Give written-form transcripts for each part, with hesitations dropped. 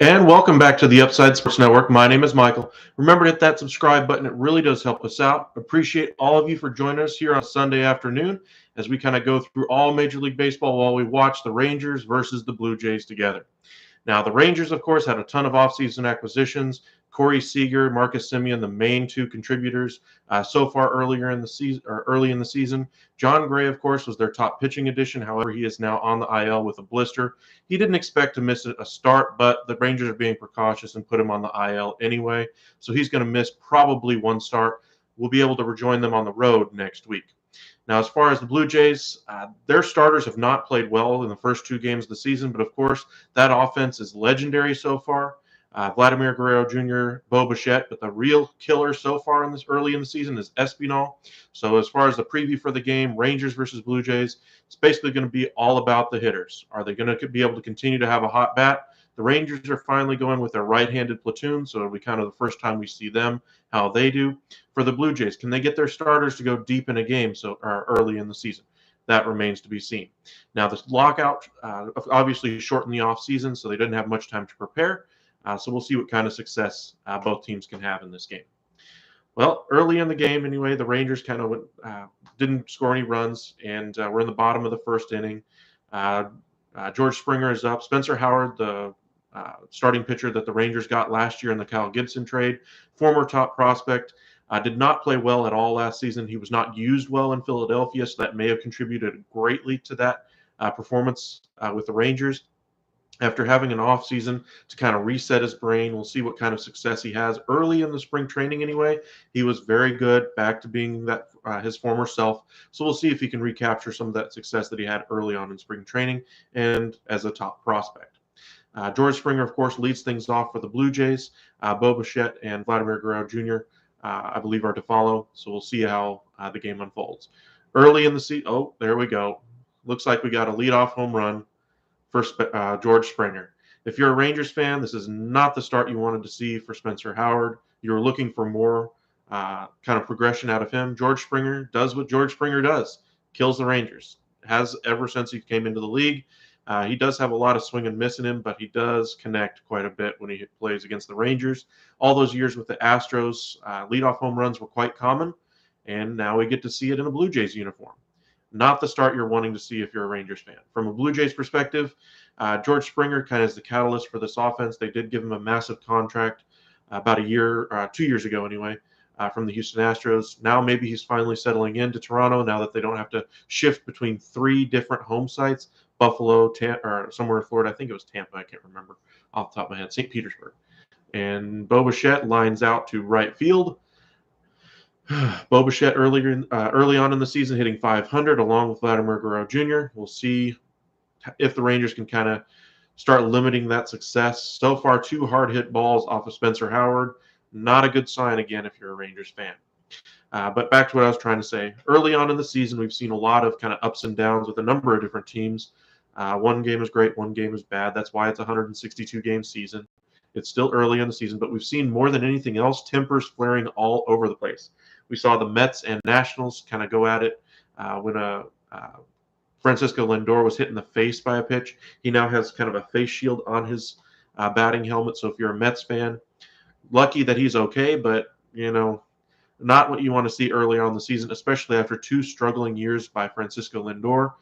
And welcome back to the Upside Sports Network. My name is Michael. Remember to hit that subscribe button. It really does help us out. Appreciate all of you for joining us here on Sunday afternoon as we kind of go through all Major League Baseball while we watch the Rangers versus the Blue Jays together. Now, the Rangers, of course, had a ton of offseason acquisitions. Corey Seager, Marcus Semien, the main two contributors so far earlier in the season or early in the season. John Gray, of course, was their top pitching addition. However, he is now on the IL with a blister. He didn't expect to miss a start, but the Rangers are being precautious and put him on the IL anyway. So he's going to miss probably one start. We'll be able to rejoin them on the road next week. Now, as far as the Blue Jays, their starters have not played well in the first two games of the season, but of course, that offense is legendary so far. Vladimir Guerrero Jr., Bo Bichette, but the real killer so far in this early in the season is Espinal. So, as far as the preview for the game, Rangers versus Blue Jays, it's basically going to be all about the hitters. Are they going to be able to continue to have a hot bat? The Rangers are finally going with their right-handed platoon, so it'll be kind of the first time we see them, how they do. For the Blue Jays, can they get their starters to go deep in a game early in the season? That remains to be seen. Now, this lockout obviously shortened the offseason, so they didn't have much time to prepare. So we'll see what kind of success both teams can have in this game. Well, early in the game, anyway, the Rangers kind of didn't score any runs, and we're in the bottom of the first inning. George Springer is up. Spencer Howard, the starting pitcher that the Rangers got last year in the Kyle Gibson trade, former top prospect, did not play well at all last season. He was not used well in Philadelphia, so that may have contributed greatly to that performance with the Rangers. After having an off season to kind of reset his brain, we'll see what kind of success he has early in the spring training. Anyway, he was very good, back to being that his former self. So we'll see if he can recapture some of that success that he had early on in spring training and as a top prospect. George Springer, of course, leads things off for the Blue Jays. Bo Bichette and Vladimir Guerrero Jr., I believe, are to follow. So we'll see how the game unfolds. Early in the season, oh, there we go. Looks like we got a leadoff home run for George Springer. If you're a Rangers fan, this is not the start you wanted to see for Spencer Howard. You're looking for more kind of progression out of him. George Springer does what George Springer does, kills the Rangers. Has ever since he came into the league. He does have a lot of swing and miss in him, but he does connect quite a bit when he plays against the Rangers. All those years with the Astros, leadoff home runs were quite common, and now we get to see it in a Blue Jays uniform. Not the start you're wanting to see if you're a Rangers fan. From a Blue Jays perspective, George Springer kind of is the catalyst for this offense. They did give him a massive contract about 2 years ago anyway, from the Houston Astros. Now maybe he's finally settling into Toronto now that they don't have to shift between three different home sites, Buffalo, or somewhere in Florida. I think it was Tampa. I can't remember off the top of my head. St. Petersburg. And Bo Bichette lines out to right field. Bo Bichette early on in the season hitting 500 along with Vladimir Guerrero Jr. We'll see if the Rangers can kind of start limiting that success. So far, 2 hard hit balls off of Spencer Howard. Not a good sign again if you're a Rangers fan. But back to what I was trying to say. Early on in the season, we've seen a lot of kind of ups and downs with a number of different teams. One game is great, one game is bad. That's why it's a 162-game season. It's still early in the season, but we've seen more than anything else tempers flaring all over the place. We saw the Mets and Nationals kind of go at it when Francisco Lindor was hit in the face by a pitch. He now has kind of a face shield on his batting helmet. So if you're a Mets fan, lucky that he's okay, but not what you want to see early on in the season, especially after 2 struggling years by Francisco Lindor.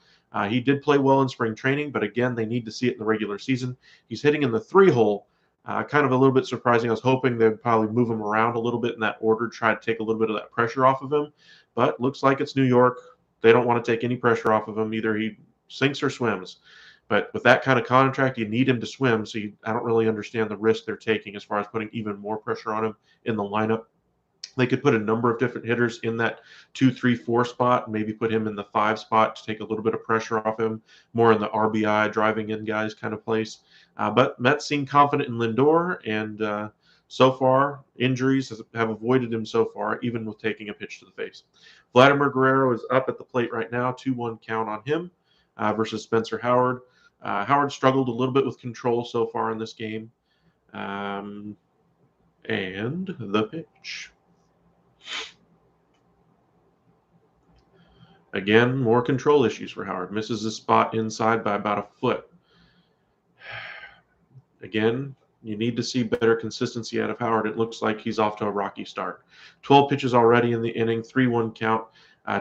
He did play well in spring training, but again, they need to see it in the regular season. He's hitting in the 3-hole. Kind of a little bit surprising. I was hoping they'd probably move him around a little bit in that order, try to take a little bit of that pressure off of him. But looks like it's New York. They don't want to take any pressure off of him. Either he sinks or swims. But with that kind of contract, you need him to swim. So I don't really understand the risk they're taking as far as putting even more pressure on him in the lineup. They could put a number of different hitters in that 2, 3, 4 spot, maybe put him in the 5 spot to take a little bit of pressure off him, more in the RBI, driving in guys kind of place. But Mets seem confident in Lindor, and so far, injuries have avoided him so far, even with taking a pitch to the face. Vladimir Guerrero is up at the plate right now, 2-1 count on him versus Spencer Howard. Howard struggled a little bit with control so far in this game. And the pitch. Again, more control issues for Howard. Misses his spot inside by about a foot. Again, You need to see better consistency out of Howard. It looks like he's off to a rocky start. 12 pitches already in the inning, 3-1 count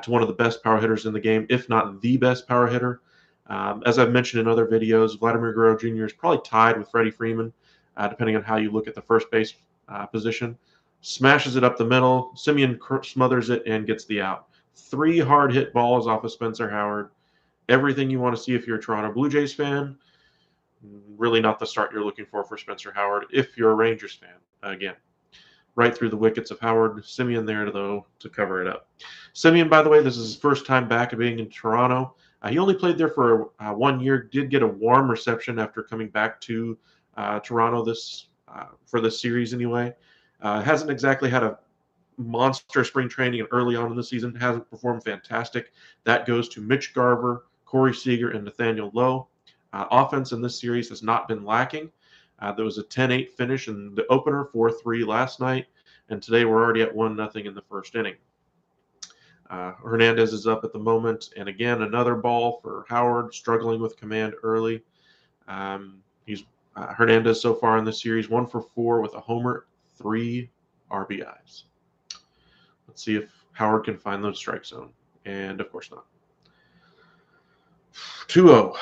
to one of the best power hitters in the game, if not the best power hitter. As I've mentioned in other videos, Vladimir Guerrero Jr. is probably tied with Freddie Freeman, depending on how you look at the first base position. Smashes it up the middle. Simeon smothers it and gets the out. 3 hard hit balls off of Spencer Howard. Everything you want to see if you're a Toronto Blue Jays fan. Really not the start you're looking for Spencer Howard if you're a Rangers fan. Again, right through the wickets of Howard. Simeon there, though, to cover it up. Simeon, by the way, this is his first time back being in Toronto. He only played there for 1 year, did get a warm reception after coming back to Toronto for this series anyway. Hasn't exactly had a monster spring training and early on in the season. Hasn't performed fantastic. That goes to Mitch Garver, Corey Seager, and Nathaniel Lowe. Offense in this series has not been lacking. There was a 10-8 finish in the opener, 4-3 last night, and today we're already at 1-0 in the first inning. Hernandez is up at the moment, and again, another ball for Howard, struggling with command early. Hernandez so far in the series, 1 for 4 with a homer, 3 RBIs. Let's see if Howard can find the strike zone, and of course not. 2-0.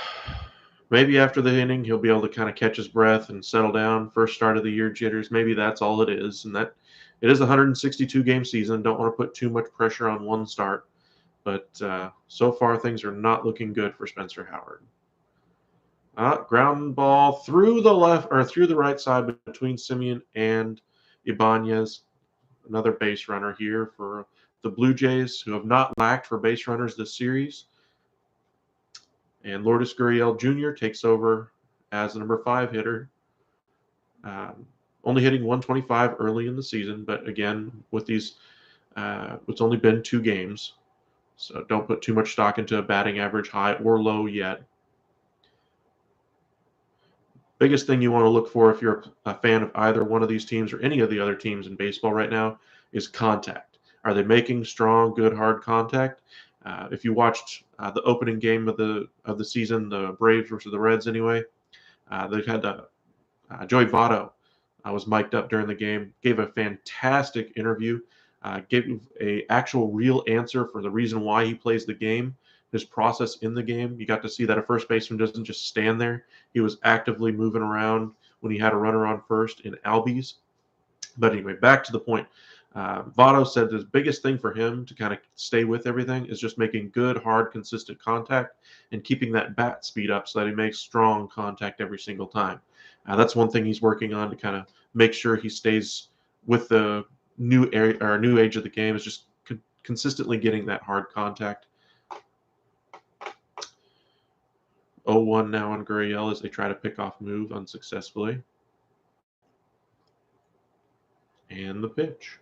Maybe after the inning, he'll be able to kind of catch his breath and settle down. First start of the year jitters. Maybe that's all it is. And that it is a 162-game season. Don't want to put too much pressure on one start. But so far, things are not looking good for Spencer Howard. Ground ball through the right side between Simeon and Ibanez. Another base runner here for the Blue Jays, who have not lacked for base runners this series. And Lourdes Gurriel Jr. takes over as the number 5 hitter, only hitting 125 early in the season. But again, with these, it's only been 2 games, so don't put too much stock into a batting average high or low yet. Biggest thing you want to look for if you're a fan of either one of these teams or any of the other teams in baseball right now is contact. Are they making strong, good, hard contact? If you watched the opening game of the season, the Braves versus the Reds anyway, they had Joey Votto was mic'd up during the game, gave a fantastic interview, gave a actual real answer for the reason why he plays the game, his process in the game. You got to see that a first baseman doesn't just stand there. He was actively moving around when he had a runner on first in Albies. But anyway, back to the point. Votto said the biggest thing for him to kind of stay with everything is just making good, hard, consistent contact and keeping that bat speed up so that he makes strong contact every single time. That's one thing he's working on to kind of make sure he stays with the new age of the game, is just consistently getting that hard contact. 0-1 now on Gurriel as they try to pick off move unsuccessfully. And the pitch.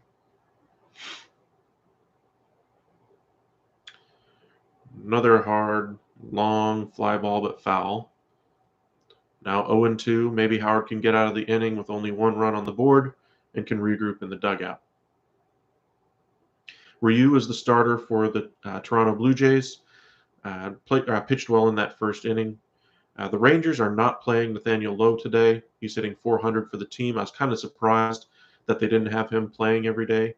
Another hard, long fly ball, but foul. Now 0-2. Maybe Howard can get out of the inning with only 1 run on the board and can regroup in the dugout. Ryu is the starter for the Toronto Blue Jays. Pitched well in that first inning. The Rangers are not playing Nathaniel Lowe today. He's hitting 400 for the team. I was kind of surprised that they didn't have him playing every day.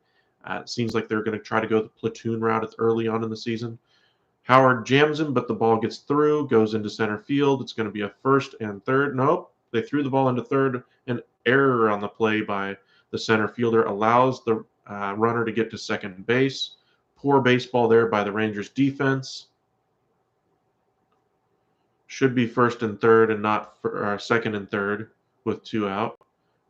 It seems like they're going to try to go the platoon route early on in the season. Howard jams him, but the ball gets through, goes into center field. It's going to be a first and third. Nope, they threw the ball into third. An error on the play by the center fielder allows the runner to get to second base. Poor baseball there by the Rangers defense. Should be first and third and not second and third with 2 out.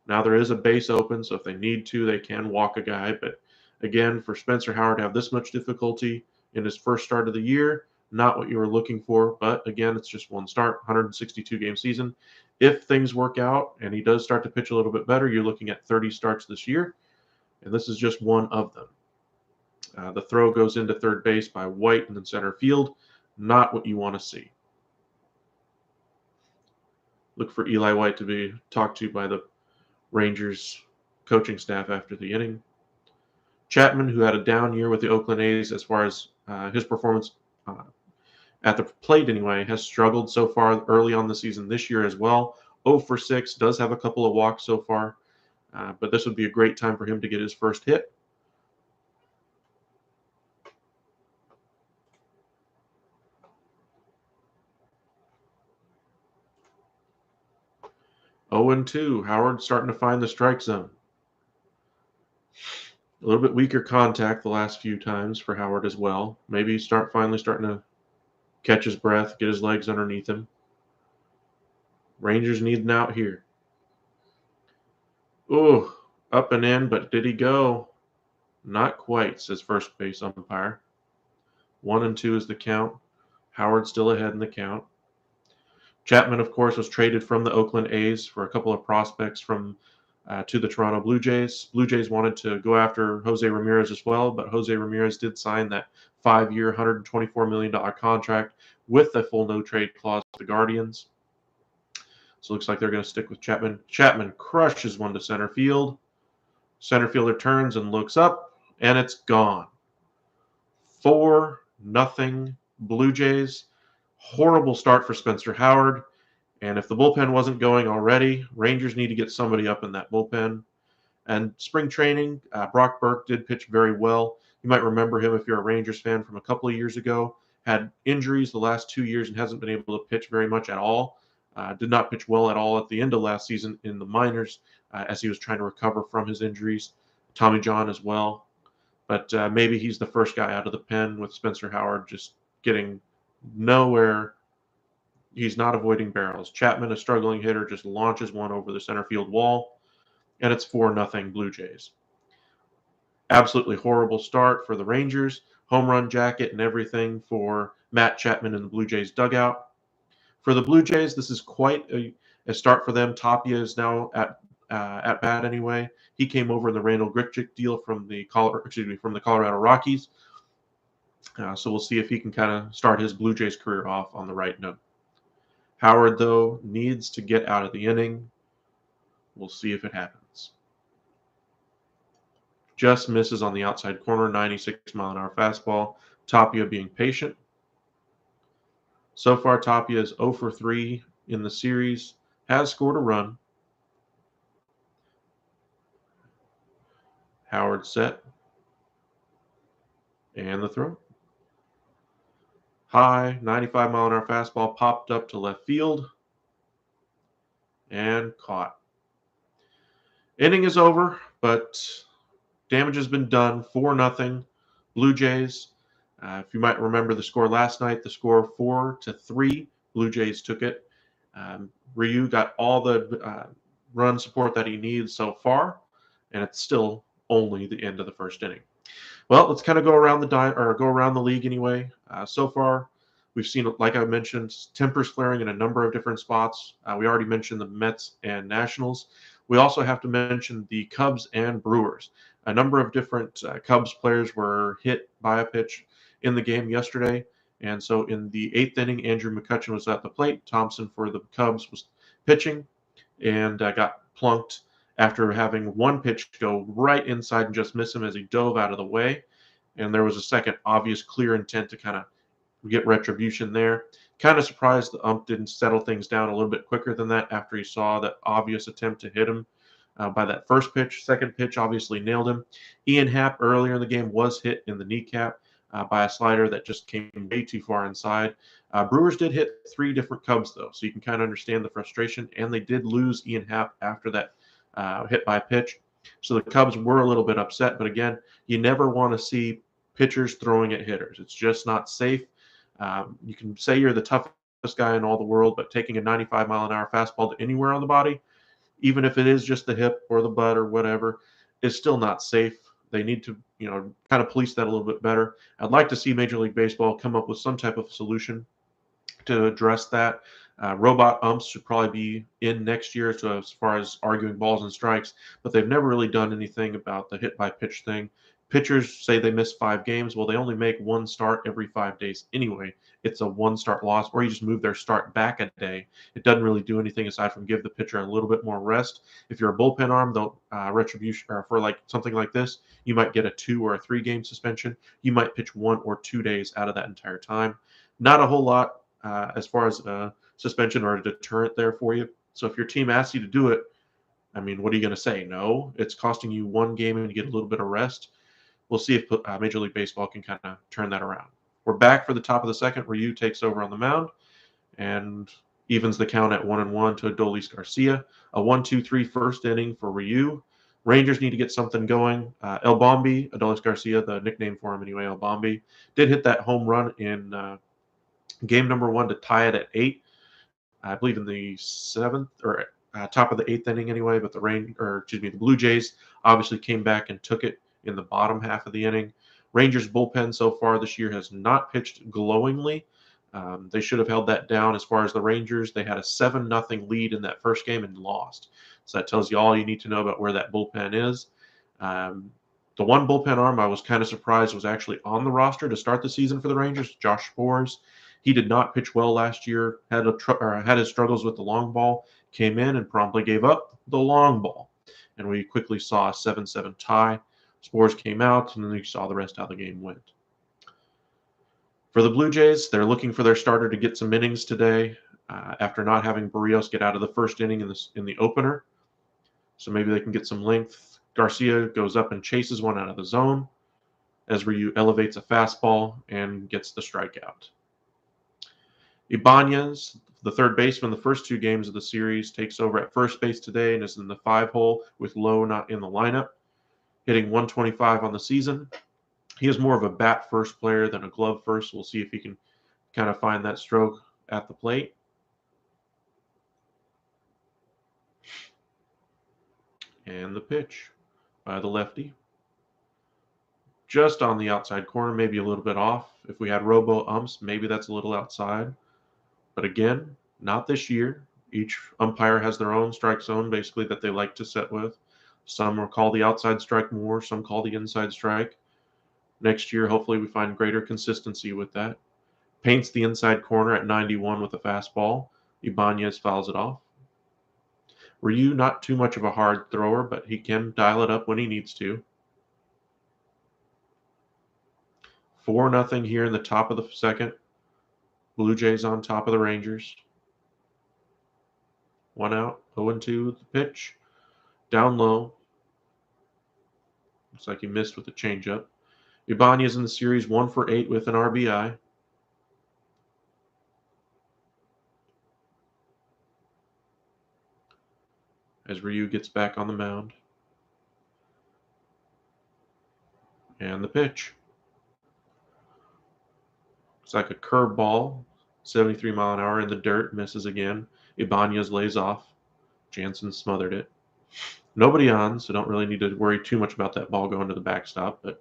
Now there is a base open, so if they need to, they can walk a guy. But again, for Spencer Howard to have this much difficulty in his first start of the year, not what you were looking for. But again, it's just 1 start, 162-game season. If things work out and he does start to pitch a little bit better, you're looking at 30 starts this year, and this is just 1 of them. The throw goes into third base by White and then center field. Not what you want to see. Look for Eli White to be talked to by the Rangers coaching staff after the inning. Chapman, who had a down year with the Oakland A's as far as his performance at the plate anyway, has struggled so far early on the season this year as well. 0 for 6, does have a couple of walks so far, but this would be a great time for him to get his first hit. Oh and 2. Howard starting to find the strike zone. A little bit weaker contact the last few times for Howard as well. Maybe finally starting to catch his breath, get his legs underneath him. Rangers need an out here. Ooh, up and in, but did he go? Not quite, says first base umpire. 1 and 2 is the count. Howard still ahead in the count. Chapman, of course, was traded from the Oakland A's for a couple of prospects to the Toronto Blue Jays. Blue Jays wanted to go after Jose Ramirez as well, but Jose Ramirez did sign that 5-year, $124 million contract with a full no-trade clause with the Guardians. So it looks like they're going to stick with Chapman. Chapman crushes one to center field. Center fielder turns and looks up, and it's gone. 4-0 Blue Jays. Horrible start for Spencer Howard. And if the bullpen wasn't going already, Rangers need to get somebody up in that bullpen. And spring training, Brock Burke did pitch very well. You might remember him if you're a Rangers fan from a couple of years ago. Had injuries the last 2 years and hasn't been able to pitch very much at all. Did not pitch well at all at the end of last season in the minors as he was trying to recover from his injuries. Tommy John as well. But maybe he's the first guy out of the pen with Spencer Howard just getting nowhere. He's not avoiding barrels. Chapman, a struggling hitter, just launches one over the center field wall, and it's 4-0 Blue Jays. Absolutely horrible start for the Rangers. Home run jacket and everything for Matt Chapman in the Blue Jays dugout. For the Blue Jays, this is quite a start for them. Tapia is now at bat anyway. He came over in the Randall Grichuk deal from the Colorado Rockies. So we'll see if he can kind of start his Blue Jays career off on the right note. Howard, though, needs to get out of the inning. We'll see if it happens. Just misses on the outside corner, 96-mile-an-hour fastball. Tapia being patient. So far, Tapia is 0 for 3 in the series. Has scored a run. Howard set. And the throw. High, 95-mile-an-hour fastball popped up to left field. And caught. Inning is over, but damage has been done. 4-0 Blue Jays. If you might remember the score last night, the score 4-3. Blue Jays took it. Ryu got all the run support that he needs so far, and it's still only the end of the first inning. Well, let's kind of go around the league anyway. So far, we've seen, like I mentioned, tempers flaring in a number of different spots. We already mentioned the Mets and Nationals. We also have to mention the Cubs and Brewers. A number of different Cubs players were hit by a pitch in the game yesterday. And so in the 8th inning, Andrew McCutchen was at the plate. Thompson for the Cubs was pitching and got plunked after having one pitch go right inside and just miss him as he dove out of the way. And there was a second obvious clear intent to kind of get retribution there. Kind of surprised the ump didn't settle things down a little bit quicker than that after he saw that obvious attempt to hit him by that first pitch. Second pitch obviously nailed him. Ian Happ earlier in the game was hit in the kneecap by a slider that just came way too far inside. Brewers did hit 3 different Cubs, though, so you can kind of understand the frustration, and they did lose Ian Happ after that hit by pitch. So the Cubs were a little bit upset, but again, you never want to see pitchers throwing at hitters. It's just not safe. You can say you're the toughest guy in all the world, but taking a 95-mile-an-hour fastball to anywhere on the body, even if it is just the hip or the butt or whatever, is still not safe. They need to, kind of police that a little bit better. I'd like to see Major League Baseball come up with some type of solution to address that. Robot umps should probably be in next year as far as arguing balls and strikes, but they've never really done anything about the hit by pitch thing. Pitchers say they miss 5 games. Well, they only make 1 start every 5 days anyway. It's a 1-start loss, or you just move their start back a day. It doesn't really do anything aside from give the pitcher a little bit more rest. If you're a bullpen arm, they'll retribution or for like something like this, you might get a 2 or a 3-game suspension. You might pitch 1 or 2 days out of that entire time. Not a whole lot as far as suspension or a deterrent there for you. So if your team asks you to do it, I mean, what are you going to say? No, it's costing you one game and you get a little bit of rest. We'll see if Major League Baseball can kind of turn that around. We're back for the top of the second. Ryu takes over on the mound and evens the count at 1-1 to Adolis Garcia. A 1-2-3 first inning for Ryu. Rangers need to get something going. El Bombi, Adolis Garcia, the nickname for him anyway, El Bombi, did hit that home run in game number 1 to tie it at 8. I believe in the 7th or top of the 8th inning anyway. But the Blue Jays obviously came back and took it in the bottom half of the inning. Rangers bullpen so far this year has not pitched glowingly. They should have held that down. As far as the Rangers, they had a 7-0 lead in that first game and lost. So that tells you all you need to know about where that bullpen is. The one bullpen arm I was kind of surprised was actually on the roster to start the season for the Rangers, Josh Sborz. He did not pitch well last year, had his struggles with the long ball, came in and promptly gave up the long ball. And we quickly saw a 7-7 tie. Sborz came out, and then you saw the rest how the game went. For the Blue Jays, they're looking for their starter to get some innings today after not having Barrios get out of the first inning in the opener. So maybe they can get some length. Garcia goes up and chases one out of the zone as Ryu elevates a fastball and gets the strikeout. Ibanez, the third baseman, the first 2 games of the series, takes over at first base today and is in the 5-hole with Lowe not in the lineup, hitting 125 on the season. He is more of a bat first player than a glove first. We'll see if he can kind of find that stroke at the plate. And the pitch by the lefty. Just on the outside corner, maybe a little bit off. If we had robo umps, maybe that's a little outside. But again, not this year. Each umpire has their own strike zone, basically, that they like to set with. Some will call the outside strike more, some call the inside strike. Next year, hopefully, we find greater consistency with that. Paints the inside corner at 91 with a fastball. Ibanez fouls it off. Ryu, not too much of a hard thrower, but he can dial it up when he needs to. 4-0 here in the top of the second. Blue Jays on top of the Rangers. 1 out, 0-2 the pitch. Down low. Looks like he missed with the changeup. Ibanez in the series 1 for 8 with an RBI. As Ryu gets back on the mound. And the pitch. Looks like a curveball, 73 mile an hour in the dirt, misses again. Ibanez lays off. Jansen smothered it. Nobody on, so don't really need to worry too much about that ball going to the backstop, but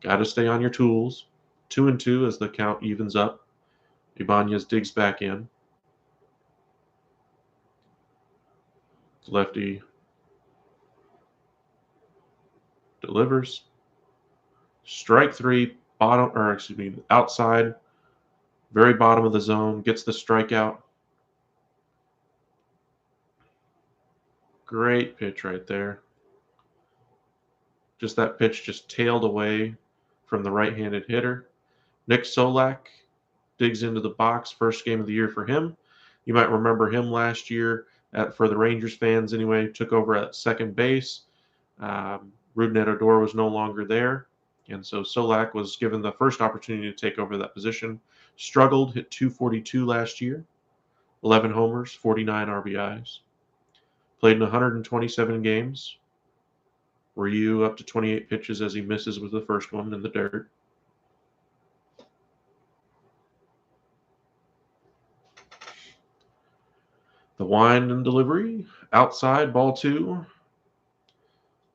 got to stay on your tools. 2-2 as the count evens up. Ibanez digs back in. Lefty delivers. Strike 3, outside, very bottom of the zone, gets the strikeout. Great pitch right there. Just that pitch just tailed away from the right-handed hitter. Nick Solac digs into the box, first game of the year for him. You might remember him last year for the Rangers fans anyway, took over at second base. Rougned Odor was no longer there. And so Solac was given the first opportunity to take over that position. Struggled, hit .242 last year. 11 homers, 49 RBIs. Played in 127 games. Ryu up to 28 pitches as he misses with the first one in the dirt. The wind and delivery. Outside, ball 2.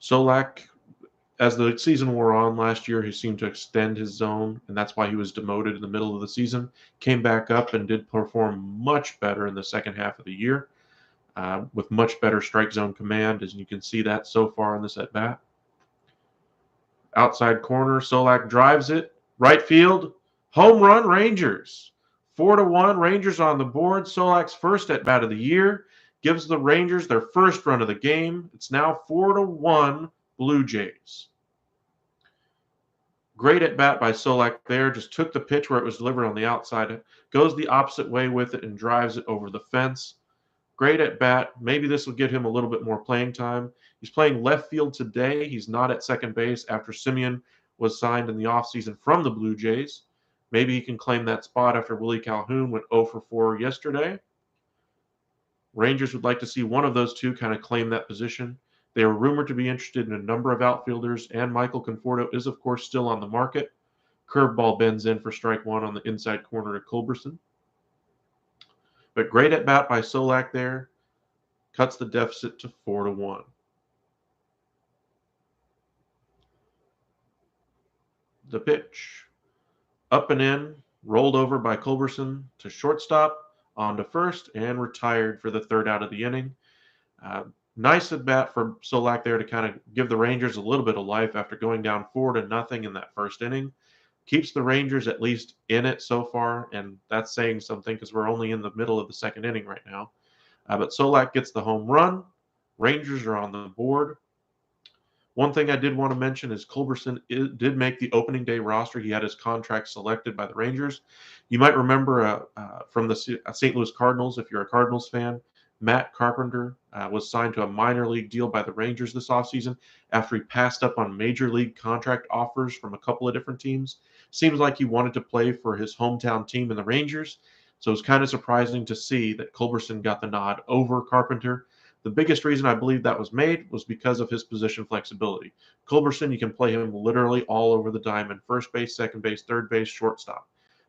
Solac, as the season wore on last year, he seemed to extend his zone, and that's why he was demoted in the middle of the season. Came back up and did perform much better in the second half of the year with much better strike zone command, as you can see that so far in this at-bat. Outside corner, Solac drives it. Right field, home run, Rangers. 4-1, Rangers on the board. Solak's first at-bat of the year gives the Rangers their first run of the game. It's now 4-1 Blue Jays. Great at-bat by Solac there. Just took the pitch where it was delivered on the outside. Goes the opposite way with it and drives it over the fence. Great at bat. Maybe this will get him a little bit more playing time. He's playing left field today. He's not at second base after Simeon was signed in the offseason from the Blue Jays. Maybe he can claim that spot after Willie Calhoun went 0 for 4 yesterday. Rangers would like to see one of those two kind of claim that position. They are rumored to be interested in a number of outfielders, and Michael Conforto is, of course, still on the market. Curveball bends in for strike one on the inside corner to Culberson. But great at bat by Solac there. Cuts the deficit to 4-1. The pitch. Up and in, rolled over by Culberson to shortstop, on to first, and retired for the third out of the inning. Nice at bat for Solac there to kind of give the Rangers a little bit of life after going down 4-0 in that first inning. Keeps the Rangers at least in it so far, and that's saying something because we're only in the middle of the second inning right now. But Solac gets the home run. Rangers are on the board. One thing I did want to mention is Culberson did make the opening day roster. He had his contract selected by the Rangers. You might remember from the St. Louis Cardinals, if you're a Cardinals fan, Matt Carpenter was signed to a minor league deal by the Rangers this offseason after he passed up on major league contract offers from a couple of different teams. Seems like he wanted to play for his hometown team in the Rangers, so it's kind of surprising to see that Culberson got the nod over Carpenter. The biggest reason I believe that was made was because of his position flexibility. Culberson, you can play him literally all over the diamond: first base, second base, third base, shortstop.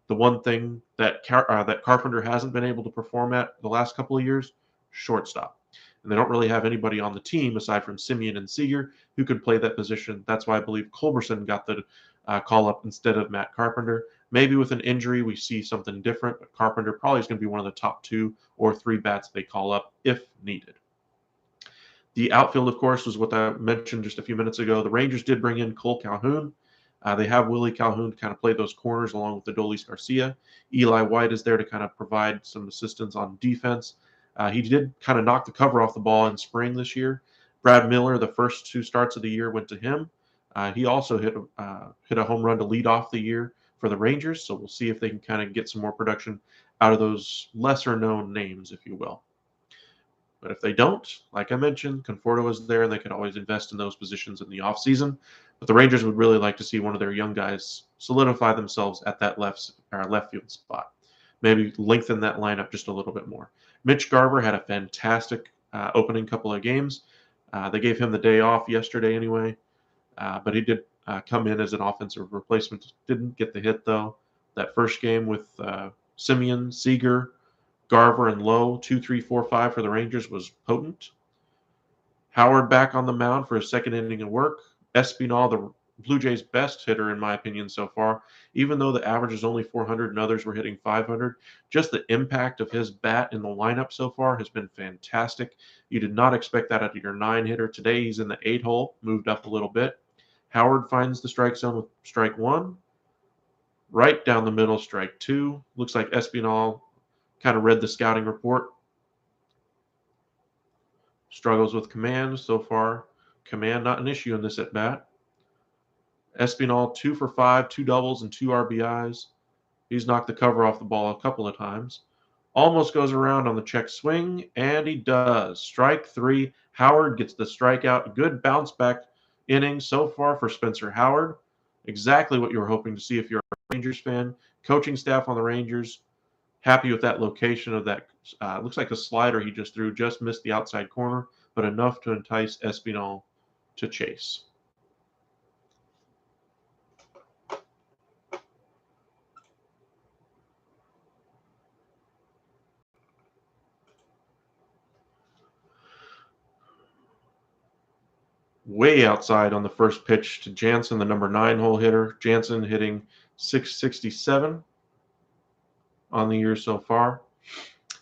The one thing that Carpenter hasn't been able to perform at the last couple of years, shortstop. And they don't really have anybody on the team aside from Simeon and Seager who could play that position. That's why I believe Culberson got the call up instead of Matt Carpenter. Maybe with an injury we see something different, but Carpenter probably is going to be one of the top 2 or 3 bats they call up if needed. The outfield, of course, was what I mentioned just a few minutes ago. The Rangers did bring in Cole Calhoun. They have Willie Calhoun to kind of play those corners along with Adolis Garcia. Eli White is there to kind of provide some assistance on defense. He did kind of knock the cover off the ball in spring this year. Brad Miller, the first 2 starts of the year went to him. He also hit a home run to lead off the year for the Rangers, so we'll see if they can kind of get some more production out of those lesser-known names, if you will. But if they don't, like I mentioned, Conforto is there, and they could always invest in those positions in the offseason. But the Rangers would really like to see one of their young guys solidify themselves at that left field spot. Maybe lengthen that lineup just a little bit more. Mitch Garver had a fantastic opening couple of games. They gave him the day off yesterday anyway, but he did come in as an offensive replacement. Didn't get the hit, though. That first game with Simeon, Seager, Garver, and Lowe, 2, 3, 4, 5 for the Rangers was potent. Howard back on the mound for his second inning of work. Espinal, the Blue Jays' best hitter, in my opinion, so far. Even though the average is only 400 and others were hitting 500, just the impact of his bat in the lineup so far has been fantastic. You did not expect that out of your 9 hitter. Today he's in the 8 hole, moved up a little bit. Howard finds the strike zone with strike 1. Right down the middle, strike 2. Looks like Espinal kind of read the scouting report. Struggles with command so far. Command not an issue in this at bat. Espinal 2 for 5, 2 doubles and 2 RBIs. He's knocked the cover off the ball a couple of times. Almost goes around on the check swing, and he does. Strike 3. Howard gets the strikeout. Good bounce back inning so far for Spencer Howard. Exactly what you were hoping to see if you're a Rangers fan. Coaching staff on the Rangers happy with that location of that. Looks like a slider he just threw, just missed the outside corner, but enough to entice Espinal to chase. Way outside on the first pitch to Jansen, the number 9 hole hitter. Jansen hitting 667 on the year so far.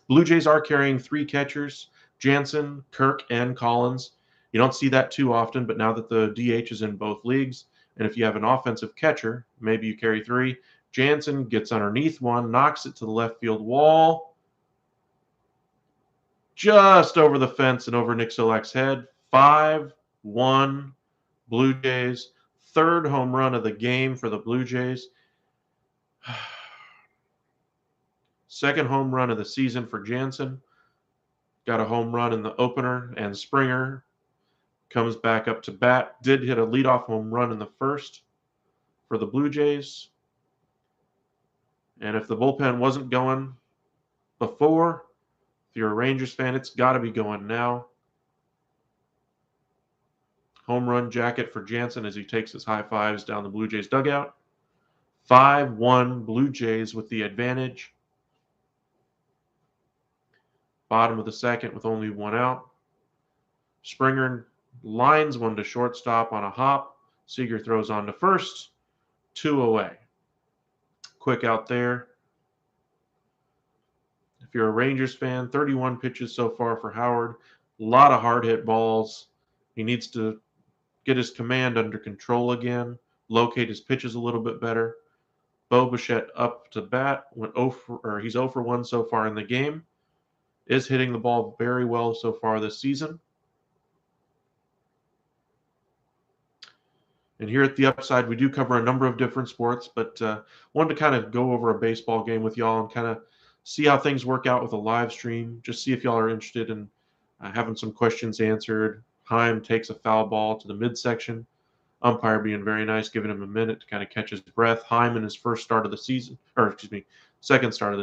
Blue Jays are carrying 3 catchers: Jansen, Kirk, and Collins. You don't see that too often, but now that the DH is in both leagues, and if you have an offensive catcher, maybe you carry 3. Jansen gets underneath one, knocks it to the left field wall, just over the fence and over Nick Solak's head. 5-1 Blue Jays. 3rd home run of the game for the Blue Jays. 2nd home run of the season for Jansen. got a home run in the opener, and Springer comes back up to bat. Did hit a leadoff home run in the first for the Blue Jays. And if the bullpen wasn't going before, if you're a Rangers fan, it's got to be going now. Home run jacket for Jansen as he takes his high fives down the Blue Jays dugout. 5-1 Blue Jays with the advantage. Bottom of the second with only one out. Springer lines one to shortstop on a hop. Seager throws on to first. 2 away. Quick out there. If you're a Rangers fan, 31 pitches so far for Howard. A lot of hard hit balls. He needs to get his command under control again, locate his pitches a little bit better. Bo Bichette up to bat. He's 0 for 1 so far in the game. Is hitting the ball very well so far this season. And here at the Upside, we do cover a number of different sports, but wanted to kind of go over a baseball game with y'all and kind of see how things work out with a live stream. Just see if y'all are interested in having some questions answered. Heim takes a foul ball to the midsection. Umpire being very nice, giving him a minute to kind of catch his breath. Heim in his second start of the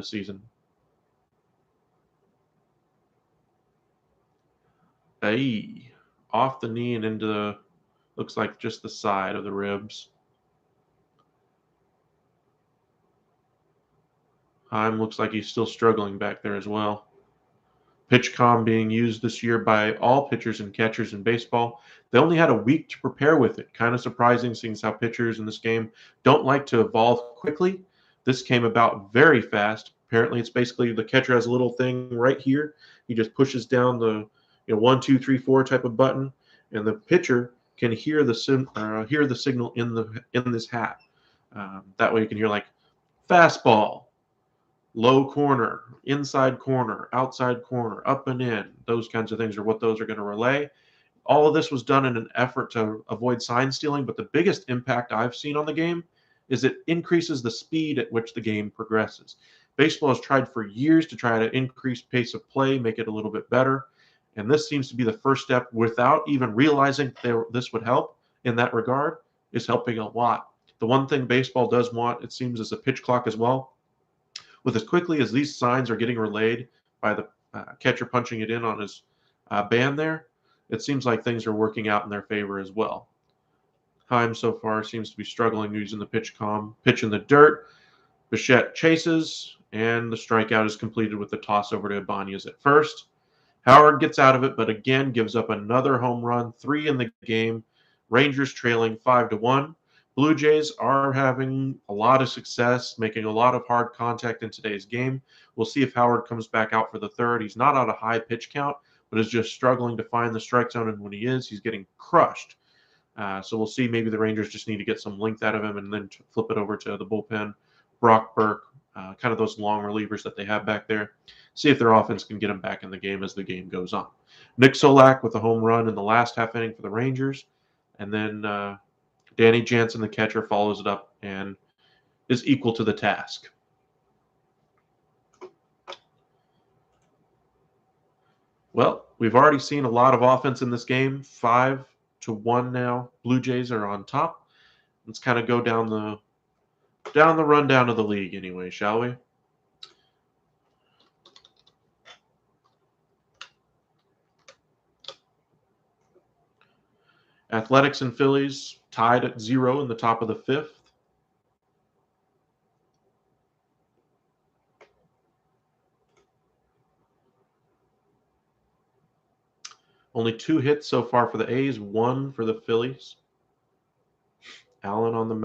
season. Hey, off the knee and into the, looks like just the side of the ribs. Heim looks like he's still struggling back there as well. PitchCom being used this year by all pitchers and catchers in baseball. They only had a week to prepare with it. Kind of surprising, seeing how pitchers in this game don't like to evolve quickly. This came about very fast. Apparently, it's basically the catcher has a little thing right here. He just pushes down the 1, 2, 3, 4 type of button, and the pitcher can hear the signal in this hat. That way, you can hear like fastball, low corner, inside corner, outside corner, up and in. Those kinds of things are what those are going to relay. All of this was done in an effort to avoid sign stealing, but the biggest impact I've seen on the game is it increases the speed at which the game progresses. Baseball has tried for years to try to increase pace of play, make it a little bit better, and this seems to be the first step without even realizing this would help in that regard, is helping a lot. The one thing baseball does want, it seems, is a pitch clock as well. With as quickly as these signs are getting relayed by the catcher punching it in on his band there, it seems like things are working out in their favor as well. Heim so far seems to be struggling using the pitch in the dirt. Bichette chases, and the strikeout is completed with the toss over to Ibanez at first. Howard gets out of it, but again gives up another home run, 3 in the game. Rangers trailing 5-1. Blue Jays are having a lot of success, making a lot of hard contact in today's game. We'll see if Howard comes back out for the third. He's not on a high pitch count, but is just struggling to find the strike zone, and when he is, he's getting crushed. So we'll see. Maybe the Rangers just need to get some length out of him and then flip it over to the bullpen. Brock Burke, kind of those long relievers that they have back there. See if their offense can get him back in the game as the game goes on. Nick Solac with a home run in the last half inning for the Rangers. And then Danny Jansen, the catcher, follows it up and is equal to the task. Well, we've already seen a lot of offense in this game. 5-1 now. Blue Jays are on top. Let's kind of go down the rundown of the league anyway, shall we? Athletics and Phillies tied at 0 in the top of the 5th. Only 2 hits so far for the A's, 1 for the Phillies. Felter on the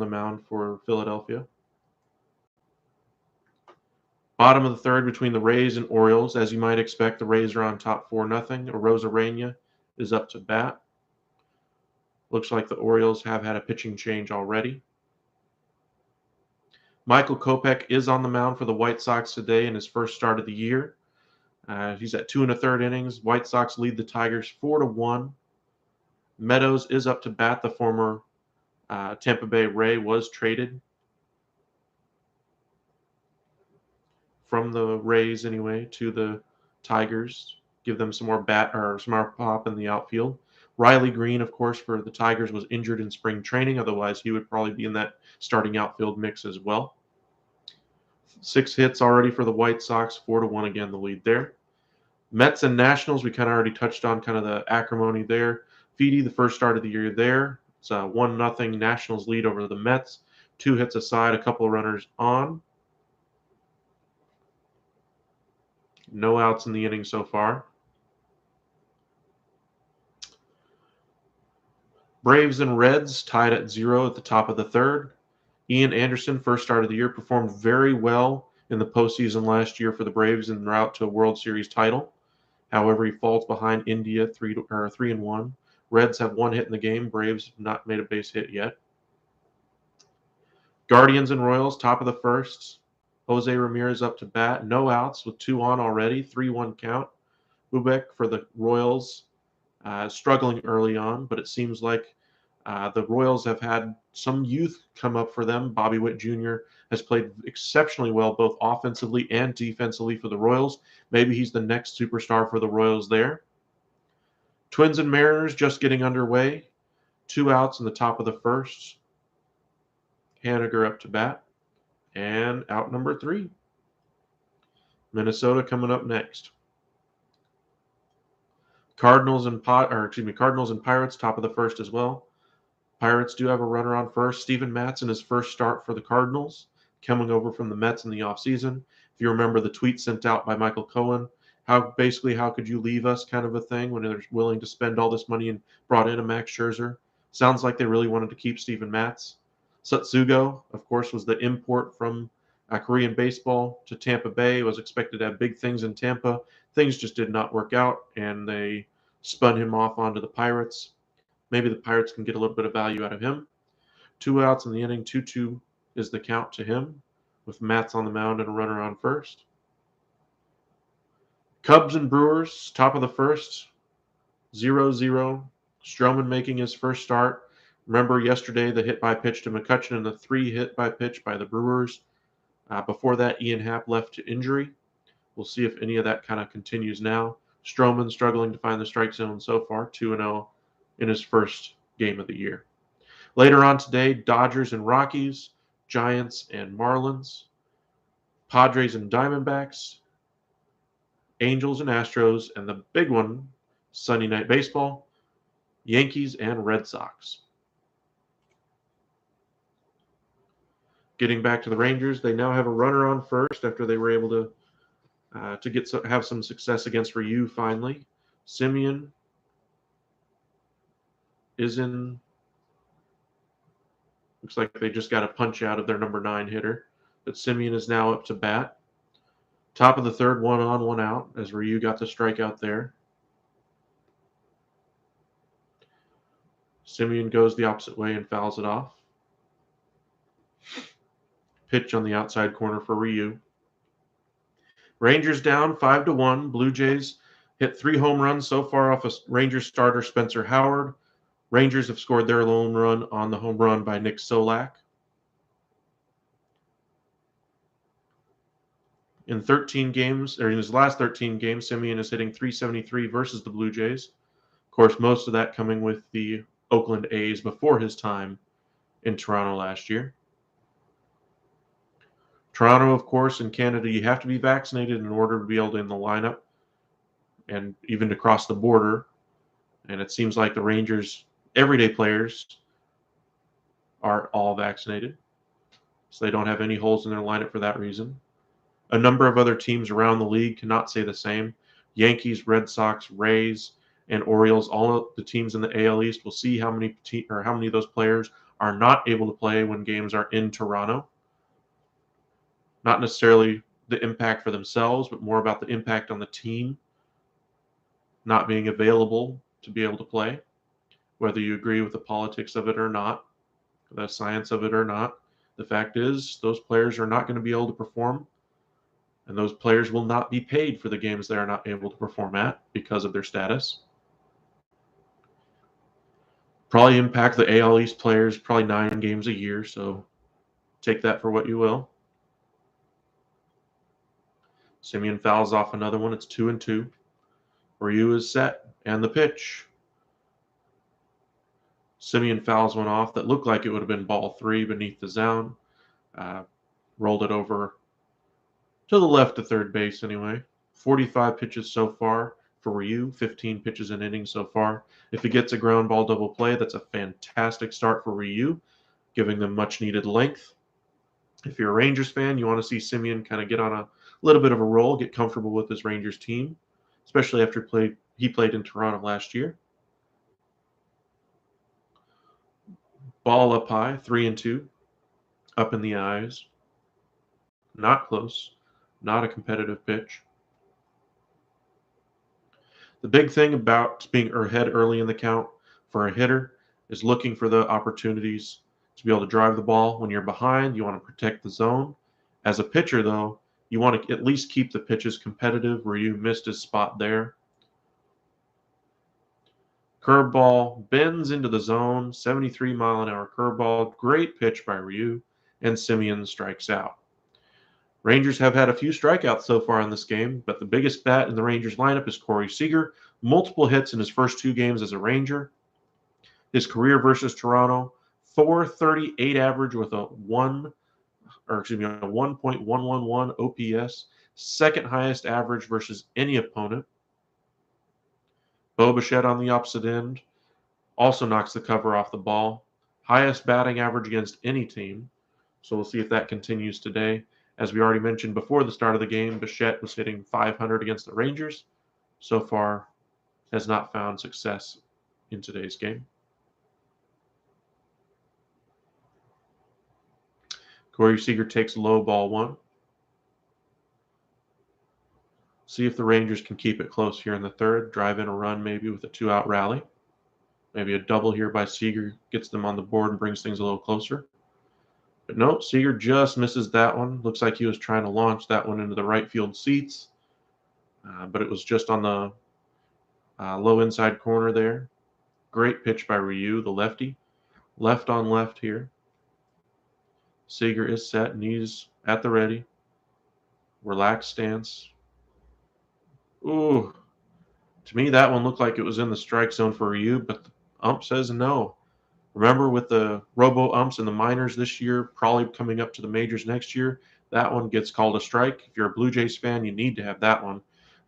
mound for Philadelphia. Bottom of the third between the Rays and Orioles. As you might expect, the Rays are on top 4-0. Arozarena is up to bat. Looks like the Orioles have had a pitching change already. Michael Kopech is on the mound for the White Sox today in his first start of the year. He's at 2 1/3 innings. White Sox lead the Tigers 4-1. Meadows is up to bat. The former Tampa Bay Ray was traded. from the Rays anyway to the Tigers. Give them some more pop in the outfield. Riley Green, of course, for the Tigers was injured in spring training. Otherwise, he would probably be in that starting outfield mix as well. 6 hits already for the White Sox, 4-1 again, the lead there. Mets and Nationals, we kind of already touched on kind of the acrimony there. Feedy, the first start of the year there. It's a 1-0 Nationals lead over the Mets. 2 hits aside, a couple of runners on. No outs in the inning so far. Braves and Reds tied at 0 at the top of the third. Ian Anderson, first start of the year, performed very well in the postseason last year for the Braves en route to a World Series title. However, he falls behind India 3-1. Reds have 1 hit in the game. Braves have not made a base hit yet. Guardians and Royals, top of the first. Jose Ramirez up to bat. No outs with 2 on already. 3-1 count. Ubek for the Royals, struggling early on, but it seems like the Royals have had some youth come up for them. Bobby Witt Jr. has played exceptionally well, both offensively and defensively for the Royals. Maybe he's the next superstar for the Royals there. Twins and Mariners just getting underway. 2 outs in the top of the first. Haniger up to bat. And out number 3. Minnesota coming up next. Cardinals and Pirates top of the first as well. Pirates do have a runner on first. Steven Matz in his first start for the Cardinals, coming over from the Mets in the offseason. If you remember the tweet sent out by Michael Cohen, how could you leave us kind of a thing when they're willing to spend all this money and brought in a Max Scherzer. Sounds like they really wanted to keep Steven Matz. Satsugo, of course, was the import from Korean baseball to Tampa Bay. Was expected to have big things in Tampa. Things just did not work out, and they spun him off onto the Pirates. Maybe the Pirates can get a little bit of value out of him. 2 outs in the inning, 2-2 is the count to him, with Matz on the mound and a runner on first. Cubs and Brewers, top of the first, 0-0. Stroman making his first start. Remember yesterday the hit by pitch to McCutchen and the 3 hit by pitch by the Brewers. Before that, Ian Happ left to injury. We'll see if any of that kind of continues now. Stroman struggling to find the strike zone so far, 2-0 in his first game of the year. Later on today, Dodgers and Rockies, Giants and Marlins, Padres and Diamondbacks, Angels and Astros, and the big one, Sunday Night Baseball, Yankees and Red Sox. Getting back to the Rangers, they now have a runner on first after they were able to have some success against Ryu finally. Simeon is in. Looks like they just got a punch out of their number 9 hitter. But Simeon is now up to bat. Top of the third, 1 on, 1 out, as Ryu got the strikeout there. Simeon goes the opposite way and fouls it off. Pitch on the outside corner for Ryu. Rangers down 5-1. Blue Jays hit 3 home runs so far off a Rangers starter, Spencer Howard. Rangers have scored their lone run on the home run by Nick Solac. In 13 games, or in his last 13 games, Simeon is hitting .373 versus the Blue Jays. Of course, most of that coming with the Oakland A's before his time in Toronto last year. Toronto, of course, in Canada, you have to be vaccinated in order to be able to in the lineup and even to cross the border. And it seems like the Rangers' everyday players are all vaccinated, so they don't have any holes in their lineup for that reason. A number of other teams around the league cannot say the same. Yankees, Red Sox, Rays, and Orioles, all of the teams in the AL East will see how many of those players are not able to play when games are in Toronto. Not necessarily the impact for themselves, but more about the impact on the team not being available to be able to play, whether you agree with the politics of it or not, the science of it or not. The fact is, those players are not going to be able to perform, and those players will not be paid for the games they are not able to perform at because of their status. Probably impact the AL East players probably 9 games a year, so take that for what you will. Simeon fouls off another one. It's 2-2. Ryu is set, and the pitch. Simeon fouls one off that looked like it would have been ball 3 beneath the zone. Rolled it over to the left of third base anyway. 45 pitches so far for Ryu, 15 pitches an inning so far. If he gets a ground ball double play, that's a fantastic start for Ryu, giving them much needed length. If you're a Rangers fan, you want to see Simeon kind of get on a little bit of a roll, get comfortable with his Rangers team, especially after he played in Toronto last year. Ball up high, 3-2, up in the eyes. Not close, not a competitive pitch. The big thing about being ahead early in the count for a hitter is looking for the opportunities to be able to drive the ball. When you're behind, you want to protect the zone. As a pitcher, though, you want to at least keep the pitches competitive. Where you missed his spot there. Curveball bends into the zone, 73-mile-an-hour curveball. Great pitch by Ryu, and Simeon strikes out. Rangers have had a few strikeouts so far in this game, but the biggest bat in the Rangers lineup is Corey Seager. Multiple hits in his first 2 games as a Ranger. His career versus Toronto, .438 average with a 1.111 OPS, second highest average versus any opponent. Bo Bichette on the opposite end also knocks the cover off the ball. Highest batting average against any team. So we'll see if that continues today. As we already mentioned before the start of the game, Bichette was hitting .500 against the Rangers. So far, has not found success in today's game. Corey Seager takes low ball 1. See if the Rangers can keep it close here in the third. Drive in a run maybe with a 2-out rally. Maybe a double here by Seager gets them on the board and brings things a little closer. But no, Seager just misses that one. Looks like he was trying to launch that one into the right field seats. But it was just on the low inside corner there. Great pitch by Ryu, the lefty. Left on left here. Seager is set, knees at the ready. Relaxed stance. Ooh. To me, that one looked like it was in the strike zone for Ryu, but the ump says no. Remember, with the robo-umps in the minors this year, probably coming up to the majors next year, that one gets called a strike. If you're a Blue Jays fan, you need to have that one.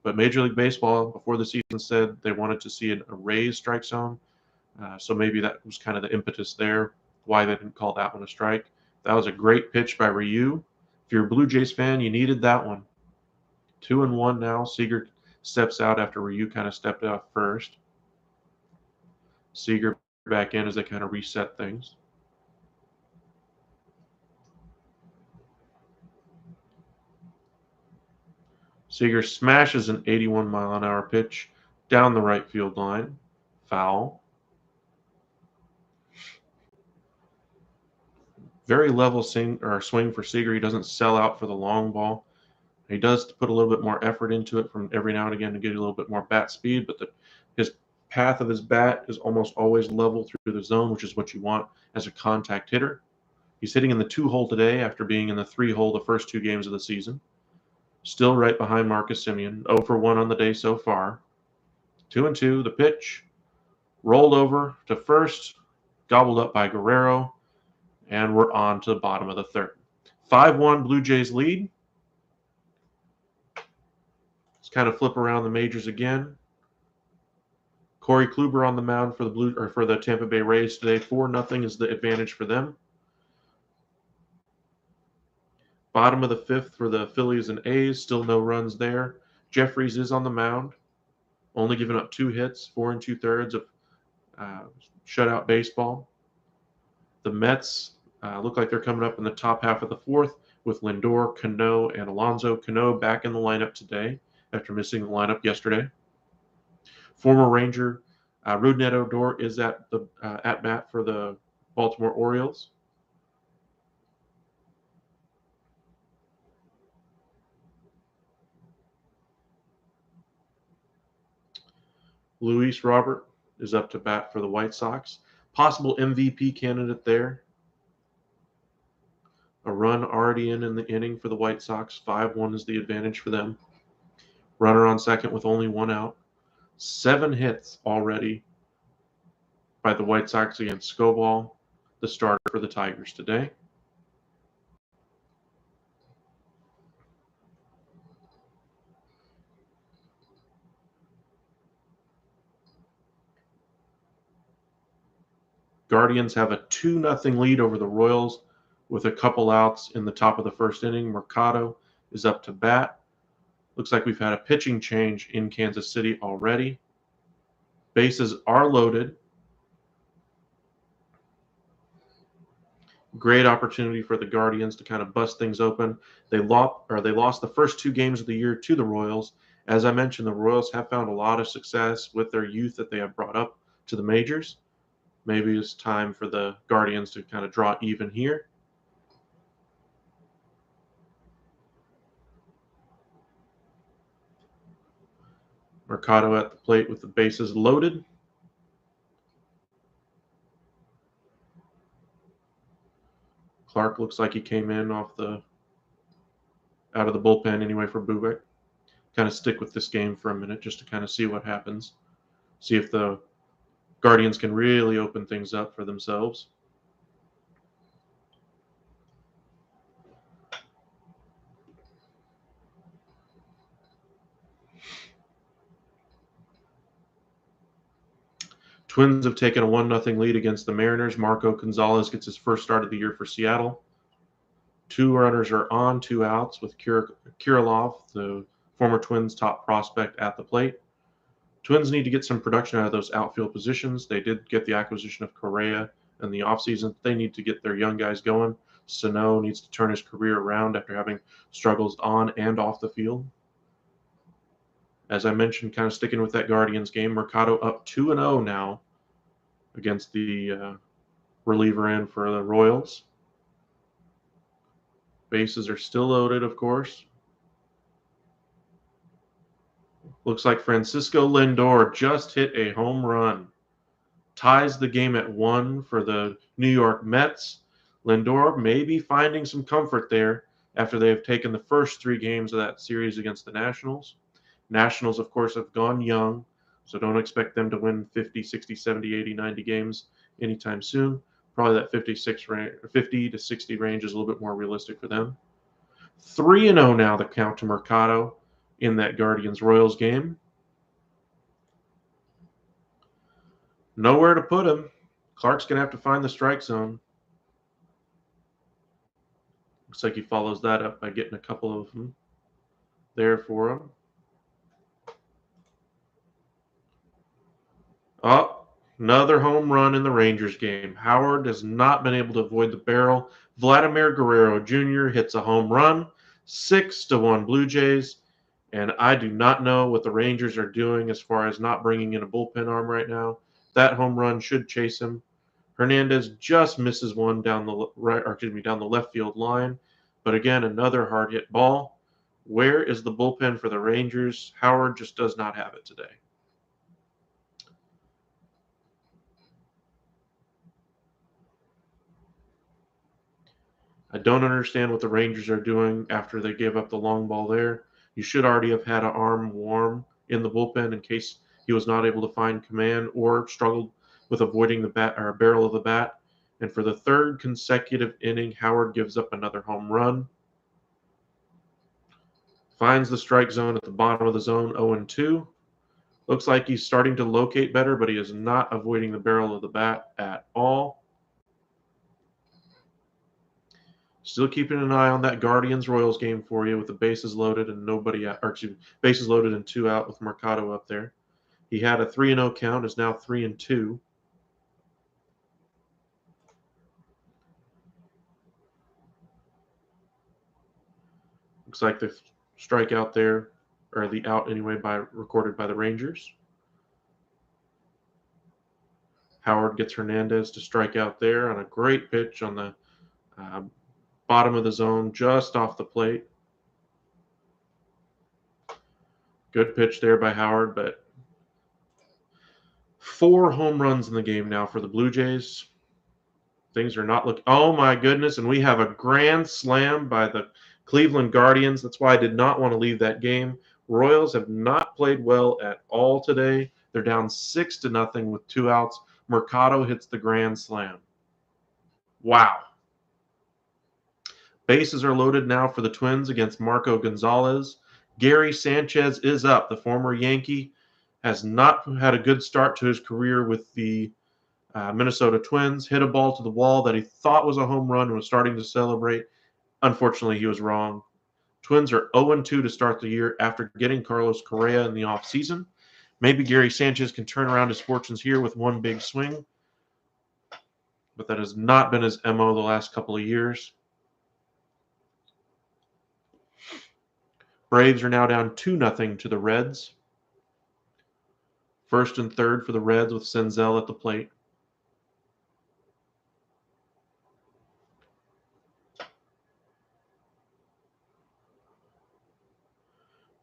But Major League Baseball, before the season, said they wanted to see a raised strike zone. So maybe that was kind of the impetus there, why they didn't call that one a strike. That was a great pitch by Ryu. If you're a Blue Jays fan, you needed that one. 2-1 now. Seager steps out after Ryu kind of stepped out first. Seager back in as they kind of reset things. Seager smashes an 81-mile-an-hour pitch down the right field line. Foul. Very level swing for Seager. He doesn't sell out for the long ball. He does put a little bit more effort into it from every now and again to get a little bit more bat speed, but his path of his bat is almost always level through the zone, which is what you want as a contact hitter. He's hitting in the 2-hole today after being in the 3-hole the first 2 games of the season. Still right behind Marcus Semien. 0 for 1 on the day so far. 2-2, the pitch. Rolled over to first. Gobbled up by Guerrero. And we're on to the bottom of the third. 5-1 Blue Jays lead. Let's kind of flip around the majors again. Corey Kluber on the mound for the Tampa Bay Rays today. 4-0 is the advantage for them. Bottom of the 5th for the Phillies and A's. Still no runs there. Jeffries is on the mound. Only giving up 2 hits, 4 2/3 of shutout baseball. The Mets look like they're coming up in the top half of the 4th with Lindor, Cano, and Alonso. Cano back in the lineup today after missing the lineup yesterday. Former Ranger Rougned Odor is at bat for the Baltimore Orioles. Luis Robert is up to bat for the White Sox. Possible MVP candidate there. A run already in the inning for the White Sox. 5-1 is the advantage for them. Runner on second with only 1 out. 7 hits already by the White Sox against Scoball, the starter for the Tigers today. Guardians have a 2-0 lead over the Royals with a couple outs in the top of the first inning. Mercado is up to bat. Looks like we've had a pitching change in Kansas City already. Bases are loaded. Great opportunity for the Guardians to kind of bust things open. They lost the first 2 games of the year to the Royals. As I mentioned, the Royals have found a lot of success with their youth that they have brought up to the majors. Maybe it's time for the Guardians to kind of draw even here. Mercado at the plate with the bases loaded. Clark looks like he came in out of the bullpen anyway for Bubic. Kind of stick with this game for a minute just to kind of see what happens. See if the Guardians can really open things up for themselves. Twins have taken a 1-0 lead against the Mariners. Marco Gonzalez gets his first start of the year for Seattle. 2 runners are on, 2 outs with Kirilov, the former Twins top prospect, at the plate. Twins need to get some production out of those outfield positions. They did get the acquisition of Correa in the offseason. They need to get their young guys going. Sano needs to turn his career around after having struggles on and off the field. As I mentioned, kind of sticking with that Guardians game, Mercado up 2-0 now against the reliever in for the Royals. Bases are still loaded, of course. Looks like Francisco Lindor just hit a home run. Ties the game at 1 for the New York Mets. Lindor may be finding some comfort there after they have taken the first 3 games of that series against the Nationals. Nationals, of course, have gone young, so don't expect them to win 50, 60, 70, 80, 90 games anytime soon. Probably that 50 to 60 range is a little bit more realistic for them. 3-0 now, the count to Mercado in that Guardians-Royals game. Nowhere to put him. Clark's going to have to find the strike zone. Looks like he follows that up by getting a couple of them there for him. Oh, another home run in the Rangers game. Howard has not been able to avoid the barrel. Vladimir Guerrero Jr. hits a home run. 6-1 Blue Jays. And I do not know what the Rangers are doing as far as not bringing in a bullpen arm right now. That home run should chase him. Hernandez just misses one down the left field line. But again, another hard hit ball. Where is the bullpen for the Rangers? Howard just does not have it today. I don't understand what the Rangers are doing after they gave up the long ball there. You should already have had an arm warm in the bullpen in case he was not able to find command or struggled with avoiding the barrel of the bat. And for the 3rd consecutive inning, Howard gives up another home run. Finds the strike zone at the bottom of the zone, 0-2. Looks like he's starting to locate better, but he is not avoiding the barrel of the bat at all. Still keeping an eye on that Guardians-Royals game for you with the bases loaded and bases loaded and 2 out with Mercado up there. He had a 3-0 count, is now 3-2. Looks like the strikeout there, or the out anyway, recorded by the Rangers. Howard gets Hernandez to strike out there on a great pitch on the bottom of the zone, just off the plate. Good pitch there by Howard, but 4 home runs in the game now for the Blue Jays. Things are not looking. Oh my goodness! And we have a grand slam by the Cleveland Guardians. That's why I did not want to leave that game. Royals have not played well at all today. They're down 6-0 with 2 outs. Mercado hits the grand slam. Wow. Bases are loaded now for the Twins against Marco Gonzalez. Gary Sanchez is up. The former Yankee has not had a good start to his career with the Minnesota Twins. Hit a ball to the wall that he thought was a home run and was starting to celebrate. Unfortunately, he was wrong. Twins are 0-2 to start the year after getting Carlos Correa in the offseason. Maybe Gary Sanchez can turn around his fortunes here with one big swing, but that has not been his MO the last couple of years. Braves are now down 2-0 to the Reds. First and third for the Reds with Senzel at the plate.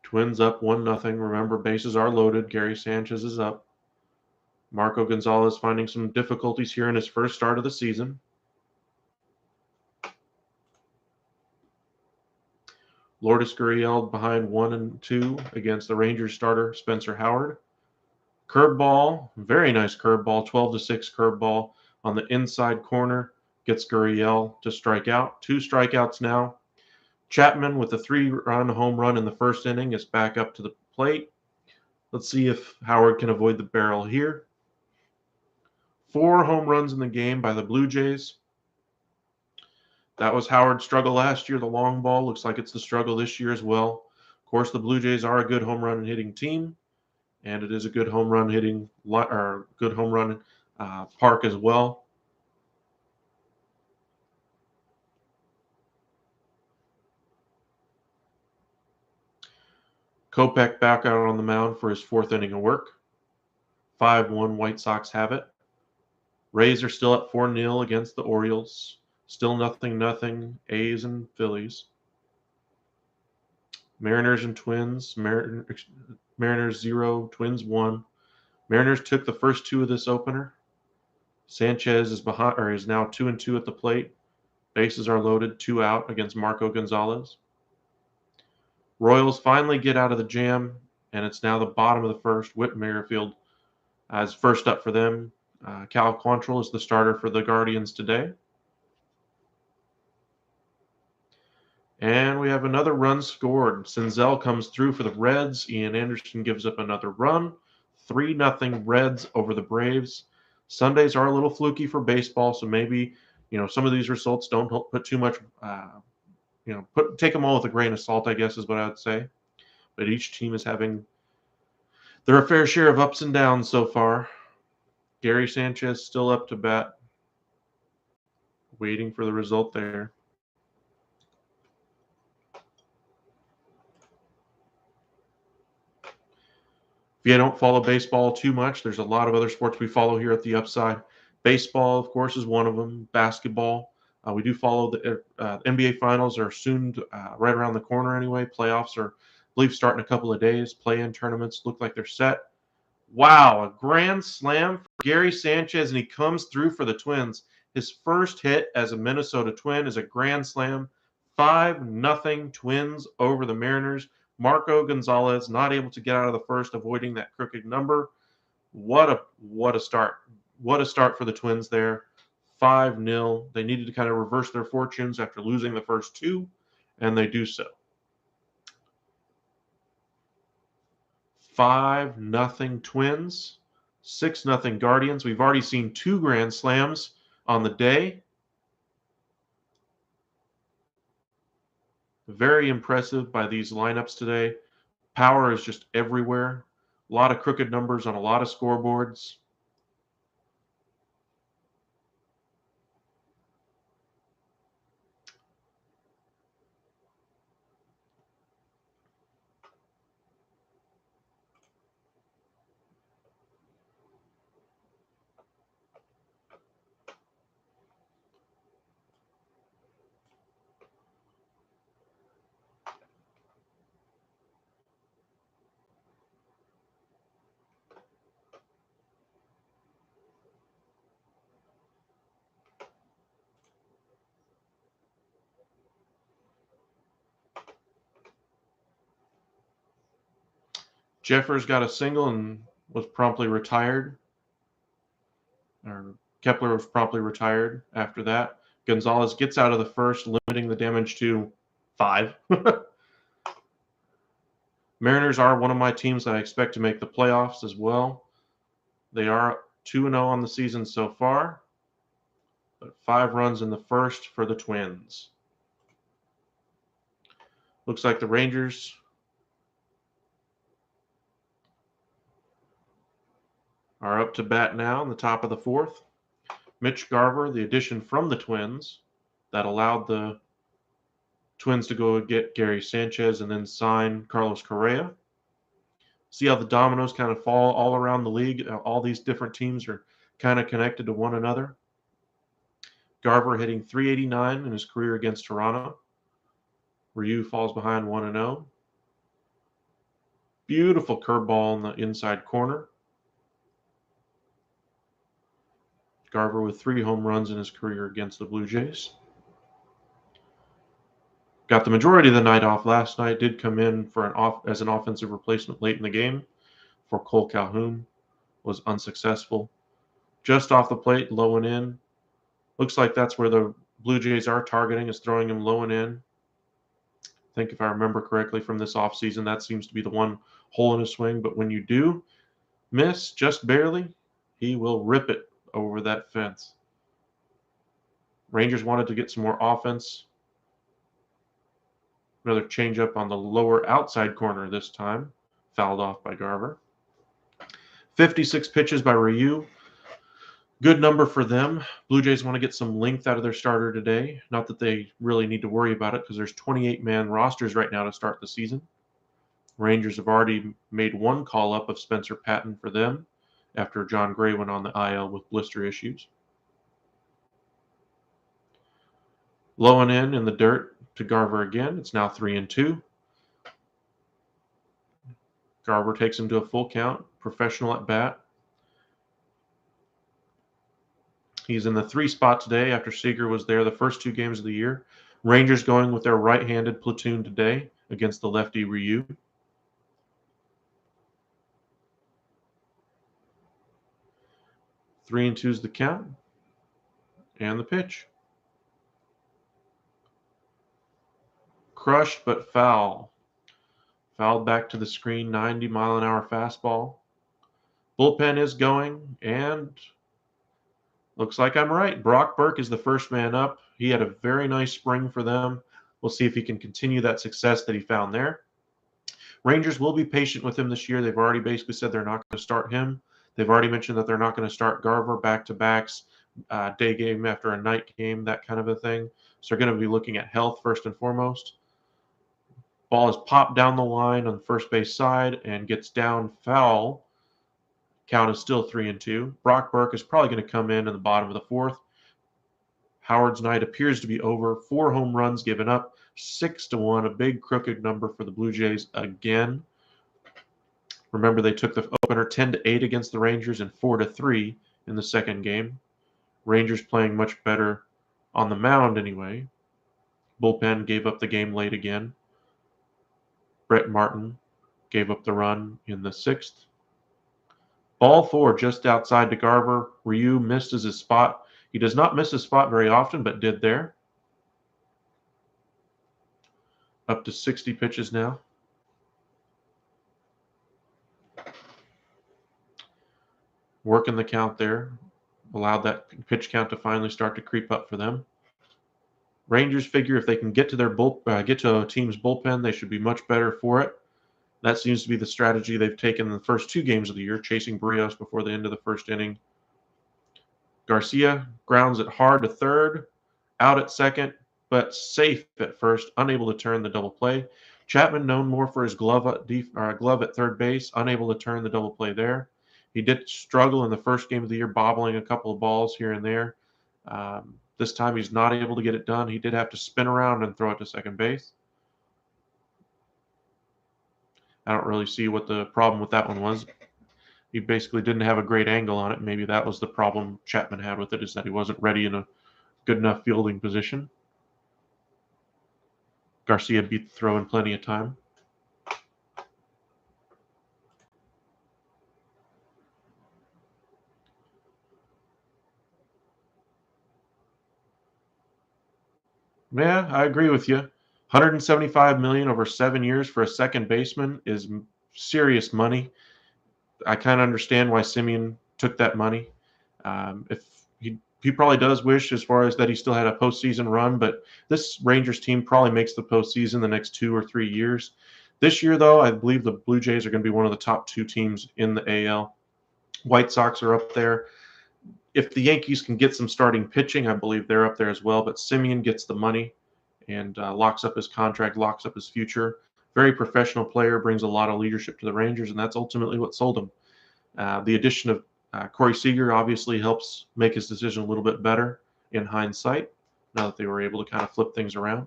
Twins up 1-0. Remember, bases are loaded. Gary Sanchez is up. Marco Gonzalez finding some difficulties here in his first start of the season. Lourdes Gurriel behind 1-2 against the Rangers starter Spencer Howard. Curveball, very nice curveball, 12-6 curveball on the inside corner. Gets Gurriel to strike out. 2 strikeouts now. Chapman with a 3-run home run in the first inning is back up to the plate. Let's see if Howard can avoid the barrel here. 4 home runs in the game by the Blue Jays. That was Howard's struggle last year, the long ball. Looks like it's the struggle this year as well. Of course, the Blue Jays are a good home run hitting team, and it is a good home run hitting or good home run park as well. Kopech back out on the mound for his 4th inning of work. 5-1 White Sox have it. Rays are still at 4-0 against the Orioles. Still 0-0 A's and Phillies. Mariners and Twins. Mariners 0, Twins 1. Mariners took the first 2 of this opener. Sanchez is now 2-2 at the plate. Bases are loaded, 2 out against Marco Gonzalez. Royals finally get out of the jam, and it's now the bottom of the first. Whit Merrifield is first up for them. Cal Quantrill is the starter for the Guardians today. And we have another run scored. Senzel comes through for the Reds. Ian Anderson gives up another run. 3-0 Reds over the Braves. Sundays are a little fluky for baseball, so maybe some of these results don't put too much. Take them all with a grain of salt, I guess is what I would say. But each team is having their fair share of ups and downs so far. Gary Sanchez still up to bat, waiting for the result there. If you don't follow baseball too much, there's a lot of other sports we follow here at the Upside. Baseball, of course, is one of them. Basketball. We do follow the NBA Finals are soon, right around the corner anyway. Playoffs are, I believe, starting a couple of days. Play-in tournaments look like they're set. Wow, a grand slam for Gary Sanchez, and he comes through for the Twins. His first hit as a Minnesota Twin is a grand slam. 5-0 Twins over the Mariners. Marco Gonzalez not able to get out of the first, avoiding that crooked number. What a start. What a start for the Twins there. 5-0. They needed to kind of reverse their fortunes after losing the first 2, and they do so. 5-0 Twins. 6-0 Guardians. We've already seen 2 grand slams on the day. Very impressive by these lineups today. Power is just everywhere. A lot of crooked numbers on a lot of scoreboards. Jeffers got a single and was promptly retired. Or Kepler was promptly retired after that. Gonzalez gets out of the first, limiting the damage to 5. Mariners are one of my teams that I expect to make the playoffs as well. They are 2-0 on the season so far, but 5 runs in the first for the Twins. Looks like the Rangers are up to bat now in the top of the 4th. Mitch Garver, the addition from the Twins that allowed the Twins to go get Gary Sanchez and then sign Carlos Correa. See how the dominoes kind of fall all around the league? All these different teams are kind of connected to one another. Garver hitting .389 in his career against Toronto. Ryu falls behind 1-0. Beautiful curveball in the inside corner. Garver with 3 home runs in his career against the Blue Jays. Got the majority of the night off last night. Did come in for as an offensive replacement late in the game for Cole Calhoun. Was unsuccessful. Just off the plate, low and in. Looks like that's where the Blue Jays are targeting, is throwing him low and in. I think if I remember correctly from this offseason, that seems to be the one hole in his swing. But when you do miss just barely, he will rip it over that fence. Rangers wanted to get some more offense. Another changeup on the lower outside corner this time. Fouled off by Garver. 56 pitches by Ryu. Good number for them. Blue Jays want to get some length out of their starter today. Not that they really need to worry about it because there's 28-man rosters right now to start the season. Rangers have already made one call-up of Spencer Patton for them after John Gray went on the IL with blister issues. Low and in the dirt to Garver again. It's now 3-2. Garver takes him to a full count. Professional at bat. He's in the 3 spot today after Seager was there the first 2 games of the year. Rangers going with their right-handed platoon today against the lefty Ryu. 3-2 is the count. And the pitch. Crushed but foul. Fouled back to the screen, 90-mile-an-hour fastball. Bullpen is going, and looks like I'm right. Brock Burke is the first man up. He had a very nice spring for them. We'll see if he can continue that success that he found there. Rangers will be patient with him this year. They've already basically said they're not going to start him. They've already mentioned that they're not going to start Garver back-to-backs, day game after a night game, that kind of a thing. So they're going to be looking at health first and foremost. Ball is popped down the line on the first base side and gets down foul. Count is still 3-2. Brock Burke is probably going to come in the bottom of the 4th. Howard's night appears to be over. 4 home runs given up, 6-1, a big crooked number for the Blue Jays again. Remember, they took the opener 10-8 against the Rangers and 4-3 in the second game. Rangers playing much better on the mound anyway. Bullpen gave up the game late again. Brett Martin gave up the run in the 6th. Ball 4 just outside to Garver. Ryu missed his spot. He does not miss his spot very often, but did there. Up to 60 pitches now. Working the count there. Allowed that pitch count to finally start to creep up for them. Rangers figure if they can get to their get to a team's bullpen, they should be much better for it. That seems to be the strategy they've taken in the first 2 games of the year, chasing Barrios before the end of the first inning. Garcia grounds it hard to third, out at second, but safe at first, unable to turn the double play. Chapman, known more for his glove at third base, unable to turn the double play there. He did struggle in the first game of the year, bobbling a couple of balls here and there. This time he's not able to get it done. He did have to spin around and throw it to second base. I don't really see what the problem with that one was. He basically didn't have a great angle on it. Maybe that was the problem Chapman had with it, is that he wasn't ready in a good enough fielding position. Garcia beat the throw in plenty of time. Yeah, I agree with you. 175 million over 7 years for a second baseman is serious money. I kind of understand why Simeon took that money. If he probably does wish, as far as that, he still had a postseason run, but this Rangers team probably makes the postseason the next 2 or 3 years. This year, though, I believe the Blue Jays are going to be one of the top two teams in the AL. White Sox are up there. If the Yankees can get some starting pitching, I believe they're up there as well. But Simeon gets the money and locks up his contract, locks up his future. Very professional player, brings a lot of leadership to the Rangers, and that's ultimately what sold him. The addition of Corey Seager obviously helps make his decision a little bit better in hindsight, now that they were able to kind of flip things around.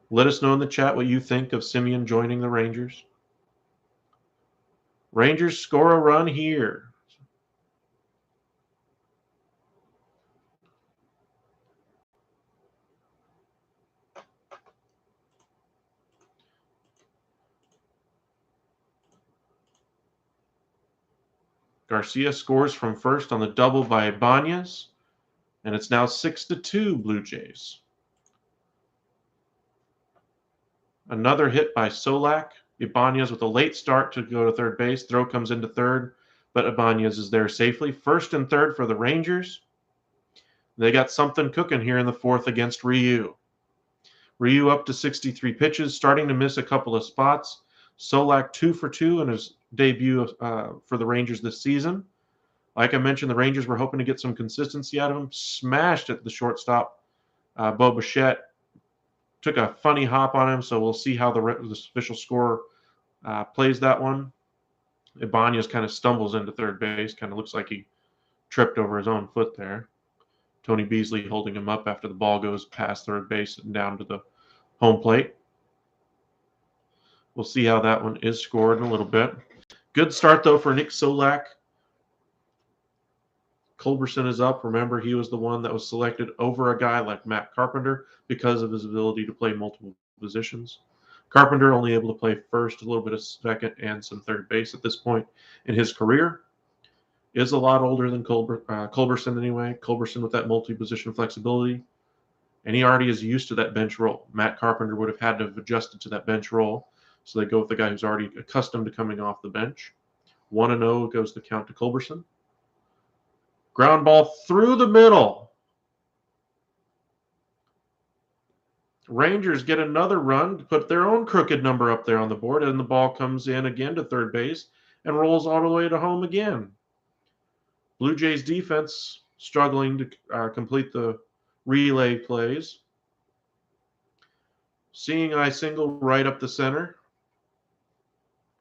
Let us know in the chat what you think of Simeon joining the Rangers. Rangers score a run here. Garcia scores from first on the double by Ibanez, and it's now 6-2 Blue Jays. Another hit by Solac. Ibanez with a late start to go to third base. Throw comes into third, but Ibanez is there safely. First and third for the Rangers. They got something cooking here in the fourth against Ryu. Ryu up to 63 pitches, starting to miss a couple of spots. Solac 2 for 2 in his debut for the Rangers this season. Like I mentioned, the Rangers were hoping to get some consistency out of him. Smashed at the shortstop. Bo Bichette took a funny hop on him, so we'll see how the official score plays that one. Ibanez kind of stumbles into third base. Kind of looks like he tripped over his own foot there. Tony Beasley holding him up after the ball goes past third base and down to the home plate. We'll see how that one is scored in a little bit. Good start, though, for Nick Solac. Culberson is up. Remember, he was the one that was selected over a guy like Matt Carpenter because of his ability to play multiple positions. Carpenter only able to play first, a little bit of second, and some third base at this point in his career. Is a lot older than Culberson anyway. Culberson with that multi-position flexibility. And he already is used to that bench role. Matt Carpenter would have had to have adjusted to that bench role. So they go with the guy who's already accustomed to coming off the bench. 1-0 goes the count to Culberson. Ground ball through the middle. Rangers get another run to put their own crooked number up there on the board, and the ball comes in again to third base and rolls all the way to home again. Blue Jays defense struggling to complete the relay plays. Seeing eye single right up the center,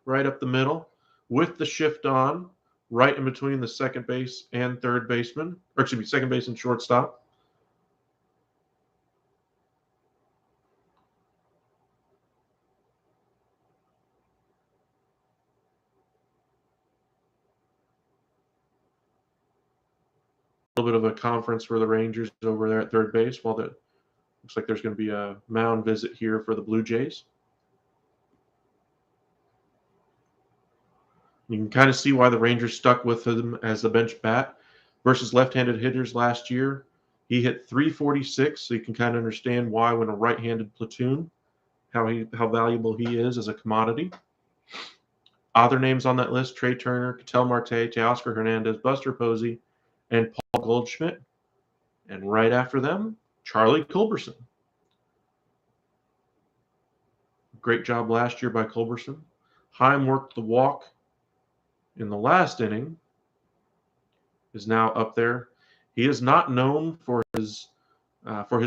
right up the middle, with the shift on, right in between the second base and third baseman, or excuse me, second base and shortstop. A little bit of a conference for the Rangers over there at third base, while that looks like there's going to be a mound visit here for the Blue Jays. You can kind of see why the Rangers stuck with him as the bench bat versus left-handed hitters last year. He hit 346, so you can kind of understand why when a right-handed platoon, how valuable he is as a commodity. Other names on that list: Trey Turner, Ketel Marte, Teoscar Hernandez, Buster Posey, and Paul Goldschmidt. And right after them, Charlie Culberson. Great job last year by Culberson. Heim worked the walk in the last inning, is now up there. He is not known for his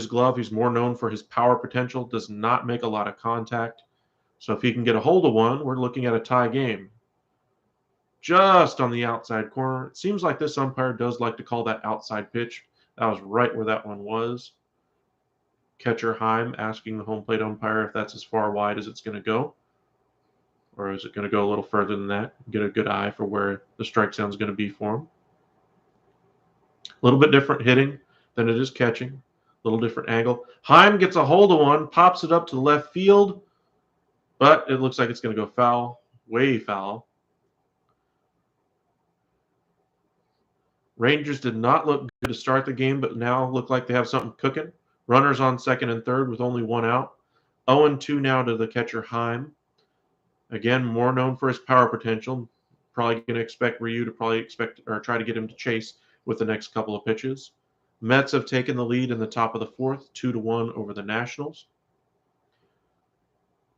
glove. He's more known for his power potential. Does not make a lot of contact. So if he can get a hold of one, we're looking at a tie game. Just on the outside corner. It seems like this umpire does like to call that outside pitch. That was right where that one was. Catcher Heim asking the home plate umpire if that's as far wide as it's going to go. Or is it going to go a little further than that? Get a good eye for where the strike zone is going to be for him. A little bit different hitting than it is catching. A little different angle. Heim gets a hold of one, pops it up to the left field, but it looks like it's going to go foul, way foul. Rangers did not look good to start the game, but now look like they have something cooking. Runners on second and third with only one out. 0-2 now to the catcher Heim. Again, more known for his power potential. Probably going to expect Ryu to try to get him to chase with the next couple of pitches. Mets have taken the lead in the top of the fourth, 2-1 over the Nationals.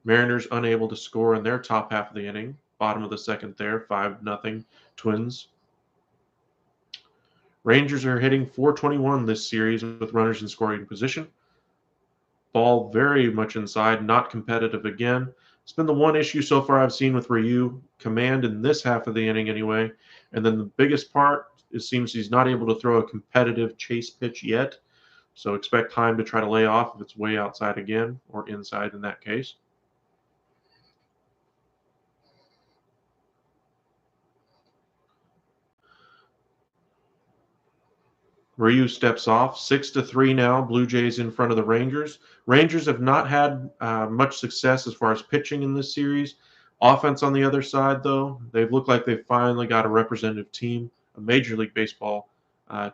Mariners unable to score in their top half of the inning. Bottom of the second there, 5-0 Twins. Rangers are hitting .421 this series with runners in scoring position. Ball very much inside, not competitive again. It's been the one issue so far I've seen with Ryu. Command in this half of the inning anyway. And then the biggest part, it seems he's not able to throw a competitive chase pitch yet. So expect Heim to try to lay off if it's way outside again, or inside in that case. Ryu steps off, 6-3 now. Blue Jays in front of the Rangers. Rangers have not had much success as far as pitching in this series. Offense on the other side, though, they've looked like they've finally got a representative team, a Major League Baseball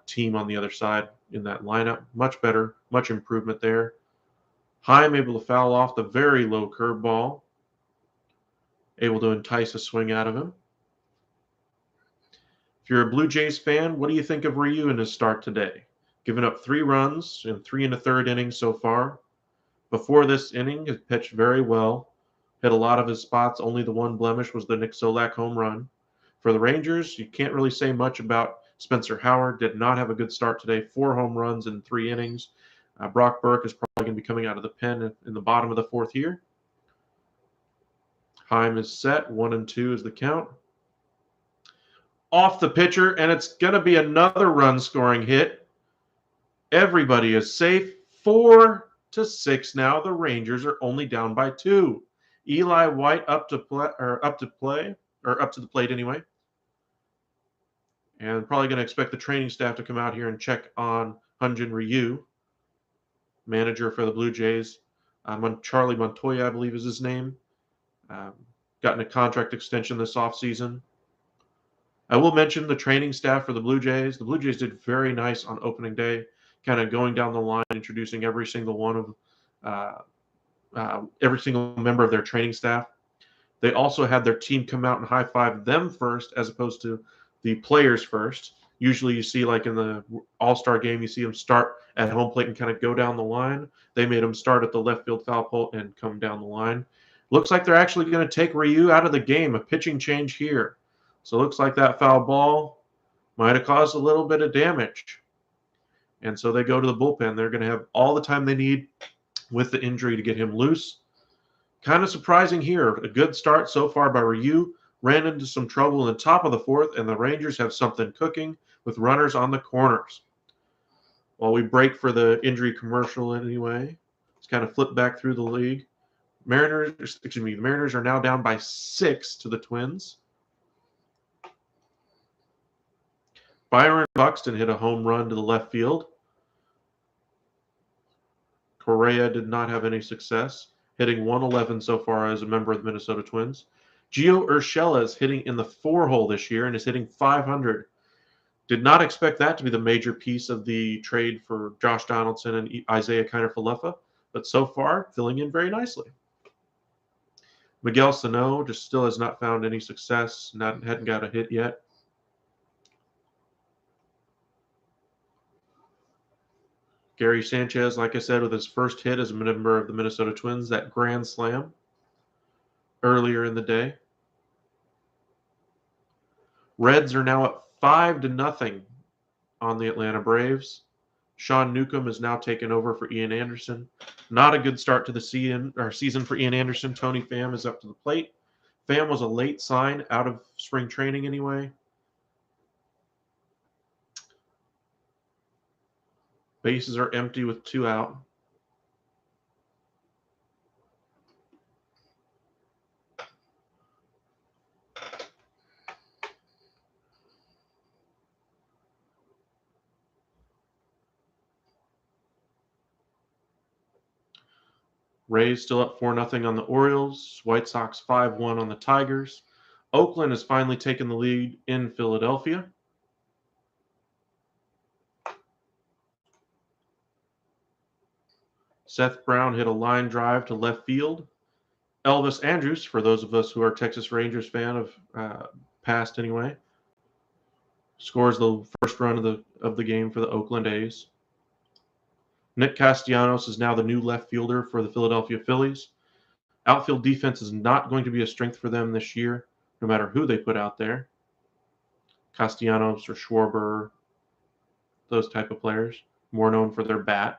team on the other side in that lineup. Much better, much improvement there. Heim able to foul off the very low curveball, able to entice a swing out of him. If you're a Blue Jays fan, what do you think of Ryu in his start today? Given up 3 runs in 3 1/3 innings so far. Before this inning, he pitched very well. Hit a lot of his spots. Only the one blemish was the Nick Solac home run. For the Rangers, you can't really say much about Spencer Howard. Did not have a good start today. 4 home runs in 3 innings. Brock Burke is probably going to be coming out of the pen in the bottom of the fourth here. Heim is set. 1-2 is the count. Off the pitcher, and it's going to be another run-scoring hit. Everybody is safe. 4-6 now. The Rangers are only down by 2. Eli White up to the plate anyway. And probably going to expect the training staff to come out here and check on Hyun-Jin Ryu, manager for the Blue Jays. Charlie Montoya, I believe is his name. Gotten a contract extension this offseason. I will mention the training staff for the Blue Jays. The Blue Jays did very nice on opening day, kind of going down the line, introducing every single member of their training staff. They also had their team come out and high-five them first as opposed to the players first. Usually you see, like in the All-Star game, you see them start at home plate and kind of go down the line. They made them start at the left field foul pole and come down the line. Looks like they're actually going to take Ryu out of the game, a pitching change here. So it looks like that foul ball might have caused a little bit of damage. And so they go to the bullpen. They're going to have all the time they need with the injury to get him loose. Kind of surprising here. A good start so far by Ryu. Ran into some trouble in the top of the fourth, and the Rangers have something cooking with runners on the corners. While we break for the injury commercial anyway, let's kind of flip back through the league. The Mariners are now down by 6 to the Twins. Byron Buxton hit a home run to the left field. Correa did not have any success, hitting 111 so far as a member of the Minnesota Twins. Gio Urshela is hitting in the 4-hole this year and is hitting .500. Did not expect that to be the major piece of the trade for Josh Donaldson and Isaiah Kiner-Falefa, but so far filling in very nicely. Miguel Sano just still has not found any success, hadn't got a hit yet. Gary Sanchez, like I said, with his first hit as a member of the Minnesota Twins, that grand slam earlier in the day. Reds are now at 5-0 on the Atlanta Braves. Sean Newcomb is now taken over for Ian Anderson. Not a good start to the season for Ian Anderson. Tony Pham is up to the plate. Pham was a late sign out of spring training anyway. Bases are empty with 2 out. Rays still up 4-0 on the Orioles. White Sox 5-1 on the Tigers. Oakland has finally taken the lead in Philadelphia. Seth Brown hit a line drive to left field. Elvis Andrus, for those of us who are Texas Rangers fan of past anyway, scores the first run of the game for the Oakland A's. Nick Castellanos is now the new left fielder for the Philadelphia Phillies. Outfield defense is not going to be a strength for them this year, no matter who they put out there. Castellanos or Schwarber, those type of players, more known for their bat.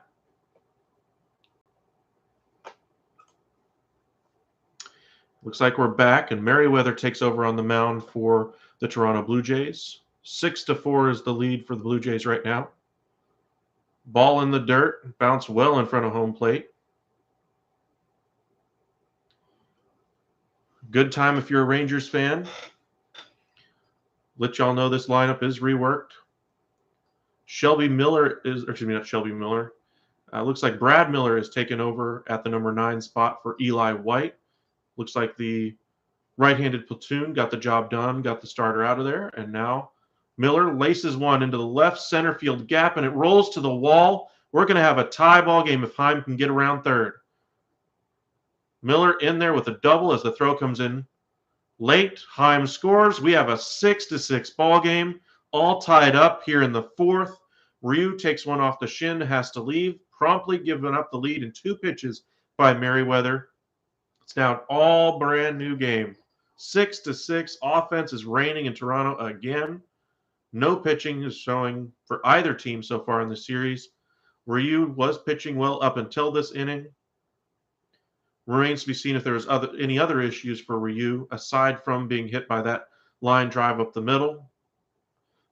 Looks like we're back, and Merriweather takes over on the mound for the Toronto Blue Jays. 6-4 is the lead for the Blue Jays right now. Ball in the dirt, bounced well in front of home plate. Good time if you're a Rangers fan. Let y'all know this lineup is reworked. Looks like Brad Miller is taken over at the number 9 spot for Eli White. Looks like the right-handed platoon got the job done, got the starter out of there, and now Miller laces one into the left center field gap, and it rolls to the wall. We're going to have a tie ball game if Heim can get around third. Miller in there with a double as the throw comes in late. Heim scores. We have a 6-6 ball game, all tied up here in the fourth. Ryu takes one off the shin, has to leave, promptly giving up the lead in 2 pitches by Merriweather. It's now an all brand new game. 6-6. Offense is reigning in Toronto again. No pitching is showing for either team so far in the series. Ryu was pitching well up until this inning. Remains to be seen if there was any other issues for Ryu aside from being hit by that line drive up the middle.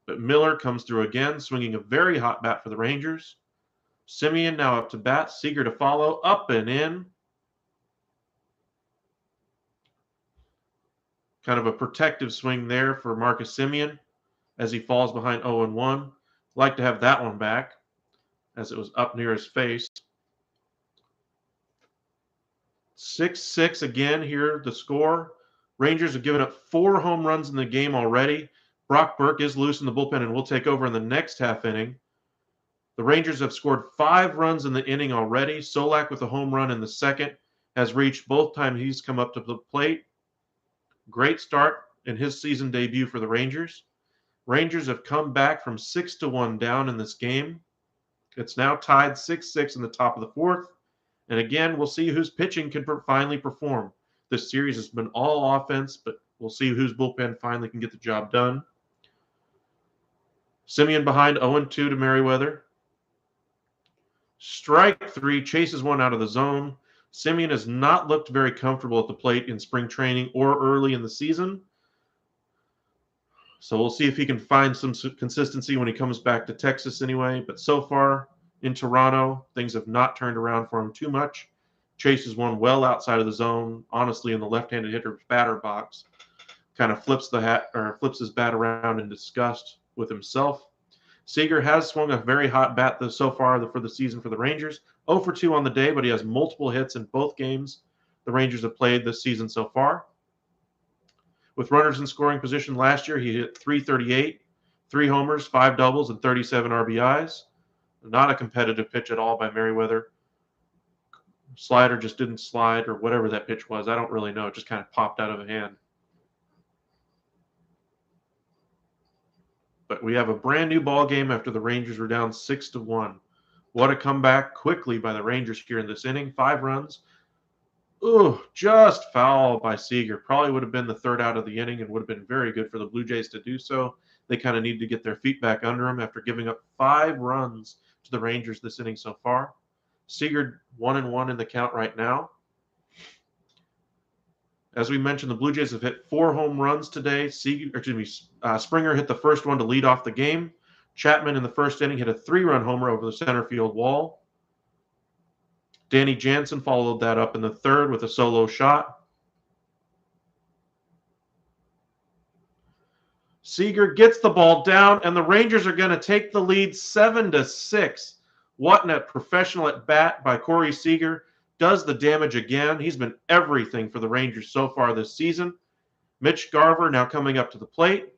But Miller comes through again, swinging a very hot bat for the Rangers. Semien now up to bat. Seager to follow. Up and in. Kind of a protective swing there for Marcus Semien as he falls behind 0-1. Like to have that one back as it was up near his face. 6-6 again here, the score. Rangers have given up 4 home runs in the game already. Brock Burke is loose in the bullpen and will take over in the next half inning. The Rangers have scored 5 runs in the inning already. Solac with a home run in the second has reached both times he's come up to the plate. Great start in his season debut for the Rangers. Rangers have come back from 6-1 down in this game. It's now tied 6-6 in the top of the fourth. And again, we'll see whose pitching can finally perform. This series has been all offense, but we'll see whose bullpen finally can get the job done. Semien behind 0-2 to Merriweather. Strike 3, chases one out of the zone. Semien has not looked very comfortable at the plate in spring training or early in the season. So we'll see if he can find some consistency when he comes back to Texas anyway. But so far in Toronto, things have not turned around for him too much. Chases one well outside of the zone, honestly in the left-handed hitter's batter box. Kind of flips his bat around in disgust with himself. Seager has swung a very hot bat so far for the season for the Rangers. 0-2 on the day, but he has multiple hits in both games the Rangers have played this season so far. With runners in scoring position last year, he hit .338, 3 homers, 5 doubles, and 37 RBIs. Not a competitive pitch at all by Merriweather. Slider just didn't slide, or whatever that pitch was. I don't really know. It just kind of popped out of the hand. But we have a brand new ball game after the Rangers were down 6-1. What a comeback quickly by the Rangers here in this inning. 5 runs. Ooh, just foul by Seager. Probably would have been the third out of the inning and would have been very good for the Blue Jays to do so. They kind of need to get their feet back under them after giving up 5 runs to the Rangers this inning so far. Seager 1-1 in the count right now. As we mentioned, the Blue Jays have hit 4 home runs today. Springer hit the first one to lead off the game. Chapman in the first inning hit a 3-run homer over the center field wall. Danny Jansen followed that up in the third with a solo shot. Seager gets the ball down, and the Rangers are going to take the lead 7-6. What a professional at bat by Corey Seager. Does the damage again. He's been everything for the Rangers so far this season. Mitch Garver now coming up to the plate.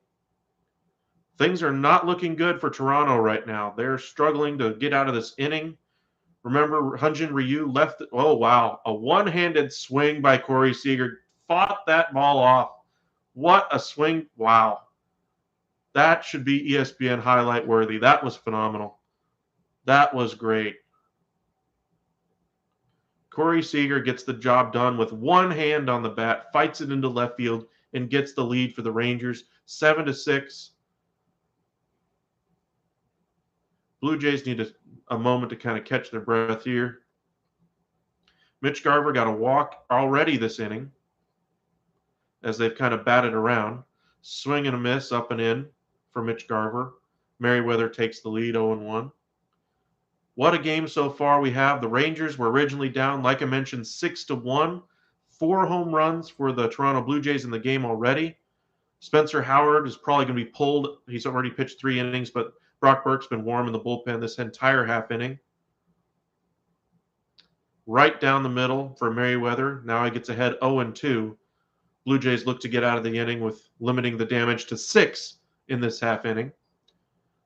Things are not looking good for Toronto right now. They're struggling to get out of this inning. Remember, Hyunjin Ryu left. Oh, wow. A one-handed swing by Corey Seager. Fought that ball off. What a swing. Wow. That should be ESPN highlight worthy. That was phenomenal. That was great. Corey Seager gets the job done with one hand on the bat, fights it into left field, and gets the lead for the Rangers, 7-6. Blue Jays need a moment to kind of catch their breath here. Mitch Garver got a walk already this inning as they've kind of batted around. Swing and a miss, up and in for Mitch Garver. Merriweather takes the lead, 0-1. What a game so far we have. The Rangers were originally down, like I mentioned, 6-1. 4 home runs for the Toronto Blue Jays in the game already. Spencer Howard is probably going to be pulled. He's already pitched 3 innings, but Brock Burke's been warm in the bullpen this entire half inning. Right down the middle for Merriweather. Now he gets ahead 0-2. Blue Jays look to get out of the inning with limiting the damage to 6 in this half inning.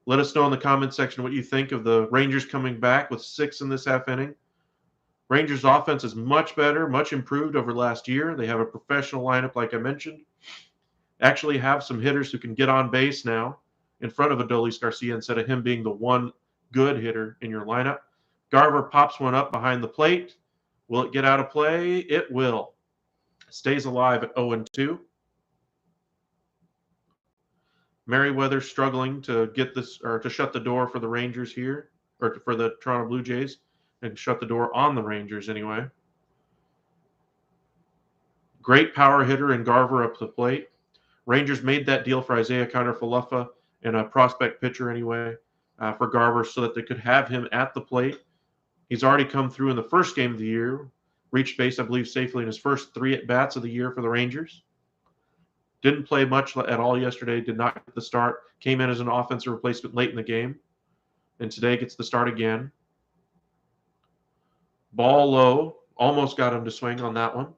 Let us know in the comment section what you think of the Rangers coming back with 6 in this half inning. Rangers offense is much better, much improved over last year. They have a professional lineup, like I mentioned. Actually have some hitters who can get on base now in front of Adolis Garcia instead of him being the one good hitter in your lineup. Garver pops one up behind the plate. Will it get out of play? It will. Stays alive at 0-2. Merriweather struggling to get this, or to shut the door for the Rangers here, or for the Toronto Blue Jays, and shut the door on the Rangers anyway. Great power hitter in Garver up the plate. Rangers made that deal for Isaiah Kiner-Falefa and a prospect pitcher anyway for Garver so that they could have him at the plate. He's already come through in the first game of the year, reached base, I believe, safely in his first 3 at-bats of the year for the Rangers. Didn't play much at all yesterday, did not get the start, came in as an offensive replacement late in the game, and today gets the start again. Ball low, almost got him to swing on that one.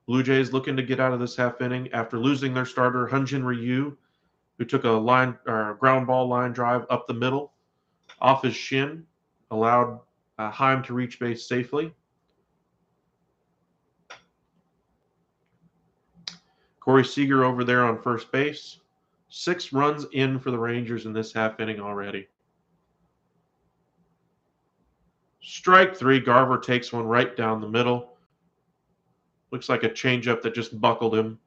Blue Jays looking to get out of this half inning after losing their starter, Hyunjin Ryu, who took a ground ball line drive up the middle off his shin, allowed Heim to reach base safely. Corey Seager over there on first base. 6 runs in for the Rangers in this half inning already. Strike 3, Garver takes one right down the middle. Looks like a changeup that just buckled him,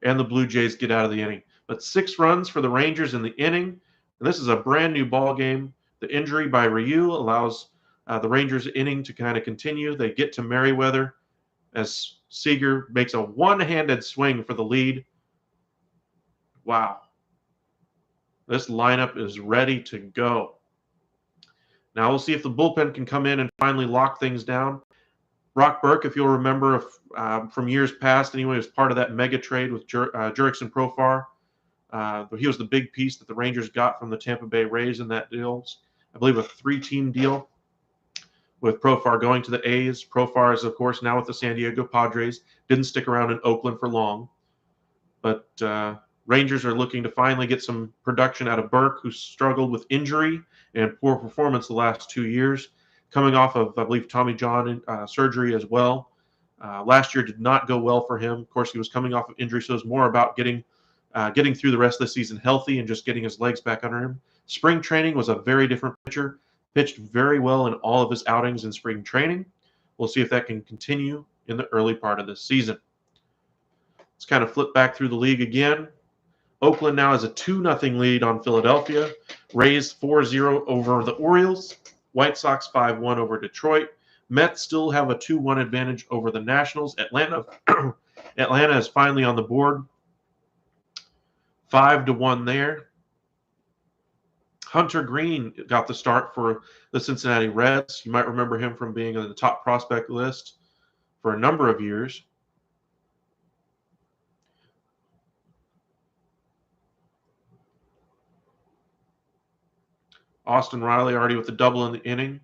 and the Blue Jays get out of the inning. But 6 runs for the Rangers in the inning, and this is a brand new ball game. The injury by Ryu allows the Rangers inning to kind of continue. They get to Merriweather as Seager makes a one-handed swing for the lead. Wow. This lineup is ready to go. Now we'll see if the bullpen can come in and finally lock things down. Brock Burke, if you'll remember from years past, anyway, was part of that mega trade with Jurickson Profar. He was the big piece that the Rangers got from the Tampa Bay Rays in that deal. I believe a 3-team deal with Profar going to the A's. Profar is, of course, now with the San Diego Padres. Didn't stick around in Oakland for long. But Rangers are looking to finally get some production out of Burke, who struggled with injury and poor performance the last 2 years, coming off of, I believe, Tommy John surgery as well. Last year did not go well for him. Of course, he was coming off of injury, so it was more about getting through the rest of the season healthy and just getting his legs back under him. Spring training was a very different pitcher. Pitched very well in all of his outings in spring training. We'll see if that can continue in the early part of this season. Let's kind of flip back through the league again. Oakland now has a 2-0 lead on Philadelphia. Rays 4-0 over the Orioles. White Sox 5-1 over Detroit. Mets still have a 2-1 advantage over the Nationals. Atlanta is finally on the board. 5-1 there. Hunter Green got the start for the Cincinnati Reds. You might remember him from being on the top prospect list for a number of years. Austin Riley already with the double in the inning.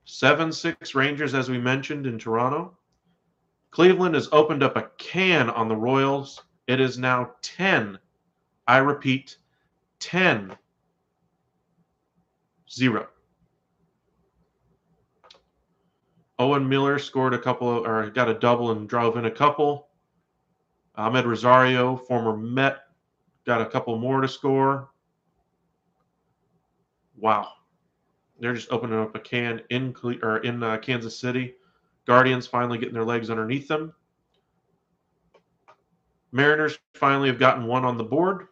7-6 Rangers, as we mentioned, in Toronto. Cleveland has opened up a can on the Royals. It is now 10. I repeat, 10. 0. Owen Miller scored a couple of, or got a double and drove in a couple. Ahmed Rosario, former Met, got a couple more to score. Wow. They're just opening up a can in Kansas City. Guardians finally getting their legs underneath them. Mariners finally have gotten one on the board.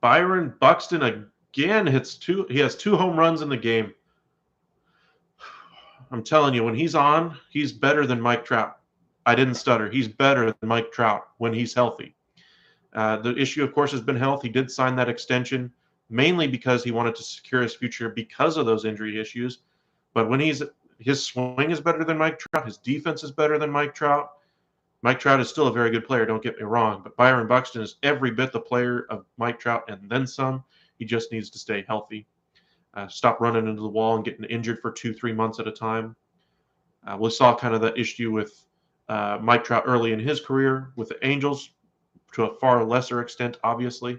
Byron Buxton again hits two. He has 2 home runs in the game. I'm telling you, when he's on, he's better than Mike Trout. I didn't stutter. He's better than Mike Trout when he's healthy. The issue, of course, has been health. He did sign that extension mainly because he wanted to secure his future because of those injury issues. But when his swing is better than Mike Trout, his defense is better than Mike Trout. Mike Trout is still a very good player, don't get me wrong, but Byron Buxton is every bit the player of Mike Trout and then some. He just needs to stay healthy. Stop running into the wall and getting injured for 2-3 months at a time. We saw kind of that issue with Mike Trout early in his career with the Angels, to a far lesser extent, obviously.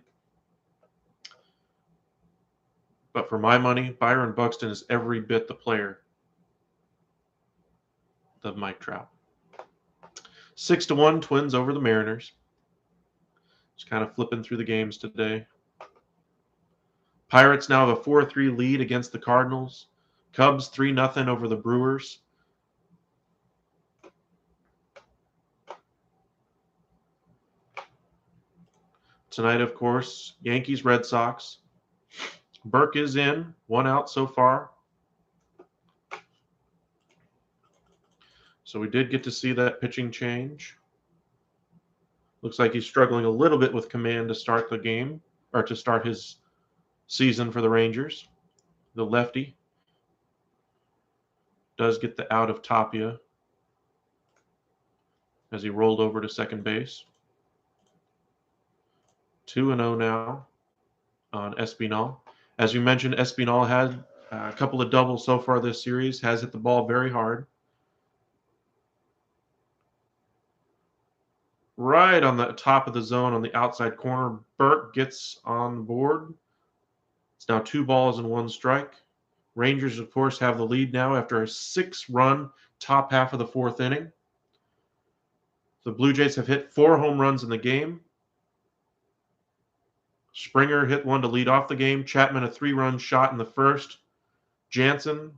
But for my money, Byron Buxton is every bit the player of Mike Trout. 6-1 Twins over the Mariners. Just kind of flipping through the games today. Pirates now have a 4-3 lead against the Cardinals. Cubs 3-0 over the Brewers. Tonight, of course, Yankees, Red Sox. Burke is in, 1 out so far. So we did get to see that pitching change. Looks like he's struggling a little bit with command to start the game, or to start his season for the Rangers. The lefty does get the out of Tapia as he rolled over to second base. 2-0 now on Espinal. As you mentioned, Espinal had a couple of doubles so far this series, has hit the ball very hard. Right on the top of the zone on the outside corner, Burke gets on the board. It's now 2 balls and 1 strike. Rangers, of course, have the lead now after a 6-run top half of the 4th inning. The Blue Jays have hit 4 home runs in the game. Springer hit 1 to lead off the game. Chapman a 3-run shot in the first. Jansen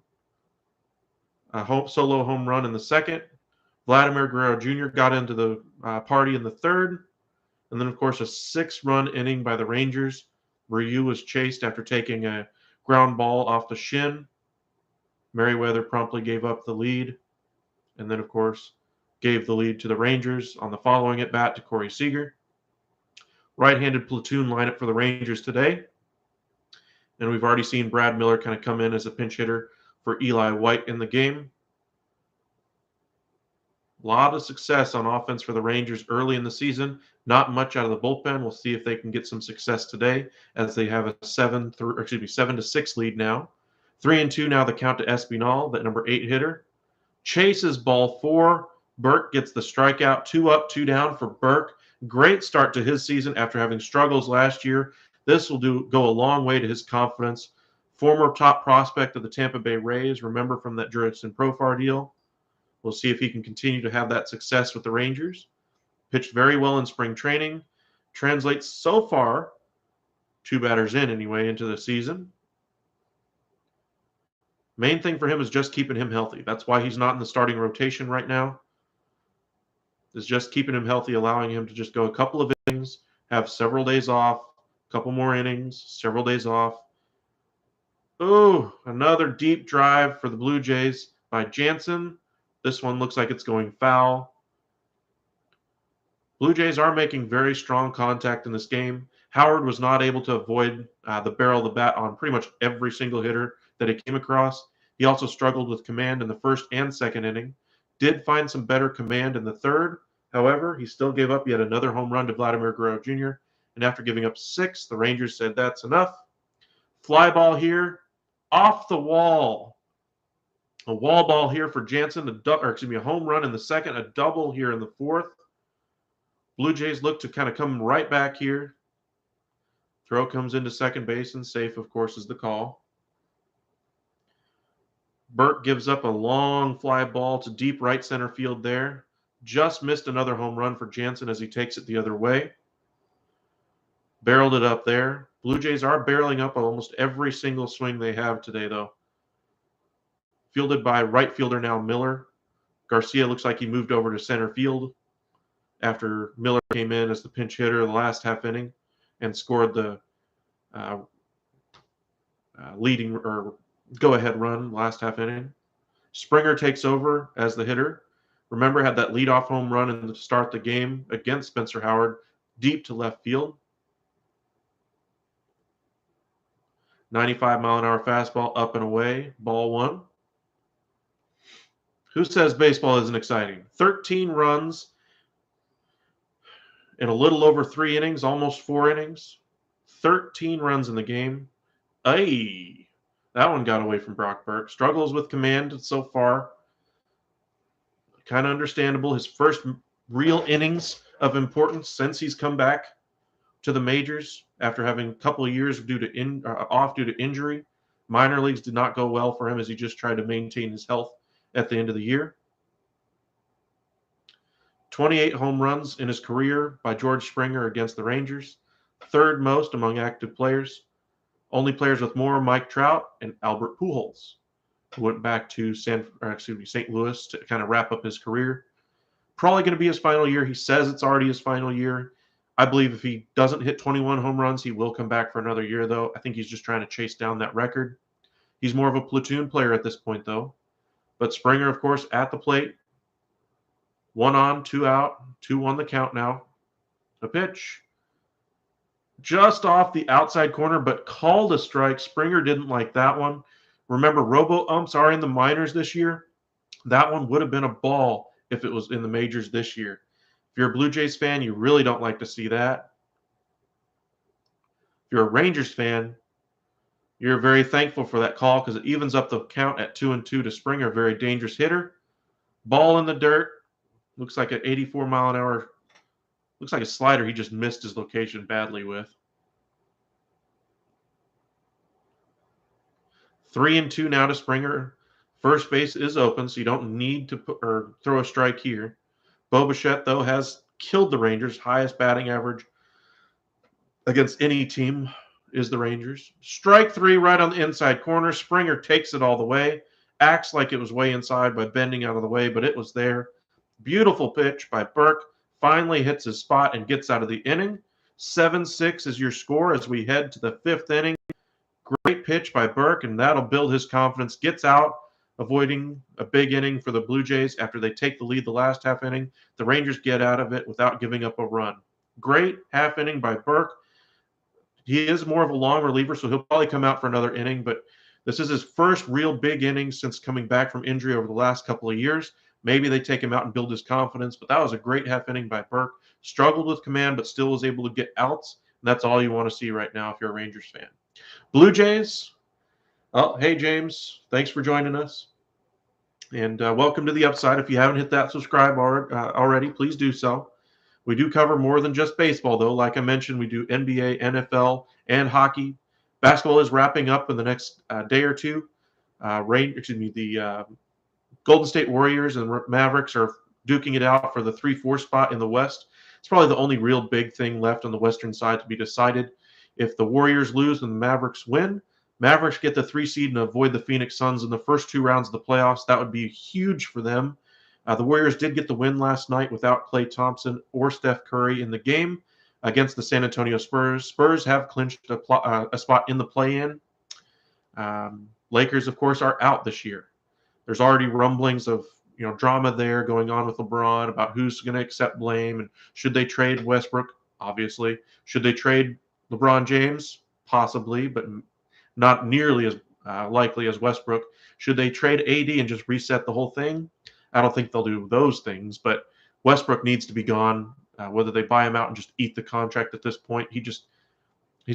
a solo home run in the second. Vladimir Guerrero Jr. got into the party in the third. And then, of course, a 6-run inning by the Rangers. Ryu was chased after taking a ground ball off the shin. Merriweather promptly gave up the lead. And then, of course, gave the lead to the Rangers on the following at-bat to Corey Seager. Right-handed platoon lineup for the Rangers today. And we've already seen Brad Miller kind of come in as a pinch hitter for Eli White in the game. A lot of success on offense for the Rangers early in the season. Not much out of the bullpen. We'll see if they can get some success today as they have a 7-6 lead now. 3-2 now the count to Espinal, that number 8 hitter. Chases ball 4. Burke gets the strikeout. 2 up, 2 down for Burke. Great start to his season after having struggles last year. This will go a long way to his confidence. Former top prospect of the Tampa Bay Rays, remember from that Jurickson Profar deal. We'll see if he can continue to have that success with the Rangers. Pitched very well in spring training. Translates so far, 2 batters in anyway, into the season. Main thing for him is just keeping him healthy. That's why he's not in the starting rotation right now. Is just keeping him healthy, allowing him to just go a couple of innings, have several days off, a couple more innings, several days off. Ooh, another deep drive for the Blue Jays by Jansen. This one looks like it's going foul. Blue Jays are making very strong contact in this game. Howard was not able to avoid the barrel of the bat on pretty much every single hitter that he came across. He also struggled with command in the first and second inning. Did find some better command in the third. However, he still gave up yet another home run to Vladimir Guerrero Jr. And after giving up 6, the Rangers said that's enough. Fly ball here, off the wall. A wall ball here for Jansen, a home run in the second, a double here in the fourth. Blue Jays look to kind of come right back here. Throw comes into second base, and safe, of course, is the call. Burke gives up a long fly ball to deep right center field there. Just missed another home run for Jansen as he takes it the other way. Barreled it up there. Blue Jays are barreling up almost every single swing they have today, though. Fielded by right fielder now Miller. Garcia looks like he moved over to center field after Miller came in as the pinch hitter the last half inning and scored the leading or go-ahead run last half inning. Springer takes over as the hitter. Remember, had that leadoff home run in the start the game against Spencer Howard, deep to left field. 95-mile-an-hour fastball up and away, ball one. Who says baseball isn't exciting? 13 runs in a little over 3 innings, almost 4 innings. 13 runs in the game. Ay, that one got away from Brock Burke. Struggles with command so far. Kind of understandable. His first real innings of importance since he's come back to the majors after having a couple of years off due to injury. Minor leagues did not go well for him as he just tried to maintain his health at the end of the year. 28 home runs in his career by George Springer against the Rangers. Third most among active players. Only players with more, Mike Trout and Albert Pujols, who went back to St. Louis to kind of wrap up his career. Probably going to be his final year. He says it's already his final year. I believe if he doesn't hit 21 home runs, he will come back for another year, though. I think he's just trying to chase down that record. He's more of a platoon player at this point, though. But Springer, of course, at the plate. 1 on, 2 out, 2-1 the count now. A pitch. Just off the outside corner, but called a strike. Springer didn't like that one. Remember, robo-umps are in the minors this year. That one would have been a ball if it was in the majors this year. If you're a Blue Jays fan, you really don't like to see that. If you're a Rangers fan, you're very thankful for that call because it evens up the count at 2-2 to Springer. Very dangerous hitter. Ball in the dirt. Looks like an 84-mile-an-hour. Looks like a slider he just missed his location badly with. 3-2 now to Springer. First base is open, so you don't need to throw a strike here. Bo Bichette, though, has killed the Rangers. Highest batting average against any team is the Rangers. Strike 3 right on the inside corner. Springer takes it all the way. Acts like it was way inside by bending out of the way, but it was there. Beautiful pitch by Burke. Finally hits his spot and gets out of the inning. 7-6 is your score as we head to the 5th inning. Great pitch by Burke, and that'll build his confidence. Gets out, avoiding a big inning for the Blue Jays after they take the lead the last half inning. The Rangers get out of it without giving up a run. Great half inning by Burke. He is more of a long reliever, so he'll probably come out for another inning, but this is his first real big inning since coming back from injury over the last couple of years. Maybe they take him out and build his confidence, but that was a great half inning by Burke. Struggled with command, but still was able to get outs, and that's all you want to see right now if you're a Rangers fan. Blue Jays. Oh, hey, James. Thanks for joining us. And welcome to the Upside. If you haven't hit that subscribe already, please do so. We do cover more than just baseball, though. Like I mentioned, we do NBA, NFL, and hockey. Basketball is wrapping up in the next day or two. The Golden State Warriors and Mavericks are duking it out for the 3-4 spot in the West. It's probably the only real big thing left on the Western side to be decided. If the Warriors lose and the Mavericks win, Mavericks get the 3 seed and avoid the Phoenix Suns in the first 2 rounds of the playoffs. That would be huge for them. The Warriors did get the win last night without Klay Thompson or Steph Curry in the game against the San Antonio Spurs. Spurs have clinched a spot in the play-in. Lakers, of course, are out this year. There's already rumblings of drama there going on with LeBron about who's going to accept blame and should they trade Westbrook? Obviously. Should they trade LeBron James? Possibly, but not nearly as likely as Westbrook. Should they trade AD and just reset the whole thing? I don't think they'll do those things, but Westbrook needs to be gone. Whether they buy him out and just eat the contract at this point, he's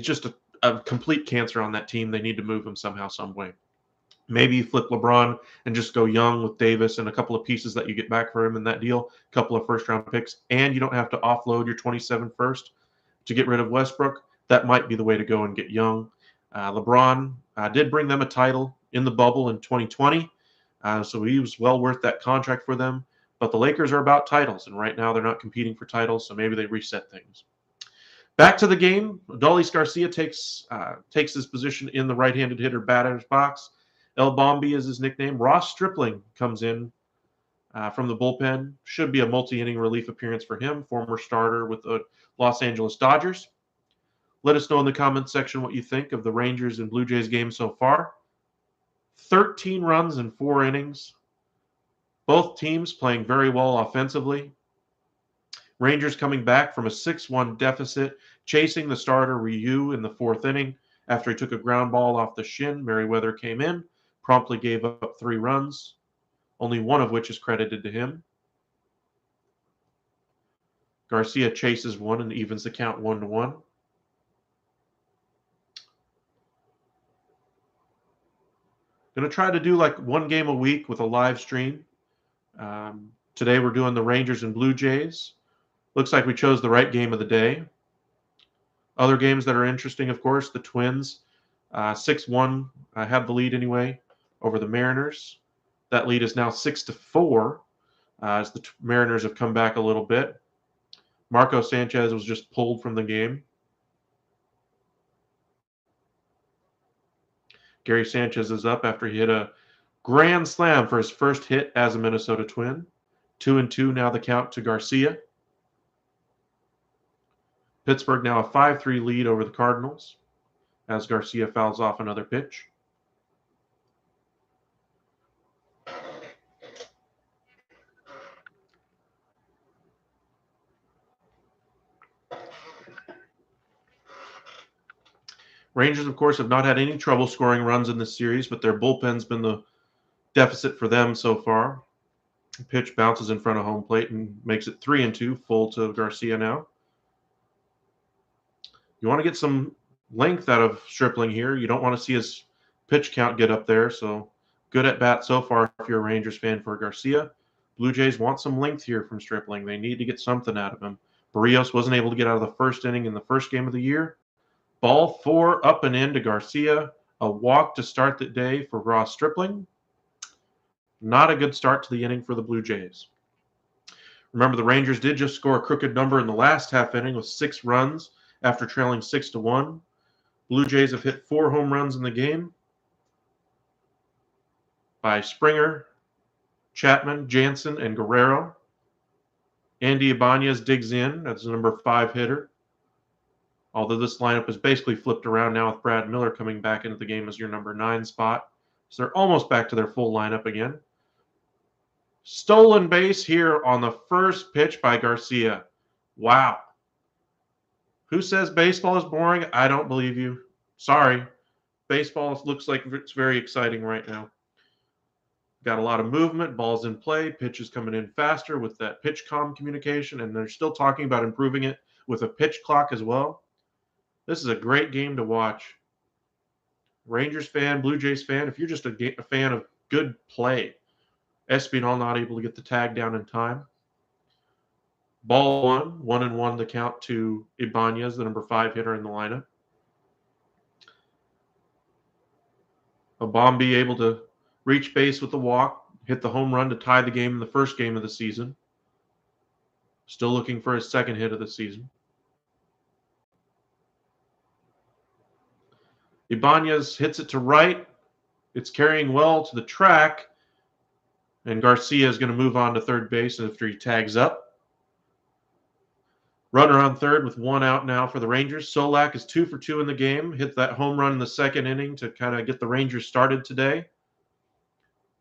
just a complete cancer on that team. They need to move him somehow, some way. Maybe you flip LeBron and just go young with Davis and a couple of pieces that you get back for him in that deal, a couple of first-round picks, and you don't have to offload your 27 first to get rid of Westbrook. That might be the way to go and get young. LeBron did bring them a title in the bubble in 2020, so he was well worth that contract for them. But the Lakers are about titles, and right now they're not competing for titles, so maybe they reset things. Back to the game, Adolis Garcia takes his position in the right-handed hitter batter's box. El Bombi is his nickname. Ross Stripling comes in from the bullpen. Should be a multi-inning relief appearance for him, former starter with the Los Angeles Dodgers. Let us know in the comments section what you think of the Rangers and Blue Jays game so far. 13 runs in 4 innings. Both teams playing very well offensively. Rangers coming back from a 6-1 deficit, chasing the starter Ryu in the 4th inning. After he took a ground ball off the shin, Merriweather came in, promptly gave up 3 runs, only one of which is credited to him. Garcia chases one and evens the count 1-1. Going to try to do like one game a week with a live stream. Today we're doing the Rangers and Blue Jays. Looks like we chose the right game of the day. Other games that are interesting, of course, the Twins. 6-1 have the lead anyway over the Mariners. That lead is now 6-4 as the Mariners have come back a little bit. Marco Sanchez was just pulled from the game. Gary Sanchez is up after he hit a grand slam for his first hit as a Minnesota Twin. 2-2 now the count to Garcia. Pittsburgh now a 5-3 lead over the Cardinals as Garcia fouls off another pitch. Rangers, of course, have not had any trouble scoring runs in this series, but their bullpen's been the deficit for them so far. The pitch bounces in front of home plate and makes it 3-2, full to Garcia now. You want to get some length out of Stripling here. You don't want to see his pitch count get up there, so good at bat so far if you're a Rangers fan for Garcia. Blue Jays want some length here from Stripling. They need to get something out of him. Barrios wasn't able to get out of the first inning in the first game of the year. Ball 4 up and in to Garcia. A walk to start the day for Ross Stripling. Not a good start to the inning for the Blue Jays. Remember, the Rangers did just score a crooked number in the last half inning with 6 runs after trailing 6-1. Blue Jays have hit 4 home runs in the game by Springer, Chapman, Jansen, and Guerrero. Andy Ibanez digs in as the number 5 hitter. Although this lineup is basically flipped around now with Brad Miller coming back into the game as your number 9 spot. So they're almost back to their full lineup again. Stolen base here on the first pitch by Garcia. Wow. Who says baseball is boring? I don't believe you. Sorry. Baseball looks like it's very exciting right now. Got a lot of movement, balls in play, pitches coming in faster with that pitch comm communication, and they're still talking about improving it with a pitch clock as well. This is a great game to watch. Rangers fan, Blue Jays fan, if you're just a fan of good play. Espinal not able to get the tag down in time. Ball 1-1 the count to Ibanez, the number 5 hitter in the lineup. Bombi able to reach base with the walk, hit the home run to tie the game in the first game of the season. Still looking for his second hit of the season. Ibanez hits it to right. It's carrying well to the track. And Garcia is going to move on to third base after he tags up. Runner on third with 1 out now for the Rangers. Solac is 2 for 2 in the game. Hit that home run in the second inning to kind of get the Rangers started today.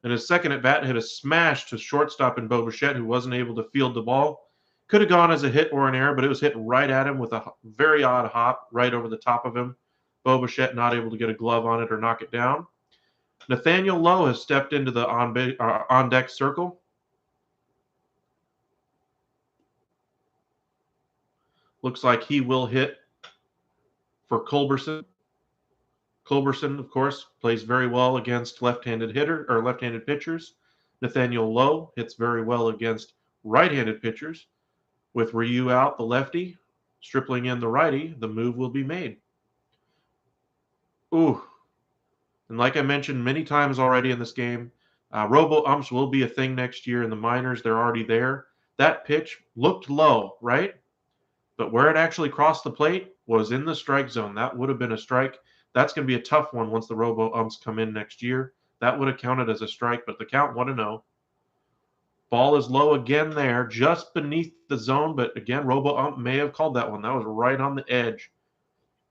And his second at bat hit a smash to shortstop in Bo Bichette, who wasn't able to field the ball. Could have gone as a hit or an error, but it was hit right at him with a very odd hop right over the top of him. Bo Bichette not able to get a glove on it or knock it down. Nathaniel Lowe has stepped into the on-deck circle. Looks like he will hit for Culberson. Culberson, of course, plays very well against left-handed pitchers. Nathaniel Lowe hits very well against right-handed pitchers. With Ryu out, the lefty, Stripling in the righty, the move will be made. Ooh. And like I mentioned many times already in this game, robo-umps will be a thing next year in the minors. They're already there. That pitch looked low, right? But where it actually crossed the plate was in the strike zone. That would have been a strike. That's going to be a tough one once the robo-umps come in next year. That would have counted as a strike, but the count 1-0. Ball is low again there, just beneath the zone, but again, robo-ump may have called that one. That was right on the edge.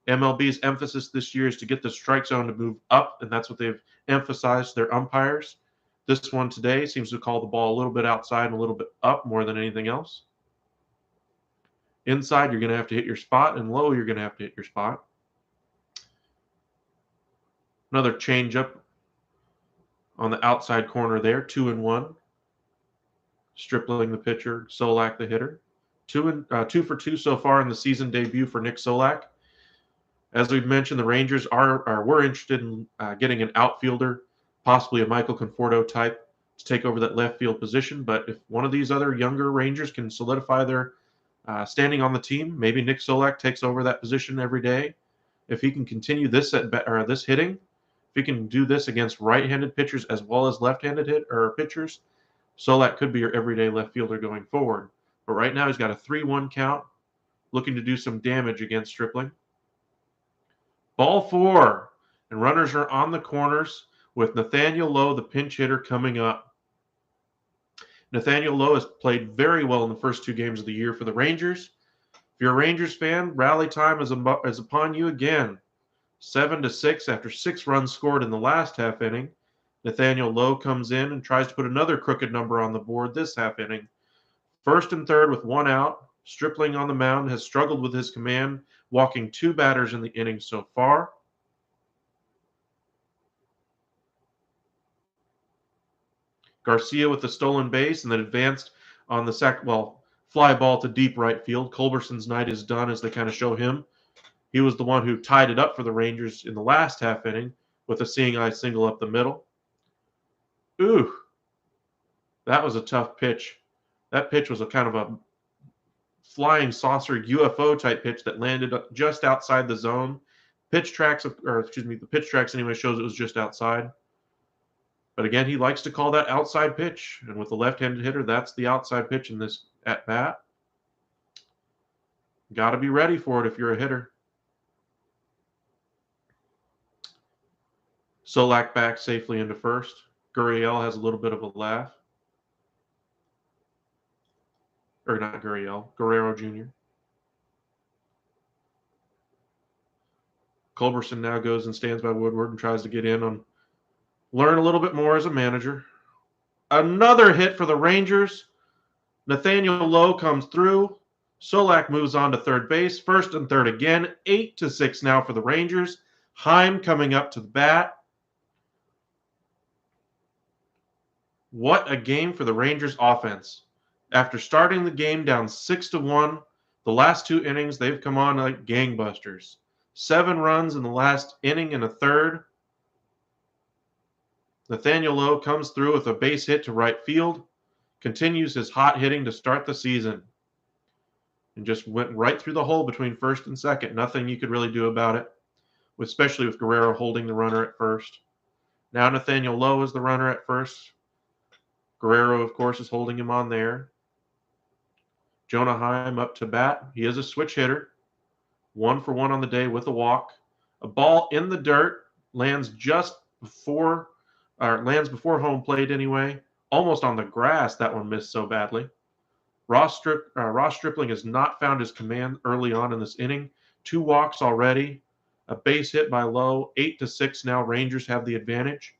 MLB's emphasis this year is to get the strike zone to move up, and that's what they've emphasized their umpires. This one today seems to call the ball a little bit outside and a little bit up more than anything else. Inside, you're going to have to hit your spot, and low, you're going to have to hit your spot. Another changeup on the outside corner there, 2-1. Stripling the pitcher, Solac the hitter. 2 for 2 so far in the season debut for Nick Solac. As we've mentioned, the Rangers were interested in getting an outfielder, possibly a Michael Conforto type, to take over that left field position. But if one of these other younger Rangers can solidify their standing on the team, maybe Nick Solac takes over that position every day. If he can continue this this hitting, if he can do this against right-handed pitchers as well as left-handed pitchers, Solac could be your everyday left fielder going forward. But right now he's got a 3-1 count, looking to do some damage against Stripling. Ball 4, and runners are on the corners with Nathaniel Lowe, the pinch hitter, coming up. Nathaniel Lowe has played very well in the first 2 games of the year for the Rangers. If you're a Rangers fan, rally time is upon you again. 7-6 after 6 runs scored in the last half inning. Nathaniel Lowe comes in and tries to put another crooked number on the board this half inning. First and third with 1 out. Stripling on the mound has struggled with his command, walking 2 batters in the inning so far. Garcia with the stolen base and then advanced on the fly ball to deep right field. Culberson's night is done as they kind of show him. He was the one who tied it up for the Rangers in the last half inning with a seeing eye single up the middle. Ooh, that was a tough pitch. That pitch was a kind of a flying saucer UFO type pitch that landed just outside the zone. The pitch tracks anyway shows it was just outside. But again, he likes to call that outside pitch, and with the left-handed hitter, that's the outside pitch in this at bat. Got to be ready for it if you're a hitter. Solac back safely into first. Guerrero has a little bit of a laugh. Or not Guerrero, Guerrero Jr. Culberson now goes and stands by Woodward and tries to get in on, learn a little bit more as a manager. Another hit for the Rangers. Nathaniel Lowe comes through. Solac moves on to third base. First and third again. 8-6 now for the Rangers. Heim coming up to the bat. What a game for the Rangers offense. After starting the game down 6-1, the last 2 innings, they've come on like gangbusters. 7 runs in the last inning and a third. Nathaniel Lowe comes through with a base hit to right field, continues his hot hitting to start the season, and just went right through the hole between first and second. Nothing you could really do about it, especially with Guerrero holding the runner at first. Now Nathaniel Lowe is the runner at first. Guerrero, of course, is holding him on there. Jonah Heim up to bat. He is a switch hitter. 1 for 1 on the day with a walk. A ball in the dirt lands before home plate anyway. Almost on the grass, that one missed so badly. Ross Stripling has not found his command early on in this inning. 2 walks already. A base hit by Lowe. 8-6 now. Rangers have the advantage.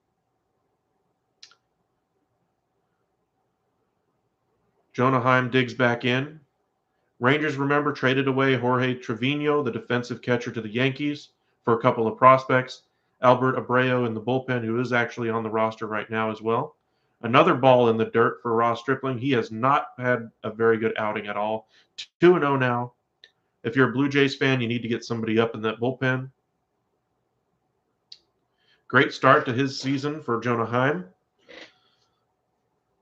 Jonah Heim digs back in. Rangers, remember, traded away Jorge Trevino, the defensive catcher, to the Yankees for a couple of prospects. Albert Abreu in the bullpen, who is actually on the roster right now as well. Another ball in the dirt for Ross Stripling. He has not had a very good outing at all. 2-0 now. If you're a Blue Jays fan, you need to get somebody up in that bullpen. Great start to his season for Jonah Heim.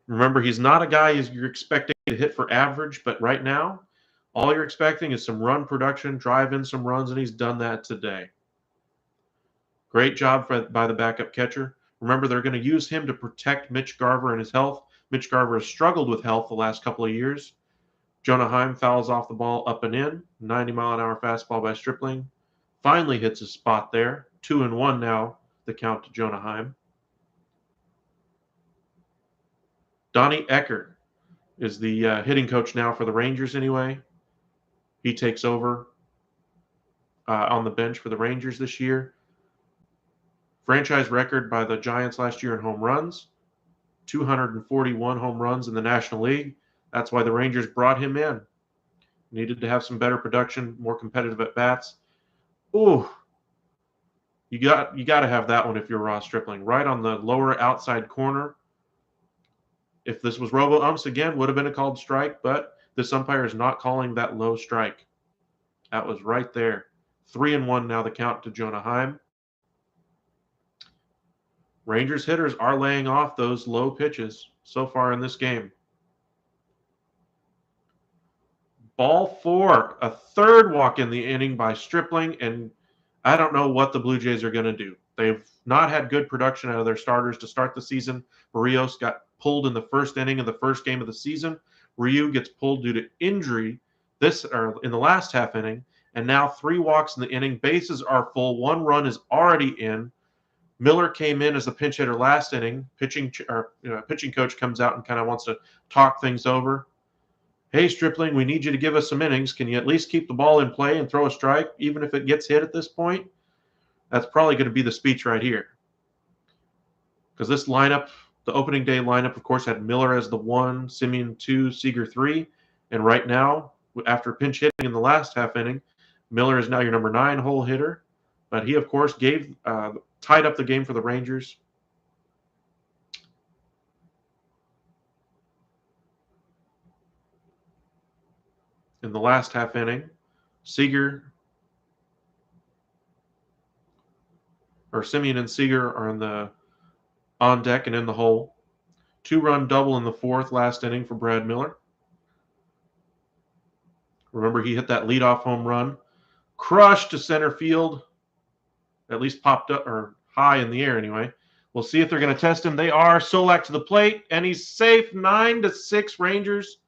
Remember, he's not a guy you're expecting to hit for average, but right now, all you're expecting is some run production, drive in some runs, and he's done that today. Great job by the backup catcher. Remember, they're going to use him to protect Mitch Garver and his health. Mitch Garver has struggled with health the last couple of years. Jonah Heim fouls off the ball up and in. 90-mile-an-hour fastball by Stripling. Finally hits his spot there. 2-1 now, the count to Jonah Heim. Donnie Eckert is the hitting coach now for the Rangers anyway. He takes over on the bench for the Rangers this year. Franchise record by the Giants last year in home runs. 241 home runs in the National League. That's why the Rangers brought him in. Needed to have some better production, more competitive at bats. Ooh, you got to have that one if you're Ross Stripling. Right on the lower outside corner. If this was robo-umps again, would have been a called strike, but this umpire is not calling that low strike. That was right there. 3-1 now the count to Jonah Heim. Rangers hitters are laying off those low pitches so far in this game. Ball 4, a third walk in the inning by Stripling, and I don't know what the Blue Jays are going to do. They've not had good production out of their starters to start the season. Barrios got pulled in the first inning of the first game of the season. Ryu gets pulled due to injury in the last half inning, and now 3 walks in the inning. Bases are full. 1 run is already in. Miller came in as the pinch hitter last inning. Pitching coach comes out and kind of wants to talk things over. Hey, Stripling, we need you to give us some innings. Can you at least keep the ball in play and throw a strike, even if it gets hit at this point? That's probably going to be the speech right here. Because this lineup, the opening day lineup, of course, had Miller as the 1, Semien 2, Seager 3. And right now, after pinch hitting in the last half inning, Miller is now your number 9 hole hitter. But he, of course, tied up the game for the Rangers. In the last half inning, Semien and Seager are on deck and in the hole. 2-run double in the 4th last inning for Brad Miller. Remember, he hit that leadoff home run. Crushed to center field. At least popped up, or high in the air anyway. We'll see if they're going to test him. They are. Solac to the plate, and he's safe. 9-6 Rangers.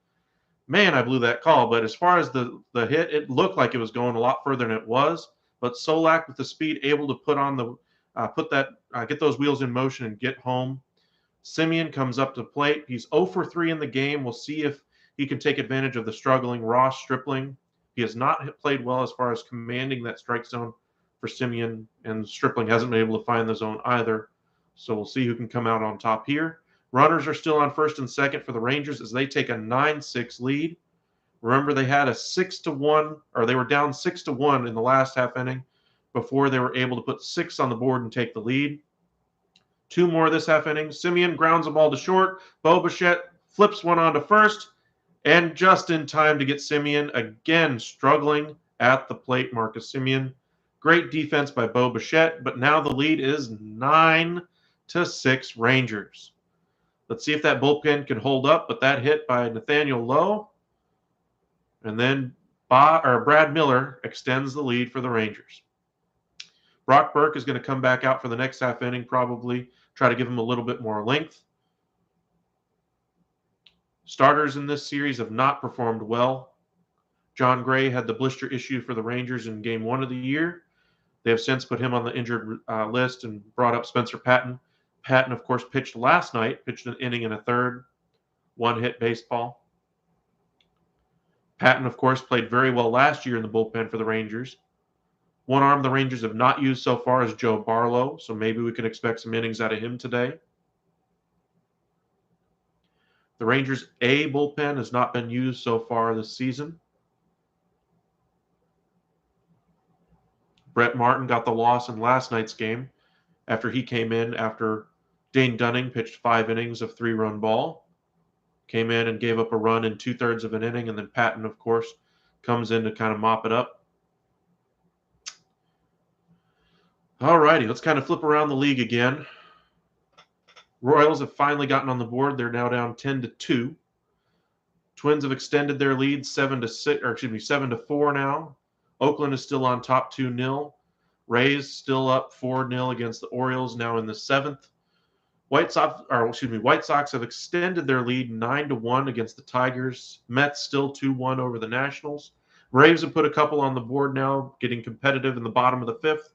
Man, I blew that call. But as far as the hit, it looked like it was going a lot further than it was. But Solac with the speed, able to get those wheels in motion and get home. Semien comes up to the plate. He's 0 for 3 in the game. We'll see if he can take advantage of the struggling Ross Stripling. He has not played well as far as commanding that strike zone for Semien, and Stripling hasn't been able to find the zone either. So we'll see who can come out on top here. Runners are still on first and second for the Rangers as they take a 9-6 lead. Remember, they had a 6-1, or they were down 6-1 in the last half inning before they were able to put 6 on the board and take the lead. 2 more this half inning. Semien grounds a ball to short. Bo Bichette flips one onto first, and just in time to get Semien again struggling at the plate. Marcus Semien. Great defense by Bo Bichette, but now the lead is 9-6 Rangers. Let's see if that bullpen can hold up, but that hit by Nathaniel Lowe. And then Brad Miller extends the lead for the Rangers. Brock Burke is going to come back out for the next half inning, probably try to give him a little bit more length. Starters in this series have not performed well. John Gray had the blister issue for the Rangers in Game 1 of the year. They have since put him on the injured list and brought up Spencer Patton. Patton, of course, pitched last night, pitched an inning and a third, 1-hit baseball. Patton, of course, played very well last year in the bullpen for the Rangers. One arm the Rangers have not used so far is Joe Barlow, so maybe we can expect some innings out of him today. The Rangers' A bullpen has not been used so far this season. Brett Martin got the loss in last night's game after he came in after Dane Dunning pitched 5 innings of 3-run ball. Came in and gave up a run in 2/3 of an inning, and then Patton, of course, comes in to kind of mop it up. All righty, let's kind of flip around the league again. Royals have finally gotten on the board. They're now down 10-2. Twins have extended their lead 7-4 now. Oakland is still on top 2-0. Rays still up 4-0 against the Orioles now in the 7th. White Sox have extended their lead 9-1 against the Tigers. Mets still 2-1 over the Nationals. Braves have put a couple on the board now, getting competitive in the bottom of the 5th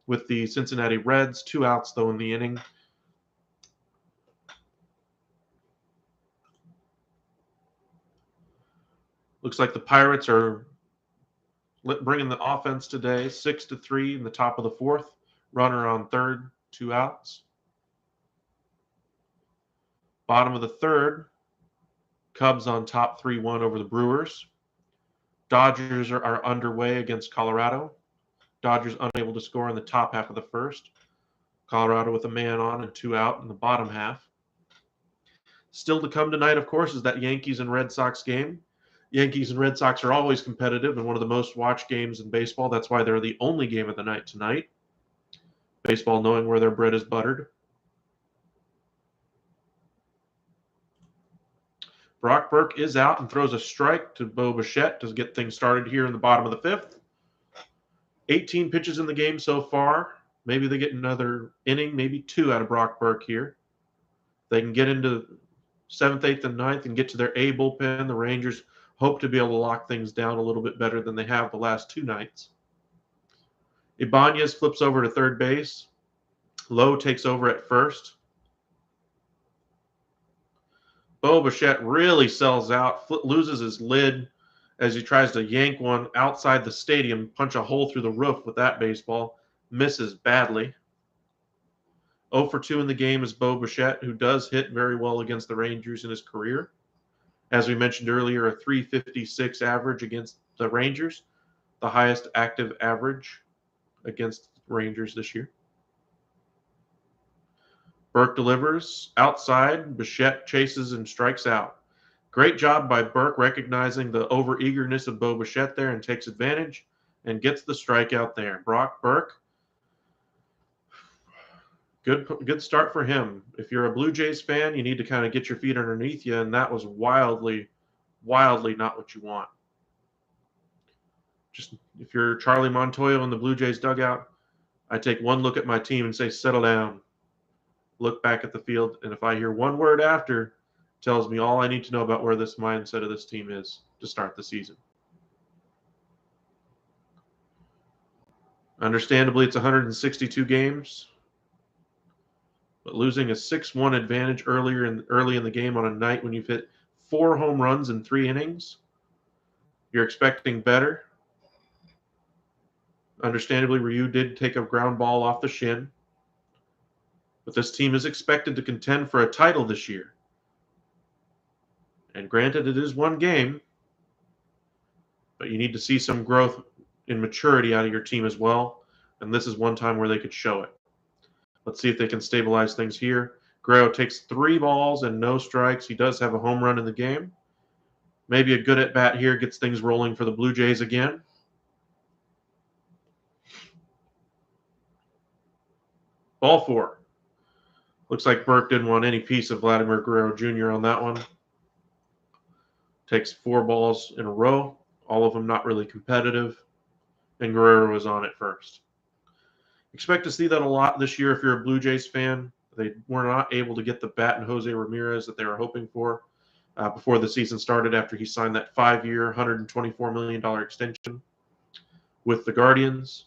with the Cincinnati Reds. 2 outs, though, in the inning. Looks like the Pirates are bringing the offense today, 6-3 in the top of the 4th. Runner on third, 2 outs. Bottom of the 3rd, Cubs on top 3-1 over the Brewers. Dodgers are underway against Colorado. Dodgers unable to score in the top half of the 1st. Colorado with a man on and 2 out in the bottom half. Still to come tonight, of course, is that Yankees and Red Sox game. Yankees and Red Sox are always competitive and one of the most watched games in baseball. That's why they're the only game of the night tonight. Baseball knowing where their bread is buttered. Brock Burke is out and throws a strike to Bo Bichette to get things started here in the bottom of the 5th. 18 pitches in the game so far. Maybe they get another inning, maybe 2 out of Brock Burke here. They can get into 7th, 8th, and 9th and get to their A bullpen. The Rangers hope to be able to lock things down a little bit better than they have the last 2 nights. Ibanez flips over to third base. Lowe takes over at first. Bo Bichette really sells out, loses his lid as he tries to yank one outside the stadium, punch a hole through the roof with that baseball. Misses badly. 0 for 2 in the game is Bo Bichette, who does hit very well against the Rangers in his career. As we mentioned earlier, a .356 average against the Rangers, the highest active average against the Rangers this year. Burke delivers outside. Bichette chases and strikes out. Great job by Burke recognizing the overeagerness of Bo Bichette there and takes advantage and gets the strikeout there. Brock Burke, good start for him. If you're a Blue Jays fan, you need to kind of get your feet underneath you, and that was wildly not what you want. Just if you're Charlie Montoyo in the Blue Jays dugout, I take one look at my team and say, settle down. Look back at the field, and if I hear one word after, it tells me all I need to know about where this mindset of this team is to start the season. Understandably, it's 162 games, but losing a 6-1 advantage early in the game on a night when you've hit 4 home runs in 3 innings, you're expecting better. Understandably, Ryu did take a ground ball off the shin. But this team is expected to contend for a title this year. And granted, it is 1 game, but you need to see some growth in maturity out of your team as well. And this is one time where they could show it. Let's see if they can stabilize things here. Guerrero takes 3 balls and no strikes. He does have a home run in the game. Maybe a good at-bat here gets things rolling for the Blue Jays again. Ball 4. Looks like Burke didn't want any piece of Vladimir Guerrero Jr. on that one. Takes 4 balls in a row, all of them not really competitive, and Guerrero was on it first. Expect to see that a lot this year if you're a Blue Jays fan. They were not able to get the bat and Jose Ramirez that they were hoping for before the season started after he signed that 5-year, $124 million extension with the Guardians.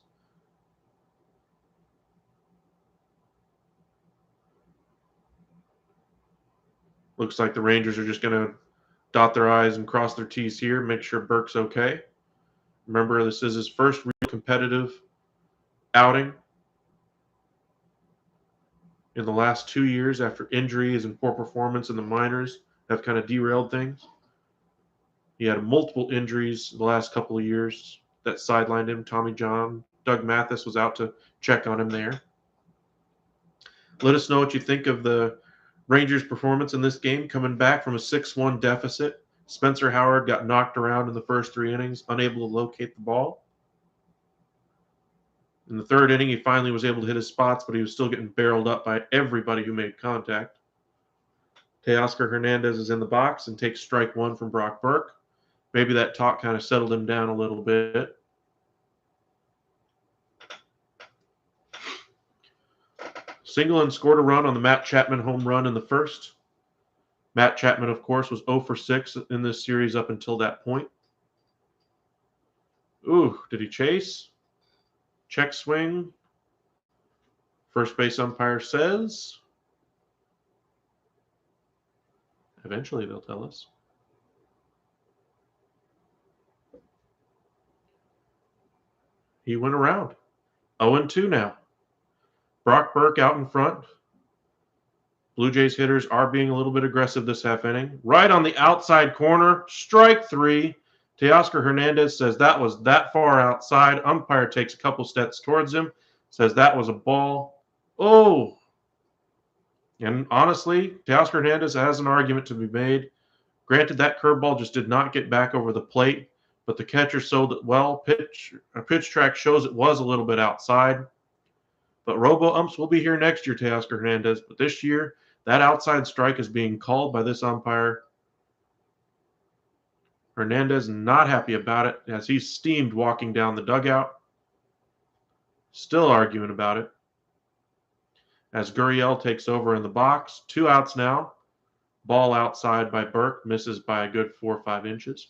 Looks like the Rangers are just going to dot their I's and cross their T's here, make sure Burke's okay. Remember, this is his first real competitive outing in the last 2 years after injuries and poor performance in the minors have kind of derailed things. He had multiple injuries the last couple of years that sidelined him. Tommy John, Doug Mathis was out to check on him there. Let us know what you think of the Rangers' performance in this game, coming back from a 6-1 deficit. Spencer Howard got knocked around in the first 3 innings, unable to locate the ball. In the third inning, he finally was able to hit his spots, but he was still getting barreled up by everybody who made contact. Teoscar Hernandez is in the box and takes strike one from Brock Burke. Maybe that talk kind of settled him down a little bit. Singleton scored a run on the Matt Chapman home run in the first. Matt Chapman, of course, was 0 for 6 in this series up until that point. Ooh, did he chase? Check swing. First base umpire says. Eventually they'll tell us. He went around. 0-2 now. Brock Burke out in front. Blue Jays hitters are being a little bit aggressive this half inning. Right on the outside corner, strike three. Teoscar Hernandez says that was that far outside. Umpire takes a couple steps towards him, says that was a ball. Oh! And honestly, Teoscar Hernandez has an argument to be made. Granted, that curveball just did not get back over the plate, but the catcher sold it well. Pitch track shows it was a little bit outside. But robo-umps will be here next year, Teoscar Hernandez. But this year, that outside strike is being called by this umpire. Hernandez not happy about it as he's steamed walking down the dugout. Still arguing about it. As Guerrero takes over in the box. 2 outs now. Ball outside by Burke. Misses by a good 4 or 5 inches.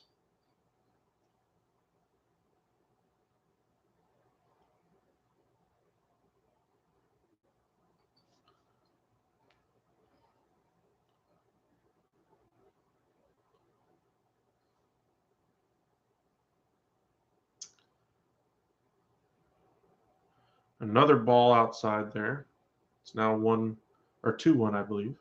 Another ball outside there. It's now 1 or 2-1, I believe.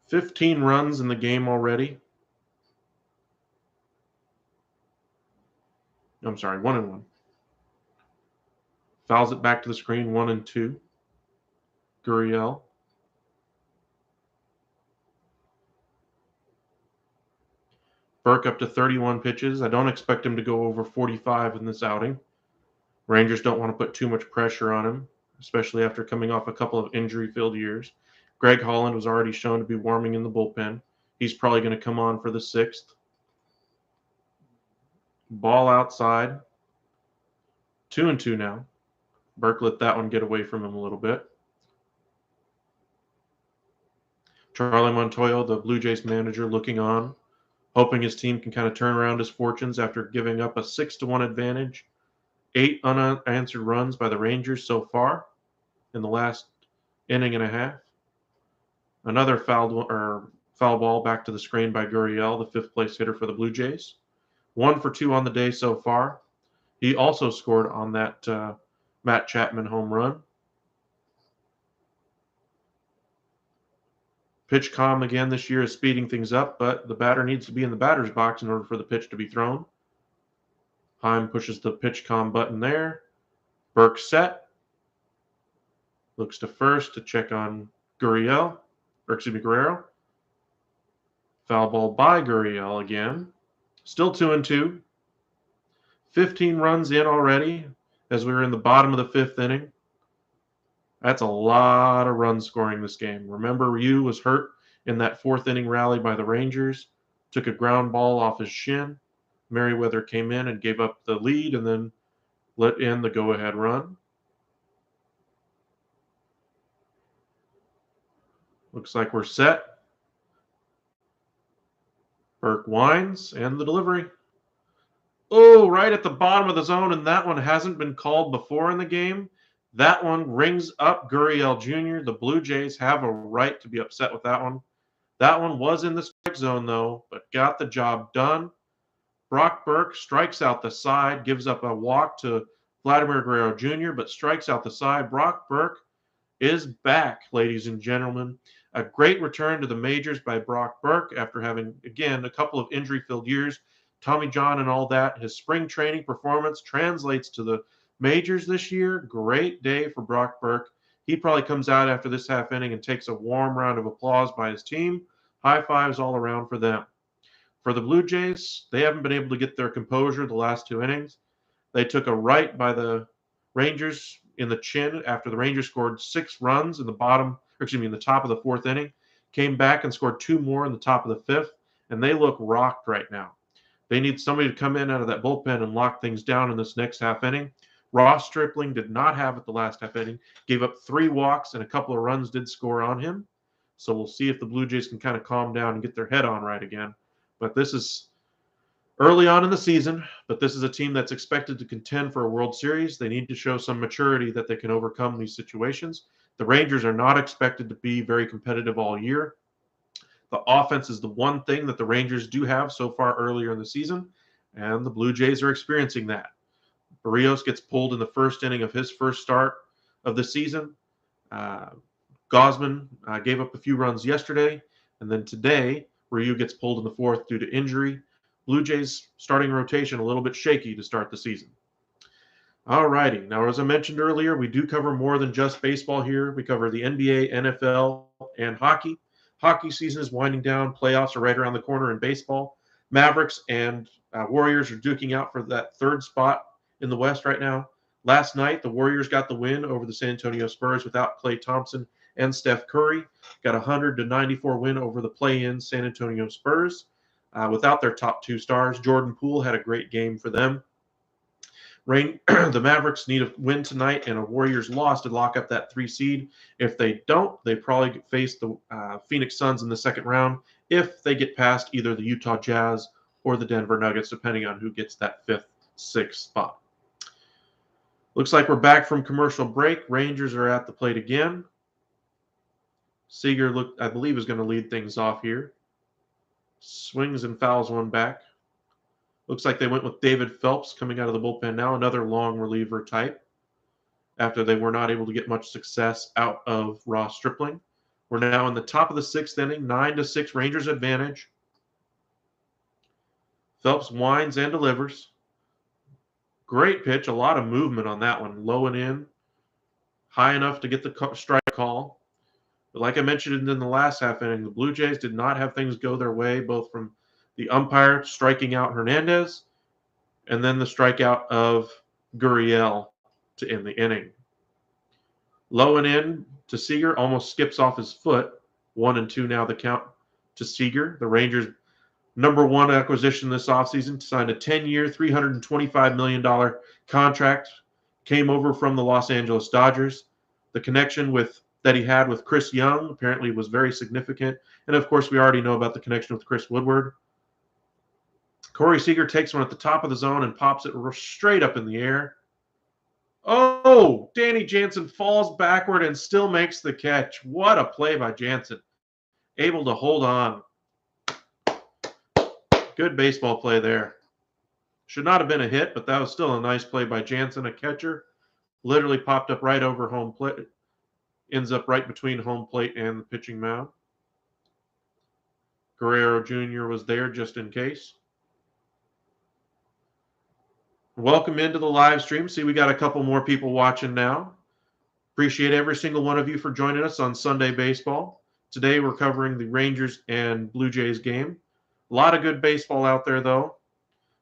$15 runs in the game already. I'm sorry, 1-1. Fouls it back to the screen, 1-2. Guerrero. Burke up to 31 pitches. I don't expect him to go over 45 in this outing. Rangers don't want to put too much pressure on him, especially after coming off a couple of injury-filled years. Greg Holland was already shown to be warming in the bullpen. He's probably going to come on for the 6th. Ball outside. 2-2 now. Burke let that one get away from him a little bit. Charlie Montoyo, the Blue Jays manager, looking on, hoping his team can kind of turn around his fortunes after giving up a 6-1 advantage. 8 unanswered runs by the Rangers so far in the last inning and a half. Another foul ball back to the screen by Guerrero, the 5th place hitter for the Blue Jays. 1 for 2 on the day so far. He also scored on that Matt Chapman home run. Pitch calm again this year is speeding things up, but the batter needs to be in the batter's box in order for the pitch to be thrown. Heim pushes the pitch calm button there. Burke set. Looks to first to check on Guerrero. Foul ball by Guerrero again. Still 2-2. 15 runs in already as we were in the bottom of the 5th inning. That's a lot of run scoring this game. Remember, Ryu was hurt in that 4th inning rally by the Rangers. Took a ground ball off his shin. Merriweather came in and gave up the lead and then let in the go-ahead run. Looks like we're set. Burke winds and the delivery. Oh, right at the bottom of the zone, and that one hasn't been called before in the game. That one rings up Gurriel Jr. The Blue Jays have a right to be upset with that one. That one was in the strike zone, though, but got the job done. Brock Burke strikes out the side, gives up a walk to Vladimir Guerrero Jr., but strikes out the side. Brock Burke is back, ladies and gentlemen. A great return to the majors by Brock Burke after having, again, a couple of injury-filled years. Tommy John and all that. His spring training performance translates to the majors this year. Great day for Brock Burke. He probably comes out after this half inning and takes a warm round of applause by his team. High fives all around for them. For the Blue Jays, they haven't been able to get their composure the last 2 innings. They took a right by the Rangers in the chin after the Rangers scored 6 runs in the top of the 4th inning, came back and scored 2 more in the top of the 5th, and they look rocked right now. They need somebody to come in out of that bullpen and lock things down in this next half inning. Ross Stripling did not have it the last half inning, gave up 3 walks and a couple of runs did score on him. So we'll see if the Blue Jays can kind of calm down and get their head on right again. But this is early on in the season, but this is a team that's expected to contend for a World Series. They need to show some maturity that they can overcome these situations. The Rangers are not expected to be very competitive all year. The offense is the one thing that the Rangers do have so far earlier in the season, and the Blue Jays are experiencing that. Barrios gets pulled in the 1st inning of his first start of the season. Gosman gave up a few runs yesterday, and then today, Ryu gets pulled in the 4th due to injury. Blue Jays starting rotation a little bit shaky to start the season. All righty. Now, as I mentioned earlier, we do cover more than just baseball here. We cover the NBA, NFL, and hockey. Hockey season is winding down. Playoffs are right around the corner in baseball. Mavericks and Warriors are duking out for that 3rd spot in the West right now. Last night, the Warriors got the win over the San Antonio Spurs without Klay Thompson and Steph Curry. Got a 100-94 win over the play-in San Antonio Spurs without their top 2 stars. Jordan Poole had a great game for them. The Mavericks need a win tonight and a Warriors loss to lock up that 3 seed. If they don't, they probably face the Phoenix Suns in the 2nd round if they get past either the Utah Jazz or the Denver Nuggets, depending on who gets that 5th, 6th spot. Looks like we're back from commercial break. Rangers are at the plate again. Seager, I believe, is going to lead things off here. Swings and fouls one back. Looks like they went with David Phelps coming out of the bullpen now, another long reliever type, after they were not able to get much success out of Ross Stripling. We're now in the top of the 6th inning, 9-6 Rangers advantage. Phelps winds and delivers. Great pitch, a lot of movement on that one, low and in, high enough to get the strike call. But like I mentioned in the last half inning, the Blue Jays did not have things go their way, both from the umpire striking out Hernandez and then the strikeout of Guerrero to end the inning. Low and in to Seager, almost skips off his foot. 1-2 now the count to Seager. The Rangers' #1 acquisition this offseason signed a 10-year, $325 million contract. Came over from the Los Angeles Dodgers. The connection that he had with Chris Young apparently was very significant. And, of course, we already know about the connection with Chris Woodward. Corey Seager takes one at the top of the zone and pops it straight up in the air. Oh, Danny Jansen falls backward and still makes the catch. What a play by Jansen. Able to hold on. Good baseball play there. Should not have been a hit, but that was still a nice play by Jansen, a catcher. Literally popped up right over home plate. Ends up right between home plate and the pitching mound. Guerrero Jr. was there just in case. Welcome into the live stream. See, we got a couple more people watching now. Appreciate every single one of you for joining us on Sunday Baseball. Today we're covering the Rangers and Blue Jays game. A lot of good baseball out there, though.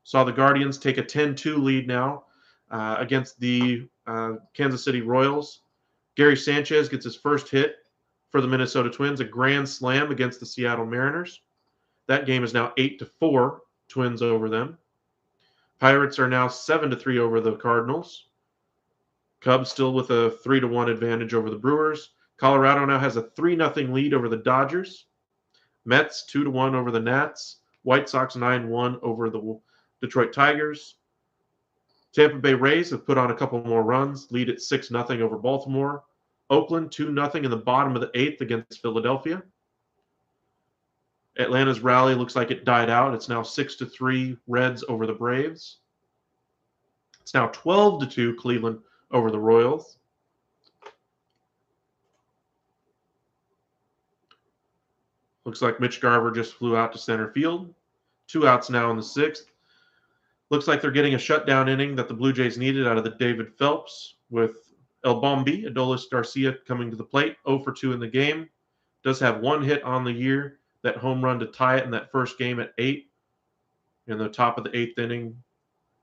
Saw the Guardians take a 10-2 lead now against the Kansas City Royals. Gary Sanchez gets his first hit for the Minnesota Twins, a grand slam against the Seattle Mariners. That game is now 8-4, Twins over them. Pirates are now 7-3 over the Cardinals. Cubs still with a 3-1 advantage over the Brewers. Colorado now has a 3-0 lead over the Dodgers. Mets 2-1 over the Nats. White Sox 9-1 over the Detroit Tigers. Tampa Bay Rays have put on a couple more runs, lead at 6-0 over Baltimore. Oakland 2-0 in the bottom of the 8th against Philadelphia. Atlanta's rally looks like it died out. It's now 6-3 Reds over the Braves. It's now 12-2 Cleveland over the Royals. Looks like Mitch Garver just flew out to center field. 2 outs now in the 6th. Looks like they're getting a shutdown inning that the Blue Jays needed out of the David Phelps, with El Bombi, Adolis Garcia, coming to the plate, 0 for 2 in the game. Does have 1 hit on the year. that home run to tie it in that first game at 8 in the top of the 8th inning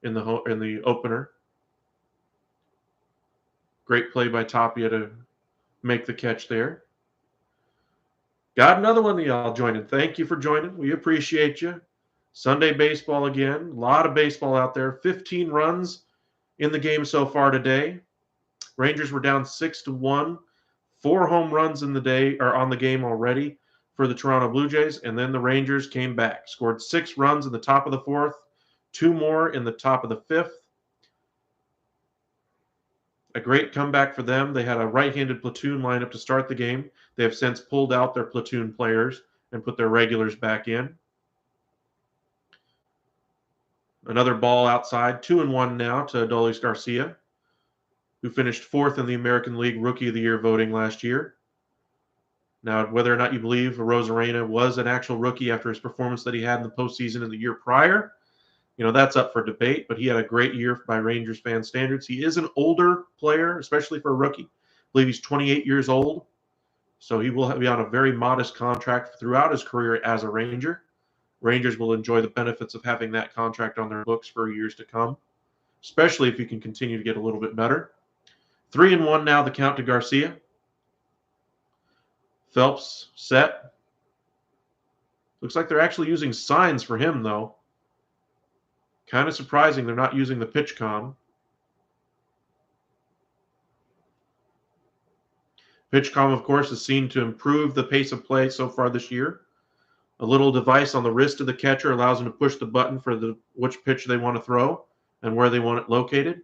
in the opener. Great play by Tapia to make the catch there. Got another one of y'all joining. Thank you for joining. We appreciate you. Sunday baseball again. A lot of baseball out there. 15 runs in the game so far today. Rangers were down 6-1. 4 home runs in the day are on the game already for the Toronto Blue Jays, and then the Rangers came back, scored 6 runs in the top of the 4th, 2 more in the top of the 5th. A great comeback for them. They had a right-handed platoon lineup to start the game. They have since pulled out their platoon players and put their regulars back in. Another ball outside, 2-1 now to Adolis Garcia, who finished 4th in the American League Rookie of the Year voting last year. Now, whether or not you believe Rosarena was an actual rookie after his performance that he had in the postseason in the year prior, that's up for debate, but he had a great year by Rangers fan standards. He is an older player, especially for a rookie. I believe he's 28 years old, so he will be on a very modest contract throughout his career as a Ranger. Rangers will enjoy the benefits of having that contract on their books for years to come, especially if he can continue to get a little bit better. 3-1 now, the count to Garcia. Phelps set. Looks like they're actually using signs for him, though. Kind of surprising they're not using the pitch com. Pitch com, of course, is seen to improve the pace of play so far this year. A little device on the wrist of the catcher allows them to push the button for which pitch they want to throw and where they want it located.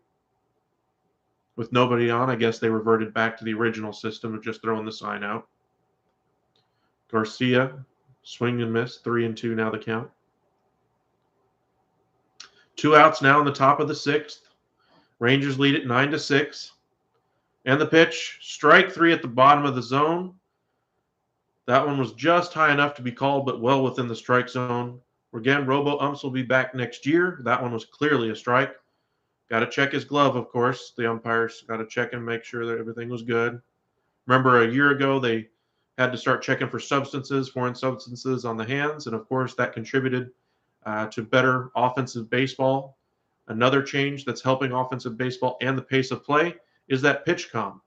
With nobody on, I guess they reverted back to the original system of just throwing the sign out. Garcia, swing and miss, 3-2 now the count. 2 outs now in the top of the 6th. Rangers lead it 9-6. And the pitch, strike 3 at the bottom of the zone. That one was just high enough to be called, but well within the strike zone. Again, robo-umps will be back next year. That one was clearly a strike. Got to check his glove, of course. The umpires got to check and make sure that everything was good. Remember, a year ago, they had to start checking for foreign substances on the hands, and of course that contributed to better offensive baseball. Another change that's helping offensive baseball and the pace of play is that pitch com.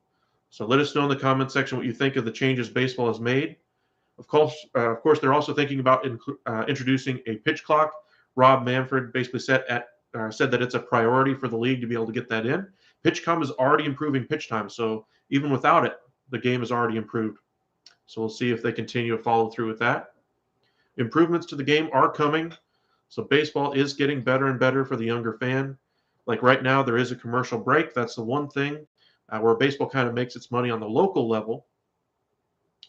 So let us know in the comment section what you think of the changes baseball has made. Of course, they're also thinking about introducing a pitch clock. Rob Manfred basically said that it's a priority for the league to be able to get that in. Pitch com is already improving pitch time, so even without it, the game is already improved. So we'll see if they continue to follow through with that. Improvements to the game are coming. So baseball is getting better and better for the younger fan. Like right now, there is a commercial break. That's the one thing where baseball kind of makes its money on the local level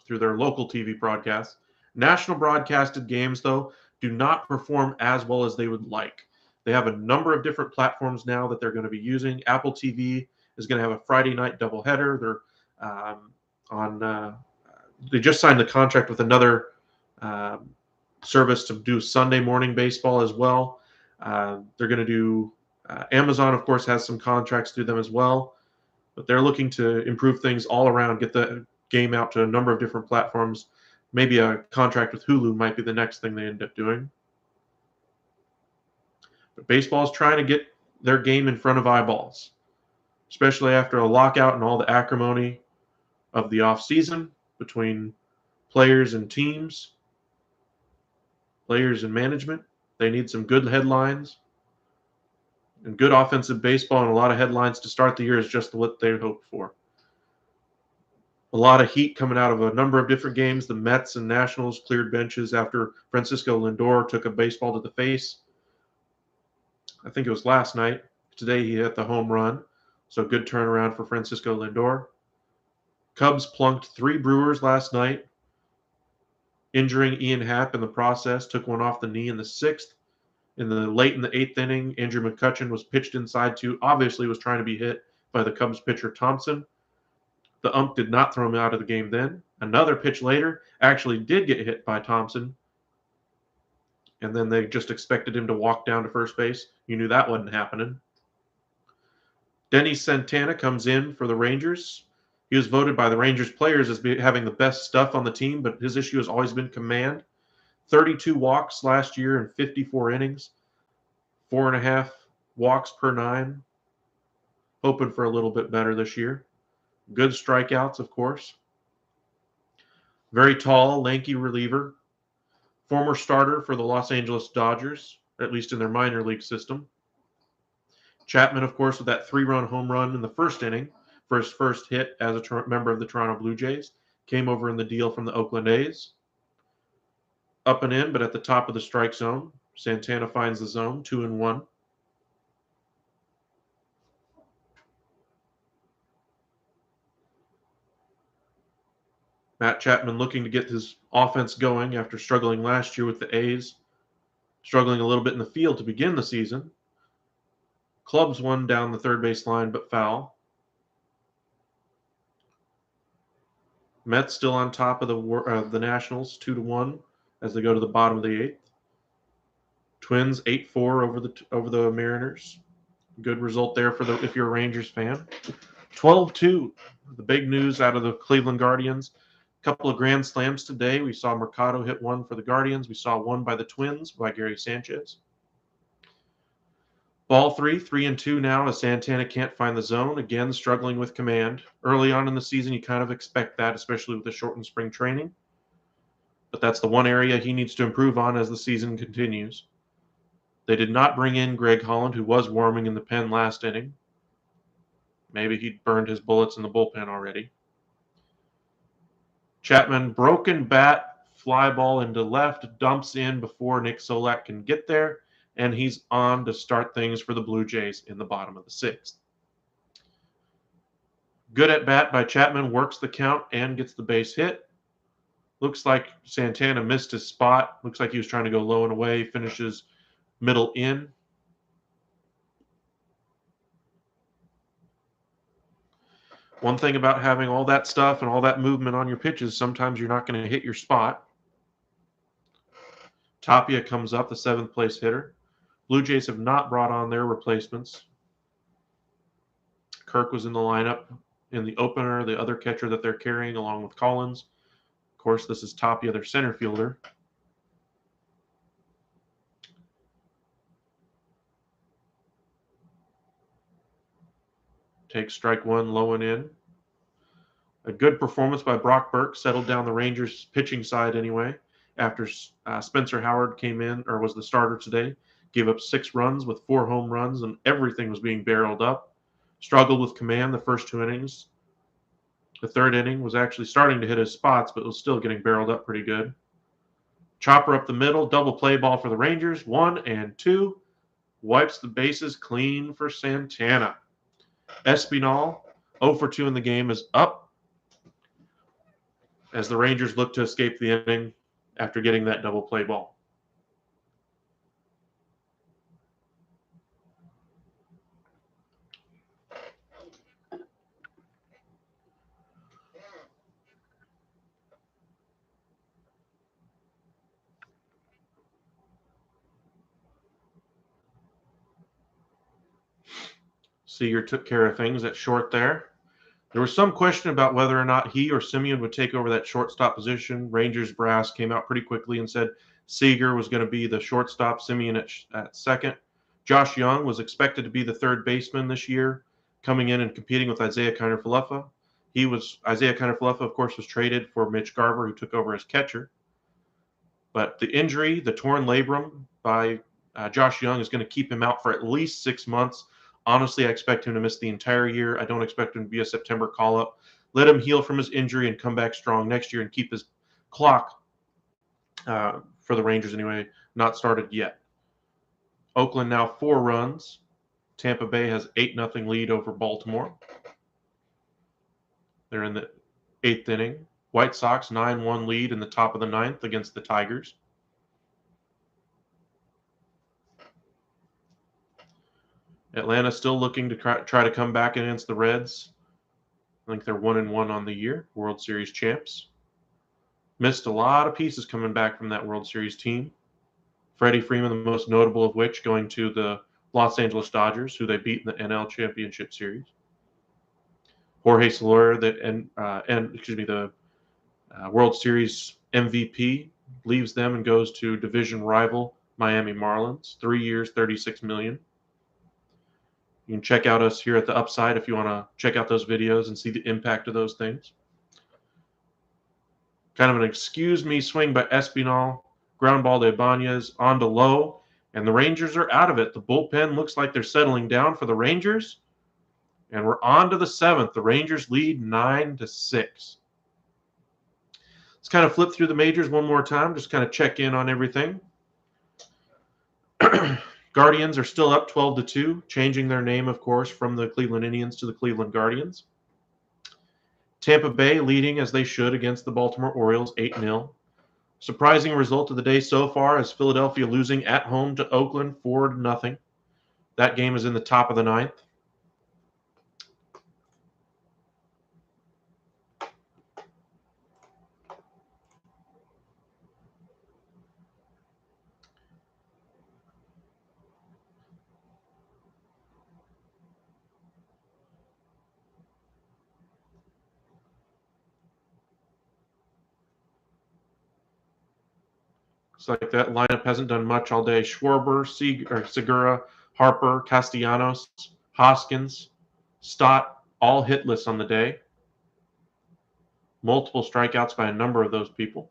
through their local TV broadcasts. National broadcasted games, though, do not perform as well as they would like. They have a number of different platforms now that they're going to be using. Apple TV is going to have a Friday night doubleheader. They just signed the contract with another service to do Sunday morning baseball as well. They're going to do Amazon, of course, has some contracts through them as well. But they're looking to improve things all around, get the game out to a number of different platforms. Maybe a contract with Hulu might be the next thing they end up doing. But baseball is trying to get their game in front of eyeballs, especially after a lockout and all the acrimony of the offseason between players and teams, players and management. They need some good headlines and good offensive baseball, and a lot of headlines to start the year is just what they hoped for. A lot of heat coming out of a number of different games. The Mets and Nationals cleared benches after Francisco Lindor took a baseball to the face. I think it was last night. Today he hit the home run. So good turnaround for Francisco Lindor. Cubs plunked 3 Brewers last night, injuring Ian Happ in the process. Took one off the knee in the 6th. Late in the 8th inning, Andrew McCutchen was pitched inside to, obviously was trying to be hit by the Cubs pitcher Thompson. The ump did not throw him out of the game then. Another pitch later actually did get hit by Thompson. And then they just expected him to walk down to first base. You knew that wasn't happening. Denny Santana comes in for the Rangers. He was voted by the Rangers players as having the best stuff on the team, but his issue has always been command. 32 walks last year in 54 innings, 4.5 walks per 9. Hoping for a little bit better this year. Good strikeouts, of course. Very tall, lanky reliever. Former starter for the Los Angeles Dodgers, at least in their minor league system. Chapman, of course, with that 3-run home run in the first inning for his first hit as a member of the Toronto Blue Jays. Came over in the deal from the Oakland A's. Up and in, but at the top of the strike zone. Santana finds the zone, 2-1. Matt Chapman looking to get his offense going after struggling last year with the A's, struggling a little bit in the field to begin the season. Clubs one down the third base line, but foul. Mets still on top of the Nationals, 2-1 as they go to the bottom of the 8th. Twins 8-4 over the Mariners. Good result there for if you're a Rangers fan. 12-2. The big news out of the Cleveland Guardians. A couple of grand slams today. We saw Mercado hit one for the Guardians. We saw one by the Twins by Gary Sanchez. Ball 3-2 now as Santana can't find the zone. Again, struggling with command. Early on in the season, you kind of expect that, especially with the shortened spring training. But that's the one area he needs to improve on as the season continues. They did not bring in Greg Holland, who was warming in the pen last inning. Maybe he burned his bullets in the bullpen already. Chapman, broken bat, fly ball into left, dumps in before Nick Solac can get there, and he's on to start things for the Blue Jays in the bottom of the 6th. Good at bat by Chapman, works the count and gets the base hit. Looks like Santana missed his spot. Looks like he was trying to go low and away, finishes middle in. One thing about having all that stuff and all that movement on your pitches, sometimes you're not going to hit your spot. Tapia comes up, the 7th place hitter. Blue Jays have not brought on their replacements. Kirk was in the lineup in the opener, the other catcher that they're carrying along with Collins. Of course, this is Tapia, their center fielder. Takes strike one, low and in. A good performance by Brock Burke, settled down the Rangers pitching side anyway, after Spencer Howard came in, or was the starter today. Gave up 6 runs with 4 home runs, and everything was being barreled up. Struggled with command the first 2 innings. The 3rd inning was actually starting to hit his spots, but was still getting barreled up pretty good. Chopper up the middle, double play ball for the Rangers, 1 and 2. Wipes the bases clean for Santana. Espinal, 0 for 2 in the game, is up as the Rangers look to escape the inning after getting that double play ball. Seager took care of things at short there. There was some question about whether or not he or Simeon would take over that shortstop position. Rangers brass came out pretty quickly and said Seager was going to be the shortstop, Simeon at second. Josh Young was expected to be the 3rd baseman this year, coming in and competing with Isaiah Kiner-Falefa. Isaiah Kiner-Falefa, of course, was traded for Mitch Garver, who took over as catcher. But the injury, the torn labrum by Josh Young, is going to keep him out for at least 6 months. Honestly, I expect him to miss the entire year. I don't expect him to be a September call-up. Let him heal from his injury and come back strong next year and keep his clock, for the Rangers anyway, not started yet. Oakland now 4 runs. Tampa Bay has 8-0 lead over Baltimore. They're in the 8th inning. White Sox 9-1 lead in the top of the 9th against the Tigers. Atlanta still looking to try to come back against the Reds. I think they're 1-1 on the year, World Series champs. Missed a lot of pieces coming back from that World Series team. Freddie Freeman, the most notable of which, going to the Los Angeles Dodgers, who they beat in the NL Championship Series. Jorge Soler, the World Series MVP, leaves them and goes to division rival Miami Marlins. 3 years, $36 million. You can check out us here at the Upside if you want to check out those videos and see the impact of those things. Kind of an excuse me swing by Espinal. Ground ball to Ibanez on to low, and the Rangers are out of it. The bullpen looks like they're settling down for the Rangers, and we're on to the 7th. The Rangers lead 9-6. Let's kind of flip through the majors one more time, just kind of check in on everything. Guardians are still up 12-2, changing their name, of course, from the Cleveland Indians to the Cleveland Guardians. Tampa Bay leading as they should against the Baltimore Orioles 8-0. Surprising result of the day so far is Philadelphia losing at home to Oakland 4-0. That game is in the top of the 9th. Looks like that lineup hasn't done much all day. Schwarber, Segura, Harper, Castellanos, Hoskins, Stott, all hitless on the day. Multiple strikeouts by a number of those people.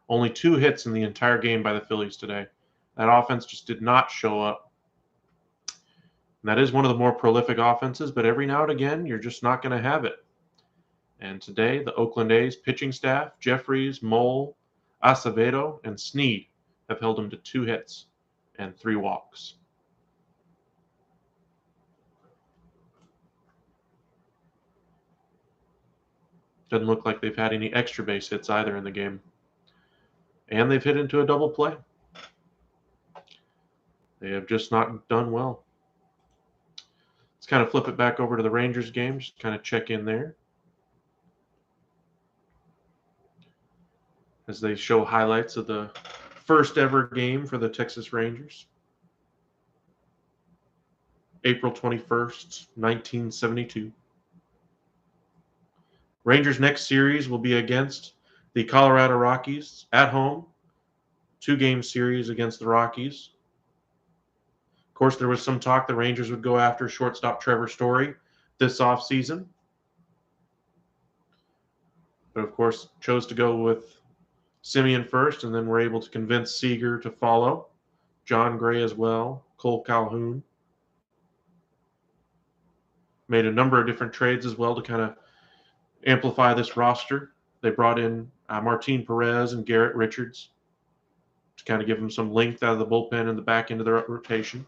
Only 2 hits in the entire game by the Phillies today. That offense just did not show up. And that is one of the more prolific offenses, but every now and again, you're just not going to have it. And today, the Oakland A's pitching staff, Jeffries, Mole, Acevedo, and Snead, have held him to 2 hits and 3 walks. Doesn't look like they've had any extra base hits either in the game. And they've hit into a double play. They have just not done well. Let's kind of flip it back over to the Rangers game, just kind of check in there as they show highlights of the first ever game for the Texas Rangers. April 21st, 1972. Rangers' next series will be against the Colorado Rockies at home. 2-game series against the Rockies. Of course, there was some talk the Rangers would go after shortstop Trevor Story this offseason. But, of course, chose to go with Simeon first, and then were able to convince Seager to follow. John Gray as well, Cole Calhoun. Made a number of different trades as well to kind of amplify this roster. They brought in Martin Perez and Garrett Richards to kind of give them some length out of the bullpen and the back end of their rotation.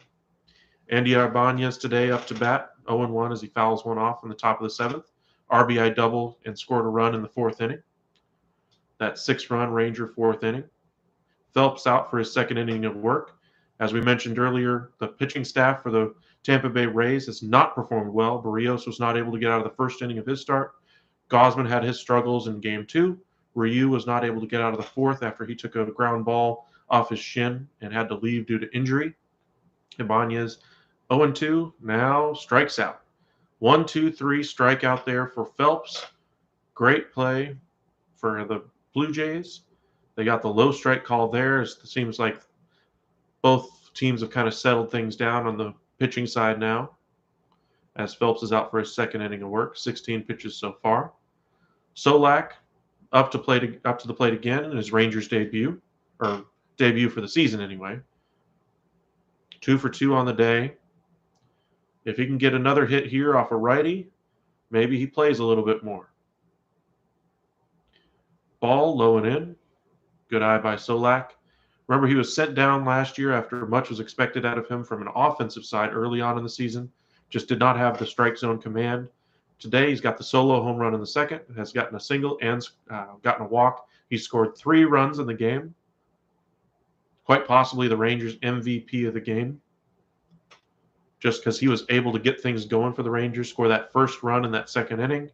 Andy Ibanez today up to bat, 0-1 as he fouls one off in the top of the 7th. RBI double and scored a run in the 4th inning. That 6-run Ranger 4th inning. Phelps out for his 2nd inning of work. As we mentioned earlier, the pitching staff for the Tampa Bay Rays has not performed well. Barrios was not able to get out of the 1st inning of his start. Gosman had his struggles in Game 2. Ryu was not able to get out of the 4th after he took a ground ball off his shin and had to leave due to injury. Ibanez 0-2, now strikes out. 1-2-3 strikeout there for Phelps. Great play for the Blue Jays. They got the low strike call there. It seems like both teams have kind of settled things down on the pitching side now, as Phelps is out for his 2nd inning of work. 16 pitches so far. Solac up to the plate again in his Rangers debut, or debut for the season anyway. 2 for 2 on the day. If he can get another hit here off a righty, maybe he plays a little bit more. Ball low and in. Good eye by Solac. Remember, he was sent down last year after much was expected out of him from an offensive side early on in the season. Just did not have the strike zone command. Today, he's got the solo home run in the 2nd, has gotten a single and gotten a walk. He scored 3 runs in the game. Quite possibly the Rangers' MVP of the game, just because he was able to get things going for the Rangers, score that 1st run in that 2nd inning,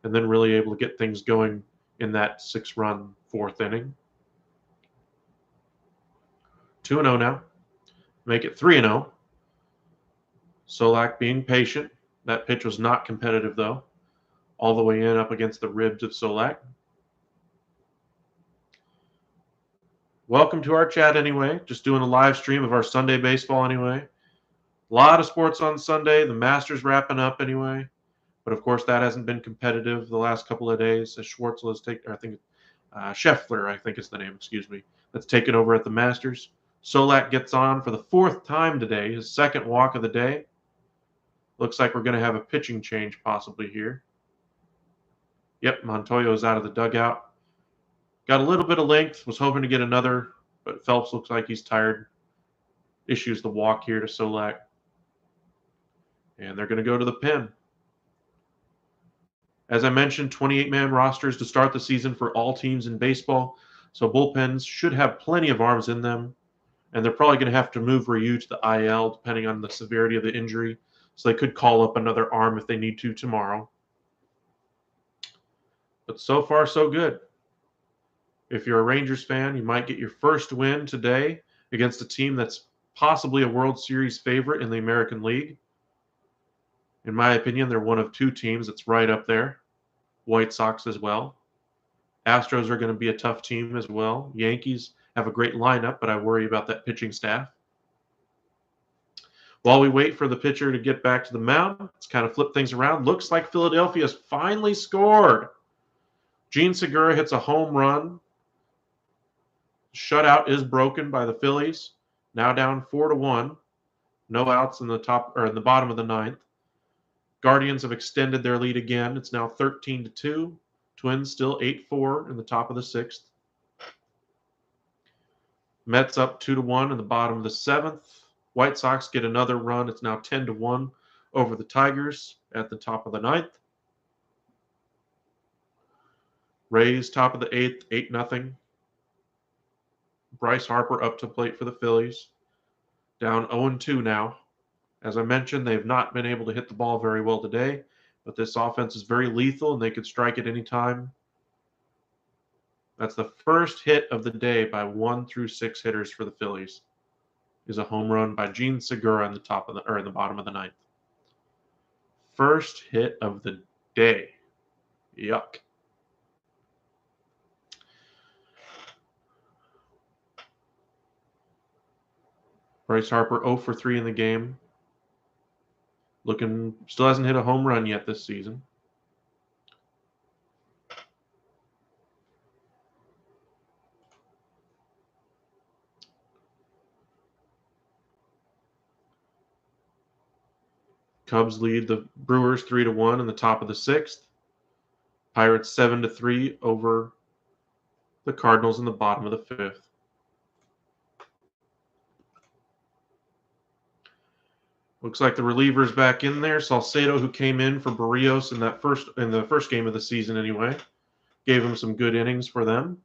and then really able to get things going in that 6-run 4th inning. 2-0 now. Make it 3-0. Solac being patient. That pitch was not competitive, though. All the way in up against the ribs of Solac. Welcome to our chat anyway. Just doing a live stream of our Sunday baseball anyway. A lot of sports on Sunday. The Masters wrapping up anyway. But of course, that hasn't been competitive the last couple of days. As Schwartzel has taken, I think, Scheffler, I think is the name, excuse me, that's taken over at the Masters. Solac gets on for the fourth time today, his second walk of the day. Looks like we're going to have a pitching change possibly here. Yep, Montoyo's out of the dugout. Got a little bit of length, was hoping to get another, but Phelps looks like he's tired. Issues the walk here to Solac. And they're going to go to the pen. As I mentioned, 28-man rosters to start the season for all teams in baseball, so bullpens should have plenty of arms in them, and they're probably going to have to move Ryu to the IL depending on the severity of the injury, so they could call up another arm if they need to tomorrow. But so far, so good. If you're a Rangers fan, you might get your first win today against a team that's possibly a World Series favorite in the American League. In my opinion, they're one of two teams that's right up there. White Sox as well. Astros are going to be a tough team as well. Yankees have a great lineup, but I worry about that pitching staff. While we wait for the pitcher to get back to the mound, let's kind of flip things around. Looks like Philadelphia's finally scored. Gene Segura hits a home run. Shutout is broken by the Phillies. Now down 4-1. No outs in the top or in the bottom of the ninth. Guardians have extended their lead again. It's now 13-2. Twins still 8-4 in the top of the sixth. Mets up 2-1 in the bottom of the seventh. White Sox get another run. It's now 10-1 over the Tigers at the top of the ninth. Rays top of the eighth, 8-0. Bryce Harper up to plate for the Phillies. Down 0-2 now. As I mentioned, they've not been able to hit the ball very well today, but this offense is very lethal and they could strike at any time. That's the first hit of the day by 1 through 6 hitters for the Phillies. Is a home run by Gene Segura in the in the bottom of the ninth. First hit of the day. Yuck. Bryce Harper 0 for 3 in the game. Still hasn't hit a home run yet this season. Cubs lead the Brewers 3-1 in the top of the sixth. Pirates 7-3 over the Cardinals in the bottom of the fifth. Looks like the reliever's back in there. Salcedo, who came in for Barrios in the first game of the season anyway, gave him some good innings for them.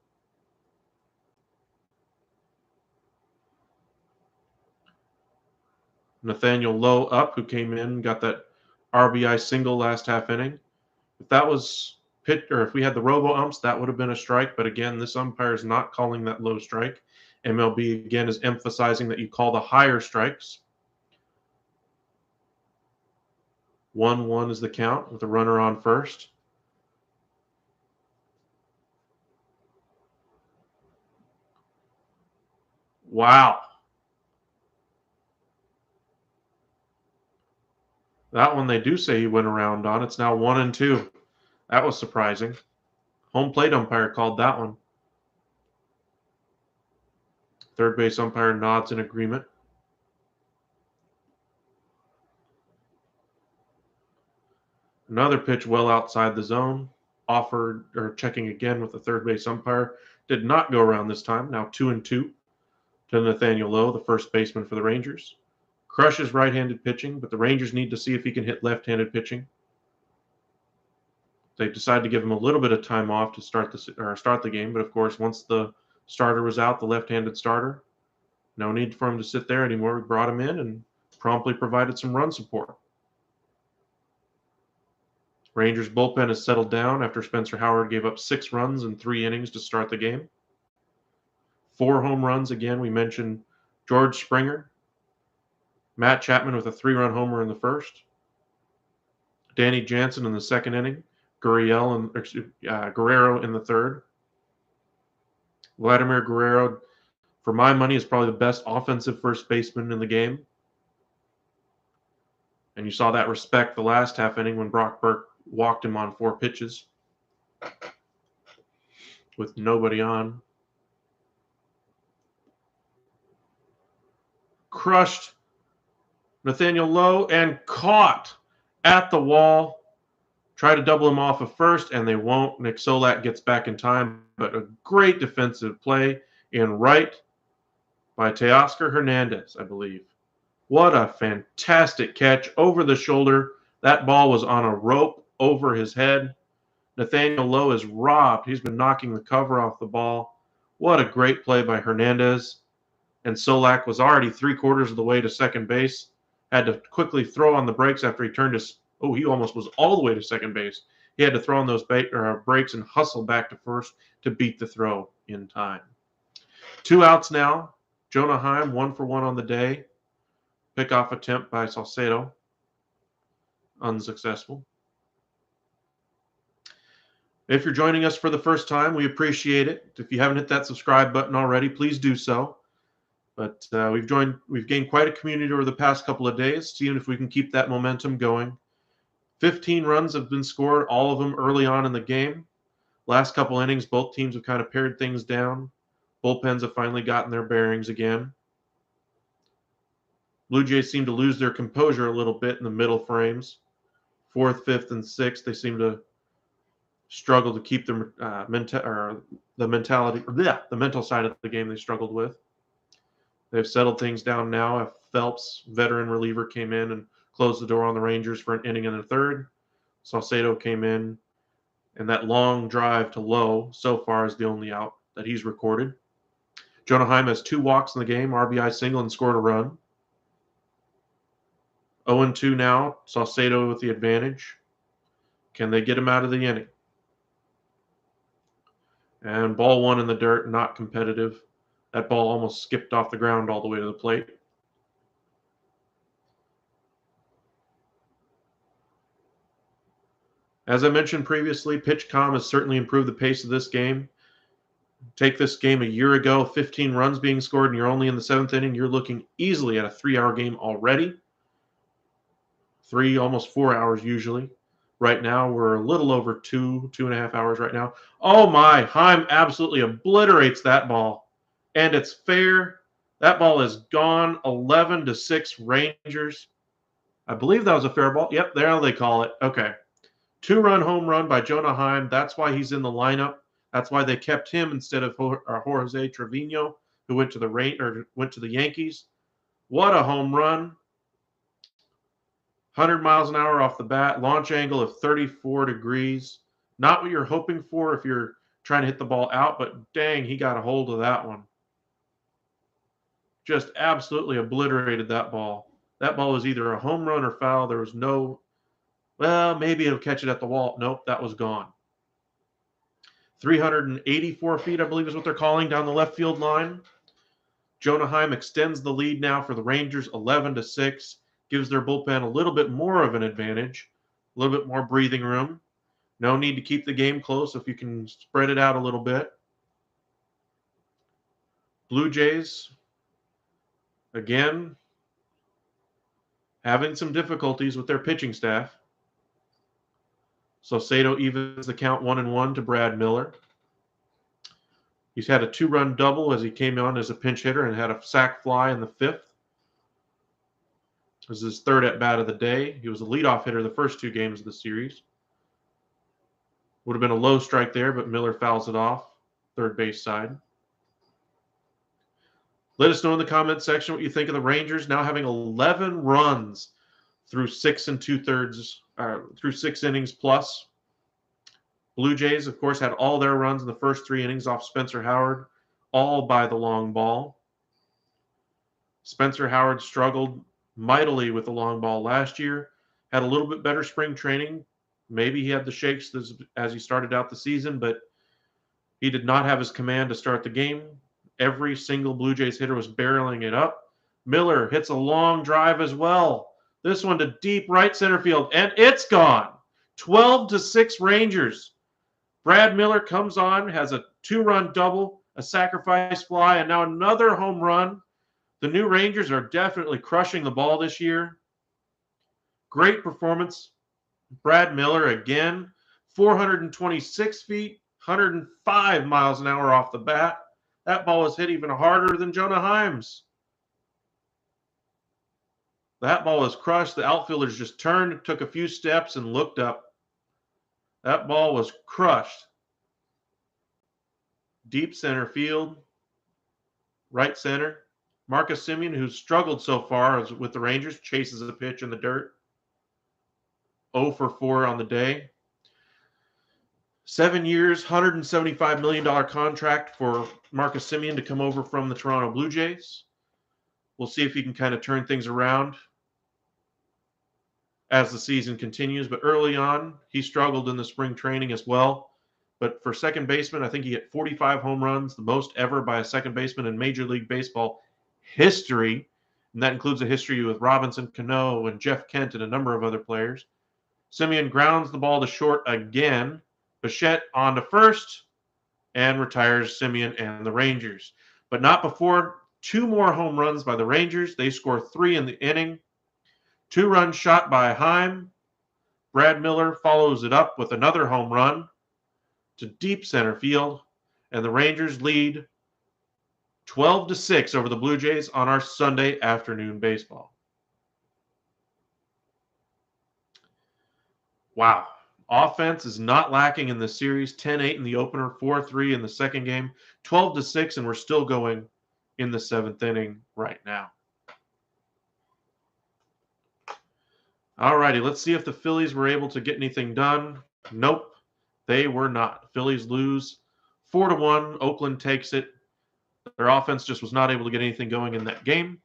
Nathaniel Lowe up, who came in, got that RBI single last half inning. If that was if we had the robo umps, that would have been a strike. But again, this umpire is not calling that low strike. MLB again is emphasizing that you call the higher strikes. 1-1 is the count with the runner on first. Wow. That one they do say he went around on. It's now 1-2. That was surprising. Home plate umpire called that one. Third base umpire nods in agreement. Another pitch well outside the zone. Offered or checking again with the third base umpire. Did not go around this time. Now 2-2 to Nathaniel Lowe, the first baseman for the Rangers. Crushes right-handed pitching, but the Rangers need to see if he can hit left-handed pitching. They decided to give him a little bit of time off to start the game, but of course, once the starter was out, the left-handed starter, no need for him to sit there anymore. We brought him in and promptly provided some run support. Rangers bullpen has settled down after Spencer Howard gave up 6 runs in 3 innings to start the game. 4 home runs again. We mentioned George Springer, Matt Chapman with a 3-run homer in the first, Danny Jansen in the second inning, Guerrero in the third. Vladimir Guerrero for my money, is probably the best offensive first baseman in the game. And you saw that respect the last half inning when Brock Burke walked him on 4 pitches with nobody on. Crushed Nathaniel Lowe and caught at the wall. Try to double him off of first, and they won't. Nick Solac gets back in time, but a great defensive play in right by Teoscar Hernandez, I believe. What a fantastic catch over the shoulder. That ball was on a rope over his head. Nathaniel Lowe is robbed. He's been knocking the cover off the ball. What a great play by Hernandez. And Solac was already 3/4 of the way to second base. Had to quickly throw on the brakes after he turned his – he almost was all the way to second base. He had to throw on those brakes and hustle back to first to beat the throw in time. 2 outs now. Jonah Heim, 1 for 1 on the day. Pickoff attempt by Salcedo. Unsuccessful. If you're joining us for the first time, we appreciate it. If you haven't hit that subscribe button already, please do so. But we've gained quite a community over the past couple of days, seeing if we can keep that momentum going. 15 runs have been scored, all of them early on in the game. Last couple innings, both teams have kind of pared things down. Bullpens have finally gotten their bearings again. Blue Jays seem to lose their composure a little bit in the middle frames. 4th, 5th, and 6th, they seem to struggle to keep the mental side of the game they struggled with. They've settled things down now. Phelps, veteran reliever, came in and closed the door on the Rangers for an inning and a third. Salcedo came in, and that long drive to Lowe so far is the only out that he's recorded. Jonah Heim has 2 walks in the game, RBI single, and scored a run. 0-2 now, Salcedo with the advantage. Can they get him out of the inning? And ball 1 in the dirt, not competitive. That ball almost skipped off the ground all the way to the plate. As I mentioned previously, PitchCom has certainly improved the pace of this game. Take this game a year ago, 15 runs being scored, and you're only in the 7th inning. You're looking easily at a 3-hour game already. 3, almost 4 hours usually. Right now, we're a little over 2.5 hours right now. Oh my, Heim absolutely obliterates that ball. And it's fair. That ball is gone. 11-6 Rangers. I believe that was a fair ball. Yep, there they call it. Okay. 2-run home run by Jonah Heim. That's why he's in the lineup. That's why they kept him instead of Jose Trevino, who went to the Yankees. What a home run. 100 miles an hour off the bat. Launch angle of 34 degrees. Not what you're hoping for if you're trying to hit the ball out, but dang, he got a hold of that one. Just absolutely obliterated that ball. That ball was either a home run or foul. There was no, well, maybe it'll catch it at the wall. Nope, that was gone. 384 feet, I believe is what they're calling, down the left field line. Jonah Heim extends the lead now for the Rangers, 11-6. Gives their bullpen a little bit more of an advantage, a little bit more breathing room. No need to keep the game close if you can spread it out a little bit. Blue Jays, again, having some difficulties with their pitching staff. Salcedo evens the count 1-1 to Brad Miller. He's had a 2-run double as he came on as a pinch hitter and had a sac fly in the 5th. It was his 3rd at-bat of the day. He was a leadoff hitter the first 2 games of the series. Would have been a low strike there, but Miller fouls it off, third base side. Let us know in the comments section what you think of the Rangers now having 11 runs through 6 innings plus. Blue Jays, of course, had all their runs in the first 3 innings off Spencer Howard, all by the long ball. Spencer Howard struggled mightily with the long ball last year, had a little bit better spring training. Maybe he had the shakes as he started out the season, but he did not have his command to start the game. Every single Blue Jays hitter was barreling it up. Miller hits a long drive as well. This one to deep right center field, and it's gone. 12-6 Rangers. Brad Miller comes on, has a 2-run double, a sacrifice fly, and now another home run. The new Rangers are definitely crushing the ball this year. Great performance. Brad Miller again, 426 feet, 105 miles an hour off the bat. That ball was hit even harder than Jonah Himes. That ball was crushed. The outfielders just turned, took a few steps, and looked up. That ball was crushed. Deep center field, right center. Marcus Semien, who's struggled so far with the Rangers, chases a pitch in the dirt. 0 for 4 on the day. 7 years, $175 million contract for Marcus Semien to come over from the Toronto Blue Jays. We'll see if he can kind of turn things around as the season continues. But early on, he struggled in the spring training as well. But for second baseman, I think he hit 45 home runs, the most ever by a second baseman in Major League Baseball history. And that includes a history with Robinson Cano and Jeff Kent and a number of other players. Semien grounds the ball to short again. Bichette on to first and retires Semien and the Rangers. But not before 2 more home runs by the Rangers. They score 3 in the inning. 2-run shot by Heim. Brad Miller follows it up with another home run to deep center field. And the Rangers lead 12-6 over the Blue Jays on our Sunday afternoon baseball. Wow. Offense is not lacking in this series. 10-8 in the opener, 4-3 in the second game, 12-6, and we're still going in the 7th inning right now. All righty, let's see if the Phillies were able to get anything done. Nope, they were not. Phillies lose 4-1. Oakland takes it. Their offense just was not able to get anything going in that game.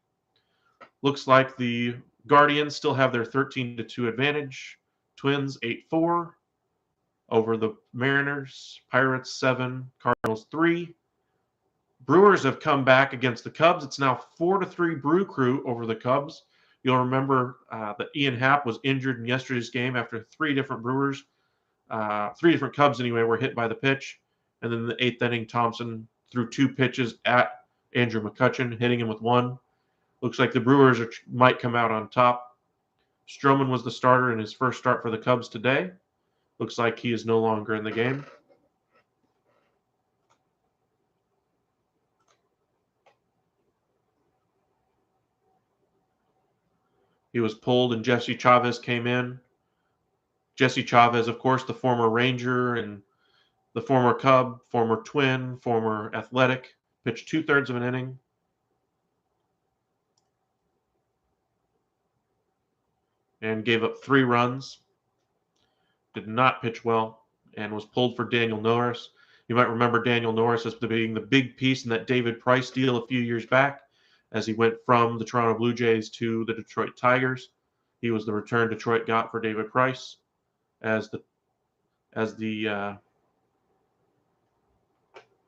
Looks like the Guardians still have their 13-2 advantage. Twins 8-4 over the Mariners. Pirates 7, Cardinals 3. Brewers have come back against the Cubs. It's now 4-3 Brew Crew over the Cubs. You'll remember that Ian Happ was injured in yesterday's game after 3 different Cubs anyway, were hit by the pitch. And then in the 8th inning, Thompson threw 2 pitches at Andrew McCutchen, hitting him with 1. Looks like the Brewers might come out on top. Stroman was the starter in his first start for the Cubs today. Looks like he is no longer in the game. He was pulled and Jesse Chavez came in. Jesse Chavez, of course, the former Ranger and the former Cub, former Twin, former Athletic, pitched 2/3 of an inning. And gave up 3 runs. Did not pitch well and was pulled for Daniel Norris. You might remember Daniel Norris as being the big piece in that David Price deal a few years back as he went from the Toronto Blue Jays to the Detroit Tigers. He was the return Detroit got for David Price as the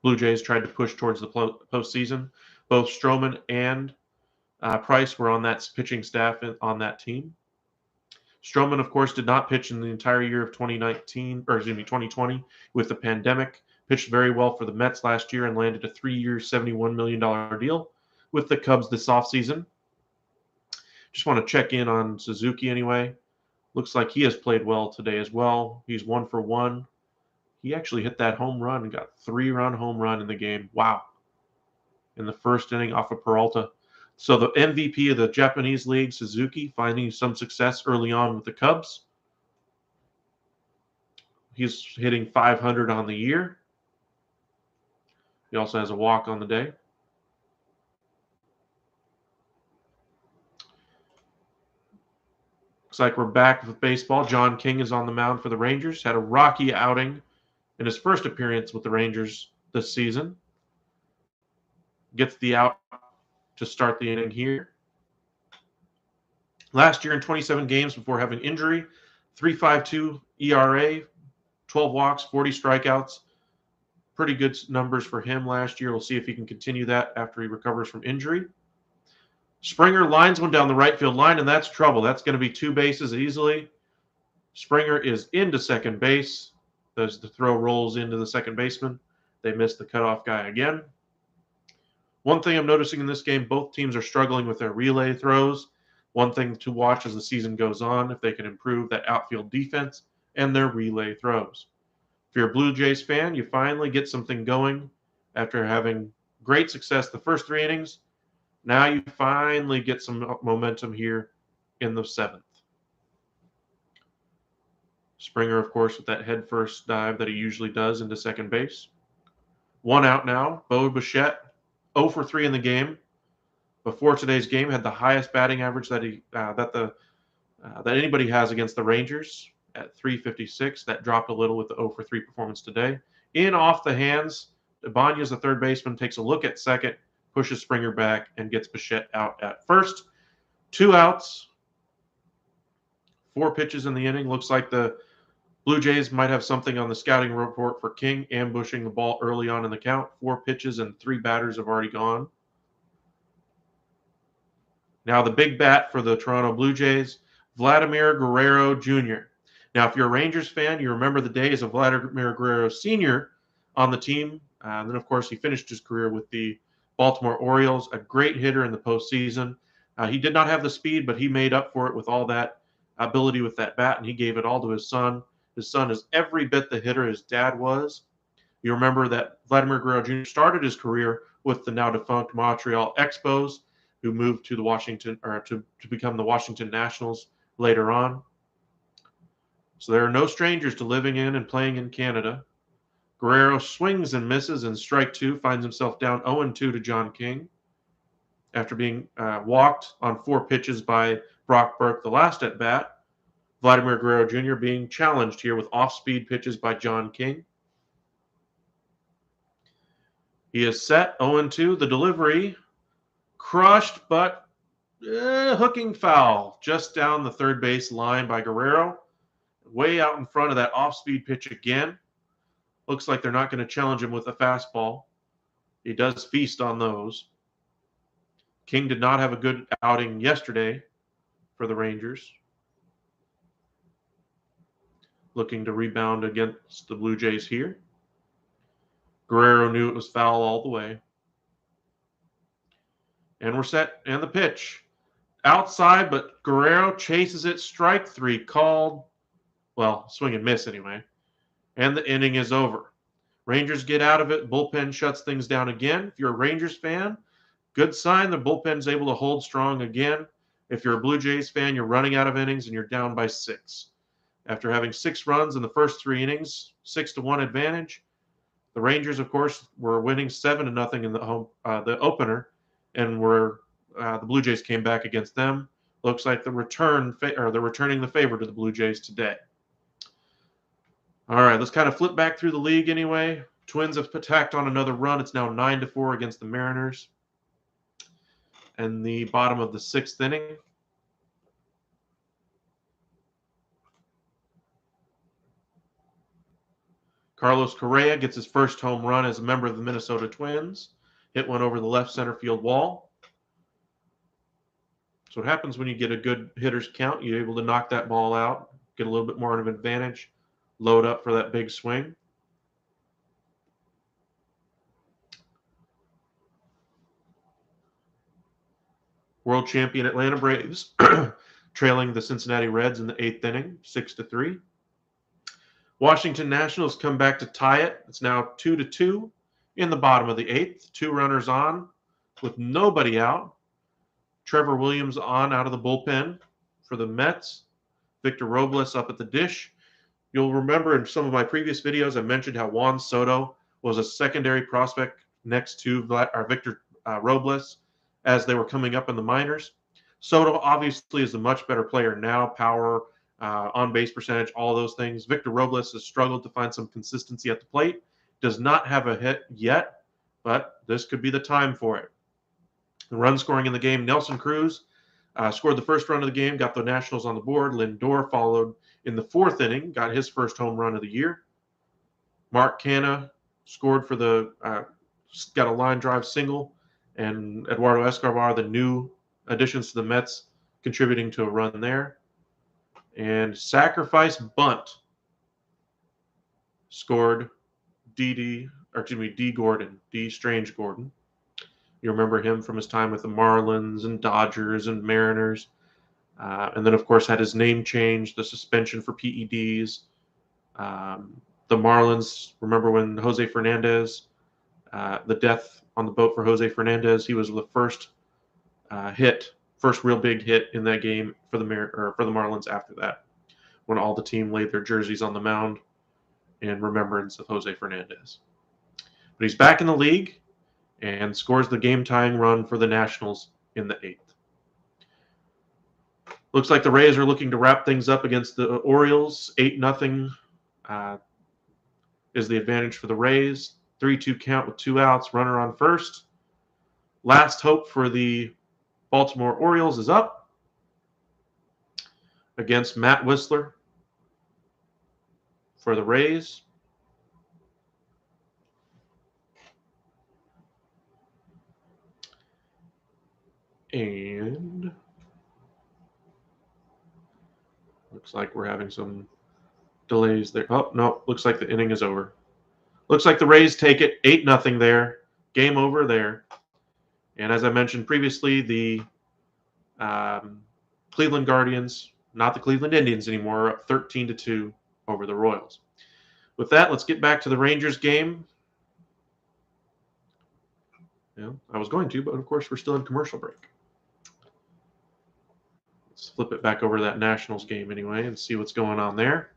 Blue Jays tried to push towards the postseason. Both Stroman and Price were on that pitching staff on that team. Stroman, of course, did not pitch in the entire year of 2020 with the pandemic. Pitched very well for the Mets last year and landed a 3-year, $71 million deal with the Cubs this offseason. Just want to check in on Suzuki anyway. Looks like he has played well today as well. He's 1 for 1. He actually hit that home run and got 3-run home run in the game. Wow. In the first inning off of Peralta. So the MVP of the Japanese League, Suzuki, finding some success early on with the Cubs. He's hitting .500 on the year. He also has a walk on the day. Looks like we're back with baseball. John King is on the mound for the Rangers. Had a rocky outing in his first appearance with the Rangers this season. Gets the out to start the inning here. Last year in 27 games before having injury, 3.52 ERA, 12 walks, 40 strikeouts. Pretty good numbers for him last year. We'll see if he can continue that after he recovers from injury. Springer lines one down the right field line, and that's trouble. That's going to be 2 bases easily. Springer is into second base as the throw rolls into the second baseman. They missed the cutoff guy again. One thing I'm noticing in this game, both teams are struggling with their relay throws. One thing to watch as the season goes on, if they can improve that outfield defense and their relay throws. If you're a Blue Jays fan, you finally get something going after having great success the first 3 innings. Now you finally get some momentum here in the 7th. Springer, of course, with that head-first dive that he usually does into second base. 1 out now. Bo Bichette, 0 for 3 in the game. Before today's game, had the highest batting average that anybody has against the Rangers at 356. That dropped a little with the 0 for 3 performance today. In off the hands, Ibanez, the third baseman, takes a look at second, pushes Springer back, and gets Bichette out at first. 2 outs, 4 pitches in the inning. Looks like the Blue Jays might have something on the scouting report for King, ambushing the ball early on in the count. 4 pitches and 3 batters have already gone. Now the big bat for the Toronto Blue Jays, Vladimir Guerrero Jr. Now, if you're a Rangers fan, you remember the days of Vladimir Guerrero Sr. on the team. And then, of course, he finished his career with the Baltimore Orioles, a great hitter in the postseason. He did not have the speed, but he made up for it with all that ability with that bat, and he gave it all to his son. His son is every bit the hitter his dad was. You remember that Vladimir Guerrero Jr. started his career with the now defunct Montreal Expos, who moved to the to become the Washington Nationals later on. So there are no strangers to living in and playing in Canada. Guerrero swings and misses in strike 2, finds himself down 0-2 to John King after being walked on 4 pitches by Brock Burke the last at bat. Vladimir Guerrero Jr. being challenged here with off-speed pitches by John King. He is set 0-2. The delivery crushed, but hooking foul just down the third base line by Guerrero. Way out in front of that off-speed pitch again. Looks like they're not going to challenge him with a fastball. He does feast on those. King did not have a good outing yesterday for the Rangers. Looking to rebound against the Blue Jays here. Guerrero knew it was foul all the way. And we're set. And the pitch. Outside, but Guerrero chases it. Strike 3 called. Well, swing and miss anyway. And the inning is over. Rangers get out of it. Bullpen shuts things down again. If you're a Rangers fan, good sign. The bullpen's able to hold strong again. If you're a Blue Jays fan, you're running out of innings and you're down by 6. After having 6 runs in the first 3 innings, 6-1 advantage. The Rangers, of course, were winning 7-0 in the opener, and the Blue Jays came back against them. Looks like they're returning the favor to the Blue Jays today. All right, let's kind of flip back through the league anyway. Twins have tacked on another run. It's now 9-4 against the Mariners. And the bottom of the 6th inning. Carlos Correa gets his first home run as a member of the Minnesota Twins. Hit one over the left center field wall. So what happens when you get a good hitter's count, you're able to knock that ball out, get a little bit more of an advantage, load up for that big swing. World champion Atlanta Braves trailing the Cincinnati Reds in the 8th inning, 6-3. Washington Nationals come back to tie it. It's now 2-2 in the bottom of the 8th. 2 runners on with nobody out. Trevor Williams on out of the bullpen for the Mets. Victor Robles up at the dish. You'll remember in some of my previous videos I mentioned how Juan Soto was a secondary prospect next to Victor Robles as they were coming up in the minors. Soto obviously is a much better player now, power, on-base percentage, all those things. Victor Robles has struggled to find some consistency at the plate. Does not have a hit yet, but this could be the time for it. The run scoring in the game, Nelson Cruz scored the first run of the game, got the Nationals on the board. Lindor followed in the 4th inning, got his first home run of the year. Mark Canha scored for got a line drive single, and Eduardo Escobar, the new additions to the Mets, contributing to a run there. And sacrifice bunt scored D. Strange Gordon. You remember him from his time with the Marlins and Dodgers and Mariners. And then, of course, had his name changed, the suspension for PEDs. The Marlins, remember when Jose Fernandez, the death on the boat for Jose Fernandez, he was the first first real big hit in that game for the Marlins after that, when all the team laid their jerseys on the mound in remembrance of Jose Fernandez. But he's back in the league and scores the game-tying run for the Nationals in the 8th. Looks like the Rays are looking to wrap things up against the Orioles. 8-0 is the advantage for the Rays. 3-2 count with 2 outs, runner on first. Last hope for the Baltimore Orioles is up against Matt Whistler for the Rays. And looks like we're having some delays there. Oh, no, looks like the inning is over. Looks like the Rays take it 8-0 there. Game over there. And as I mentioned previously, the Cleveland Guardians, not the Cleveland Indians anymore, are up 13-2 over the Royals. With that, let's get back to the Rangers game. I was going to, but of course we're still in commercial break. Let's flip it back over to that Nationals game anyway and see what's going on there.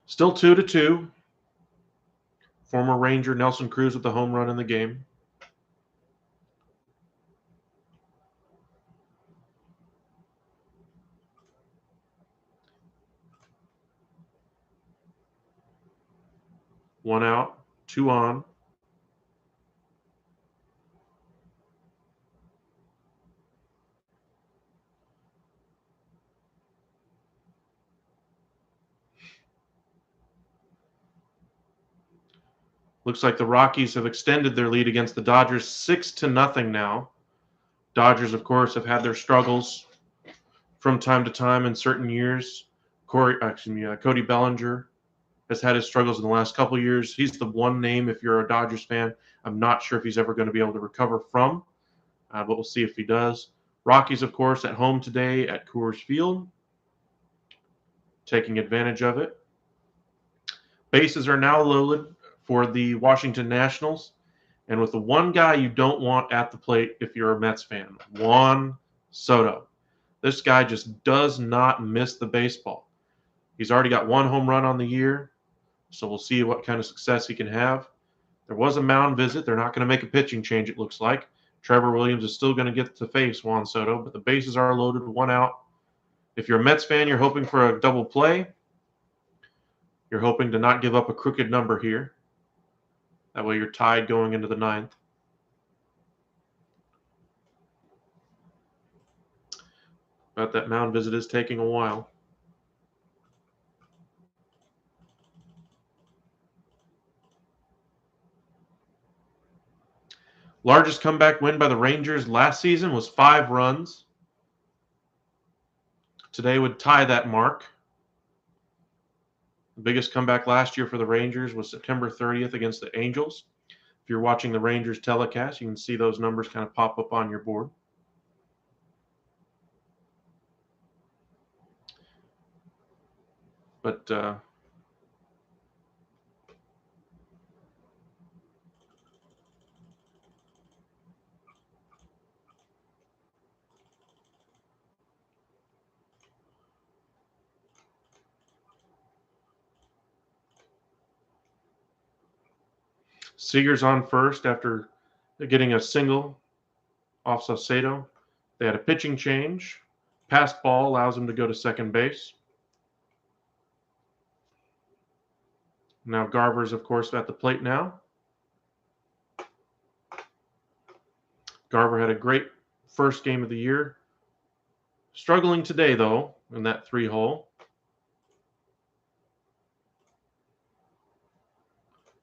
Still 2-2. Former Ranger Nelson Cruz with the home run in the game. One out, 2 on. Looks like the Rockies have extended their lead against the Dodgers 6-0 now. Dodgers, of course, have had their struggles from time to time in certain years. Cody Bellinger has had his struggles in the last couple of years. He's the one name, if you're a Dodgers fan, I'm not sure if he's ever going to be able to recover from, but we'll see if he does. Rockies, of course, at home today at Coors Field, taking advantage of it. Bases are now loaded for the Washington Nationals, and with the one guy you don't want at the plate if you're a Mets fan, Juan Soto. This guy just does not miss the baseball. He's already got 1 home run on the year, so we'll see what kind of success he can have. There was a mound visit. They're not going to make a pitching change, it looks like. Trevor Williams is still going to get to face Juan Soto, but the bases are loaded, 1 out. If you're a Mets fan, you're hoping for a double play. You're hoping to not give up a crooked number here. That way you're tied going into the 9th. But that mound visit is taking a while. Largest comeback win by the Rangers last season was 5 runs. Today would tie that mark. The biggest comeback last year for the Rangers was September 30th against the Angels. If you're watching the Rangers telecast, you can see those numbers kind of pop up on your board. But Seager's on first after getting a single off Saucedo. They had a pitching change. Passed ball allows him to go to second base. Now Garver's, of course, at the plate now. Garver had a great first game of the year. Struggling today, though, in that 3-hole.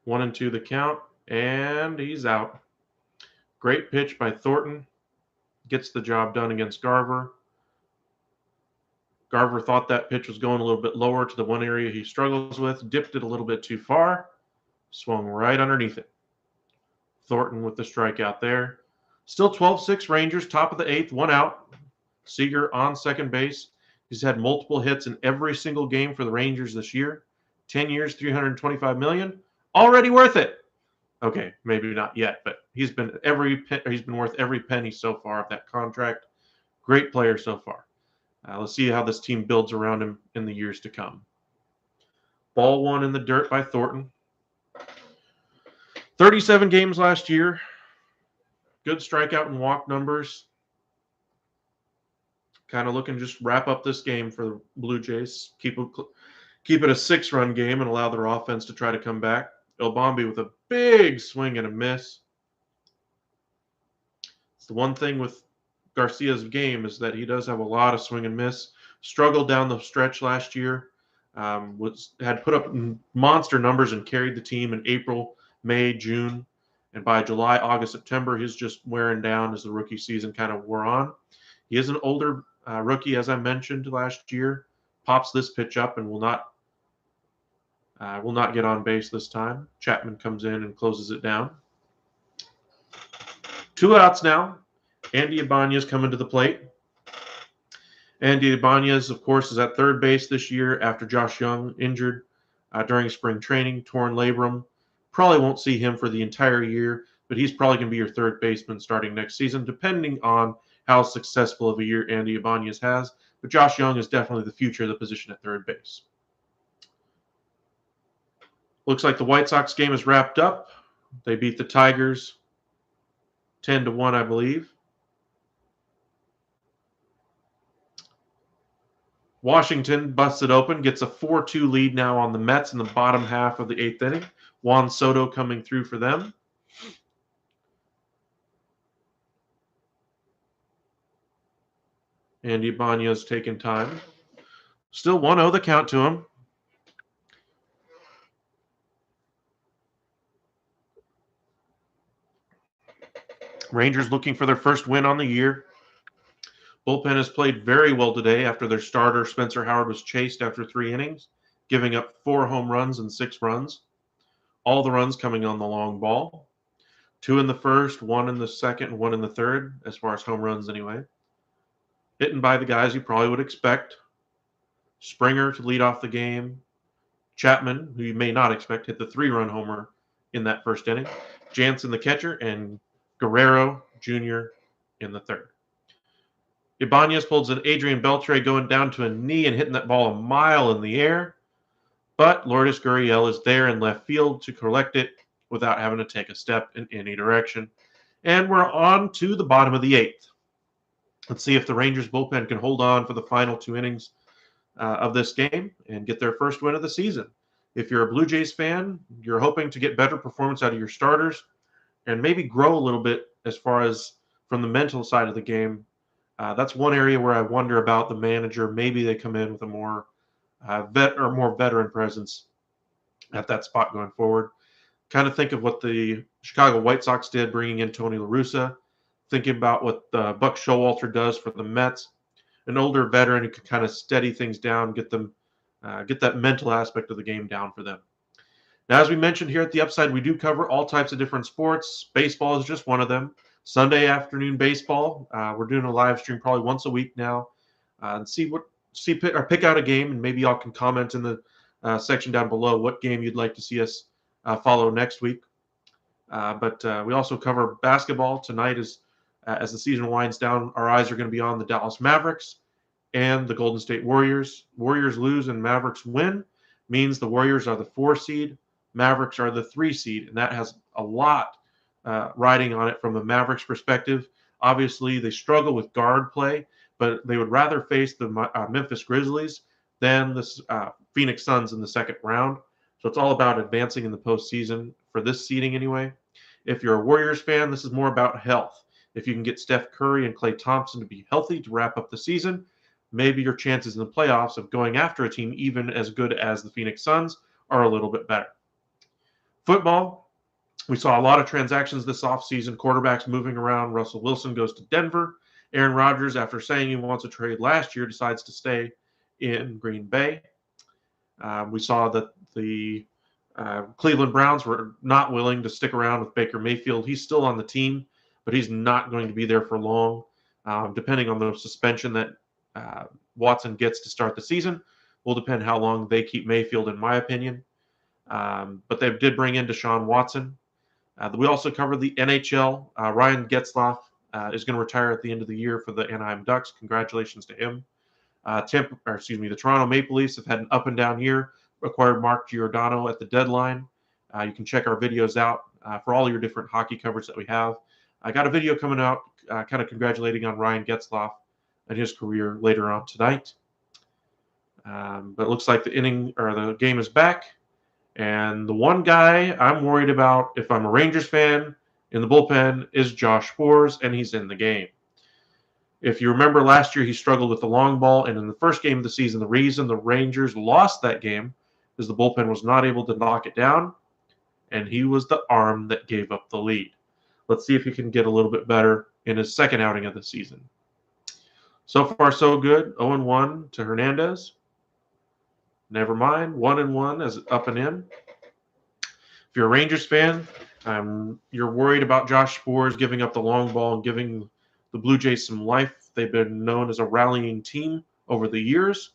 1-2 the count, and he's out. Great pitch by Thornton. gets the job done against Garver. Garver thought that pitch was going a little bit lower to the one area he struggles with, dipped it a little bit too far, swung right underneath it. Thornton with the strikeout there. Still 12-6 Rangers, top of the eighth, one out. Seager on second base. He's had multiple hits in every single game for the Rangers this year. 10 years, $325 million. Already worth it. Okay, maybe not yet, but he's been worth every penny so far of that contract. Great player so far. Let's see how this team builds around him in the years to come. Ball one in the dirt by Thornton. 37 games last year. Good strikeout and walk numbers. Kind of looking just wrap up this game for the Blue Jays. Keep it a 6-run game and allow their offense to try to come back. Obambi with a big swing and a miss. It's the one thing with Garcia's game is that he does have a lot of swing and miss. Struggled down the stretch last year. Had put up monster numbers and carried the team in April, May, June. And by July, August, September, he's just wearing down as the rookie season kind of wore on. He is an older rookie, as I mentioned last year. Pops this pitch up and will not get on base this time. Chapman comes in and closes it down. 2 outs now. Andy Ibanez coming to the plate. Andy Ibanez, of course, is at third base this year after Josh Young injured during spring training, torn labrum. Probably won't see him for the entire year, but he's probably going to be your third baseman starting next season, depending on how successful of a year Andy Ibanez has. But Josh Young is definitely the future of the position at third base. Looks like the White Sox game is wrapped up. They beat the Tigers 10-1, I believe. Washington busted open, gets a 4-2 lead now on the Mets in the bottom half of the 8th inning. Juan Soto coming through for them. Andy Ibanez taking time. Still 1-0 the count to him. Rangers looking for their first win on the year. Bullpen has played very well today after their starter, Spencer Howard, was chased after 3 innings, giving up 4 home runs and 6 runs. All the runs coming on the long ball. 2 in the first, 1 in the second, and 1 in the third, as far as home runs anyway. Hitting by the guys you probably would expect. Springer to lead off the game. Chapman, who you may not expect, hit the 3-run homer in that first inning. Jansen, the catcher, and Guerrero Jr. in the third. Ibanez pulls an Adrian Beltre going down to a knee and hitting that ball a mile in the air. But Lourdes Gurriel is there in left field to collect it without having to take a step in any direction. And we're on to the bottom of the 8th. Let's see if the Rangers bullpen can hold on for the final 2 innings of this game and get their first win of the season. If you're a Blue Jays fan, you're hoping to get better performance out of your starters and maybe grow a little bit as far as from the mental side of the game. That's one area where I wonder about the manager. Maybe they come in with a more veteran presence at that spot going forward. Kind of think of what the Chicago White Sox did, bringing in Tony La Russa. Thinking about what Buck Showalter does for the Mets, an older veteran who can kind of steady things down, get that mental aspect of the game down for them. Now, as we mentioned here at the Upside, we do cover all types of different sports. Baseball is just one of them. Sunday afternoon baseball. We're doing a live stream probably once a week now, and pick out a game, and maybe y'all can comment in the section down below what game you'd like to see us follow next week. But we also cover basketball tonight. As the season winds down, our eyes are going to be on the Dallas Mavericks and the Golden State Warriors. Warriors lose and Mavericks win means the Warriors are the 4 seed, Mavericks are the 3 seed, and that has a lot riding on it from the Mavericks perspective. Obviously, they struggle with guard play, but they would rather face the Memphis Grizzlies than the Phoenix Suns in the second round. So it's all about advancing in the postseason for this seeding anyway. If you're a Warriors fan, this is more about health. If you can get Steph Curry and Klay Thompson to be healthy to wrap up the season, maybe your chances in the playoffs of going after a team even as good as the Phoenix Suns are a little bit better. Football, we saw a lot of transactions this offseason, quarterbacks moving around. Russell Wilson goes to Denver, Aaron Rodgers, after saying he wants a trade last year, decides to stay in Green Bay. We saw that the Cleveland Browns were not willing to stick around with Baker Mayfield. He's still on the team, but he's not going to be there for long, depending on the suspension that Watson gets to start the season. Will depend how long they keep Mayfield, in my opinion. But they did bring in Deshaun Watson. We also covered the NHL. Ryan Getzlaf is going to retire at the end of the year for the Anaheim Ducks. Congratulations to him. The Toronto Maple Leafs have had an up and down year. Acquired Mark Giordano at the deadline. You can check our videos out for all your different hockey coverage that we have. I got a video coming out kind of congratulating on Ryan Getzlaf and his career later on tonight. But it looks like the game is back. And the one guy I'm worried about if I'm a Rangers fan in the bullpen is Josh Sborz, and he's in the game. If you remember last year, he struggled with the long ball, and in the first game of the season, the reason the Rangers lost that game is the bullpen was not able to knock it down, and he was the arm that gave up the lead. Let's see if he can get a little bit better in his second outing of the season. So far, so good. 0-1 to Hernandez. Never mind. 1-1 as up and in. If you're a Rangers fan, you're worried about Josh Sborz giving up the long ball and giving the Blue Jays some life. They've been known as a rallying team over the years.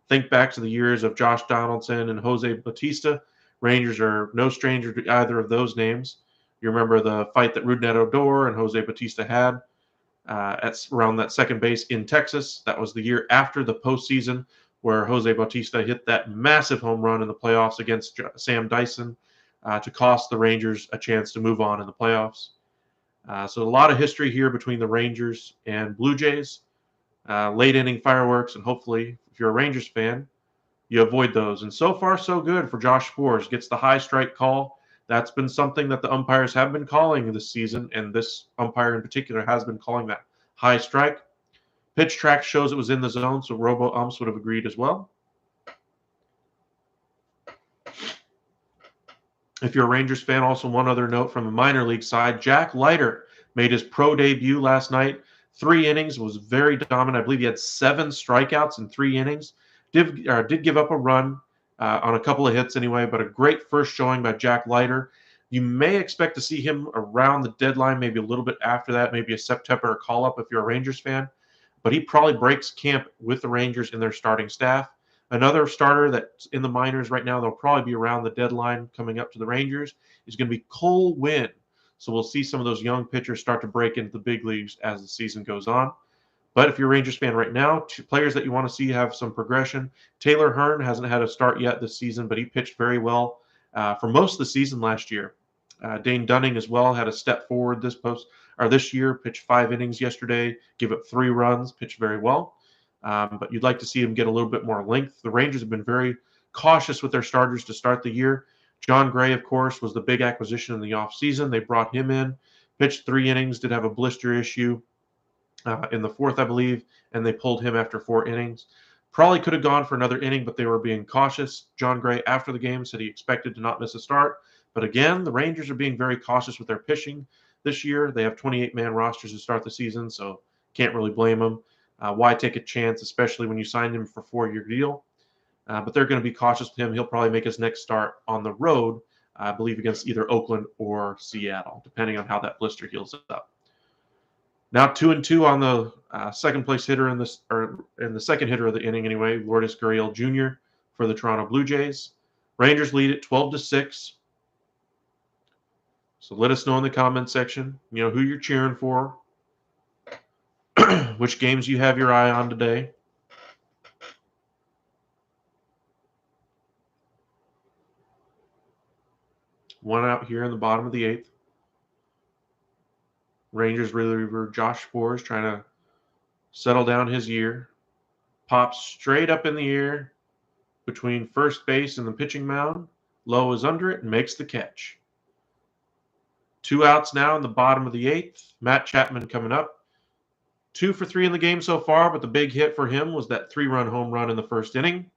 Think back to the years of Josh Donaldson and Jose Bautista. Rangers are no stranger to either of those names. You remember the fight that Rougned Odor and Jose Bautista had around that second base in Texas. That was the year after the postseason where Jose Bautista hit that massive home run in the playoffs against Sam Dyson to cost the Rangers a chance to move on in the playoffs. So a lot of history here between the Rangers and Blue Jays. Late inning fireworks, and hopefully, if you're a Rangers fan, you avoid those. And so far, so good for Josh Sborz. Gets the high strike call. That's been something that the umpires have been calling this season, and this umpire in particular has been calling that high strike. Pitch track shows it was in the zone, so robo-umps would have agreed as well. If you're a Rangers fan, also one other note from the minor league side, Jack Leiter made his pro debut last night. 3 innings, was very dominant. I believe he had 7 strikeouts in 3 innings. Did give up a run on a couple of hits anyway, but a great first showing by Jack Leiter. You may expect to see him around the deadline, maybe a little bit after that, maybe a September call-up if you're a Rangers fan. But he probably breaks camp with the Rangers in their starting staff. Another starter that's in the minors right now, they'll probably be around the deadline coming up to the Rangers, is going to be Cole Winn. So we'll see some of those young pitchers start to break into the big leagues as the season goes on. But if you're a Rangers fan right now, 2 players that you want to see have some progression. Taylor Hearn hasn't had a start yet this season, but he pitched very well for most of the season last year. Dane Dunning as well had a step forward this year, pitched 5 innings yesterday, gave up 3 runs, pitched very well. But you'd like to see him get a little bit more length. The Rangers have been very cautious with their starters to start the year. John Gray, of course, was the big acquisition in the offseason. They brought him in, pitched 3 innings, did have a blister issue in the 4th, I believe, and they pulled him after 4 innings. Probably could have gone for another inning, but they were being cautious. John Gray, after the game, said he expected to not miss a start. But again, the Rangers are being very cautious with their pitching this year. They have 28-man rosters to start the season, so can't really blame them. Why take a chance, especially when you signed him for a 4-year deal? But they're going to be cautious with him. He'll probably make his next start on the road, I believe, against either Oakland or Seattle, depending on how that blister heals up. Now 2-2 on the second place hitter in the second hitter of the inning anyway, Lourdes Gurriel Jr. for the Toronto Blue Jays. Rangers lead it 12-6. So let us know in the comment section, who you're cheering for, which games you have your eye on today. One out here in the bottom of the 8th. Rangers reliever Josh Sborz trying to settle down his year. Pops straight up in the air between first base and the pitching mound. Lowe is under it and makes the catch. 2 outs now in the bottom of the 8th. Matt Chapman coming up. 2 for 3 in the game so far, but the big hit for him was that 3-run home run in the first inning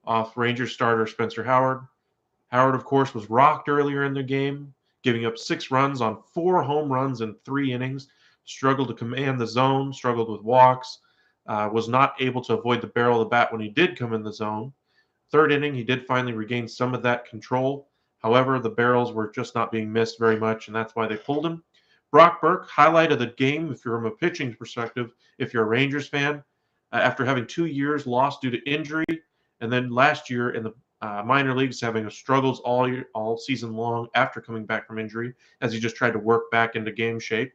off Rangers starter Spencer Howard. Howard, of course, was rocked earlier in the game, giving up 6 runs on 4 home runs in 3 innings. struggled to command the zone, struggled with walks, was not able to avoid the barrel of the bat when he did come in the zone. Third inning, he did finally regain some of that control. However, the barrels were just not being missed very much, and that's why they pulled him. Brock Burke, highlight of the game, if you're from a pitching perspective, if you're a Rangers fan, after having 2 years lost due to injury, and then last year in the minor leagues having struggles all season long after coming back from injury, as he just tried to work back into game shape.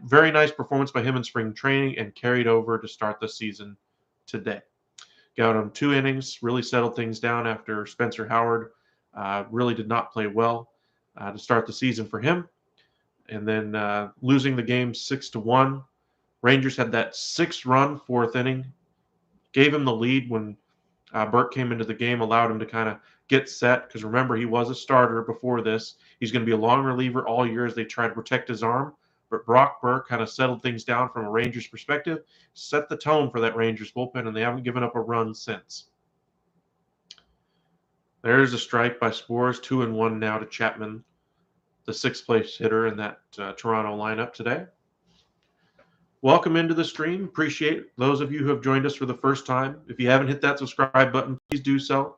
Very nice performance by him in spring training and carried over to start the season today. Got him 2 innings, really settled things down after Spencer Howard really did not play well to start the season for him. And then losing the game 6-1. Rangers had that 6-run fourth inning, gave him the lead when Burke came into the game, allowed him to kind of get set, because remember, he was a starter before this. He's going to be a long reliever all year as they try to protect his arm. But Brock Burke kind of settled things down from a Rangers perspective, set the tone for that Rangers bullpen, and they haven't given up a run since. There's a strike by Spores, 2-1 now to Chapman, the 6th place hitter in that Toronto lineup today. Welcome into the stream. Appreciate those of you who have joined us for the first time. If you haven't hit that subscribe button, please do so.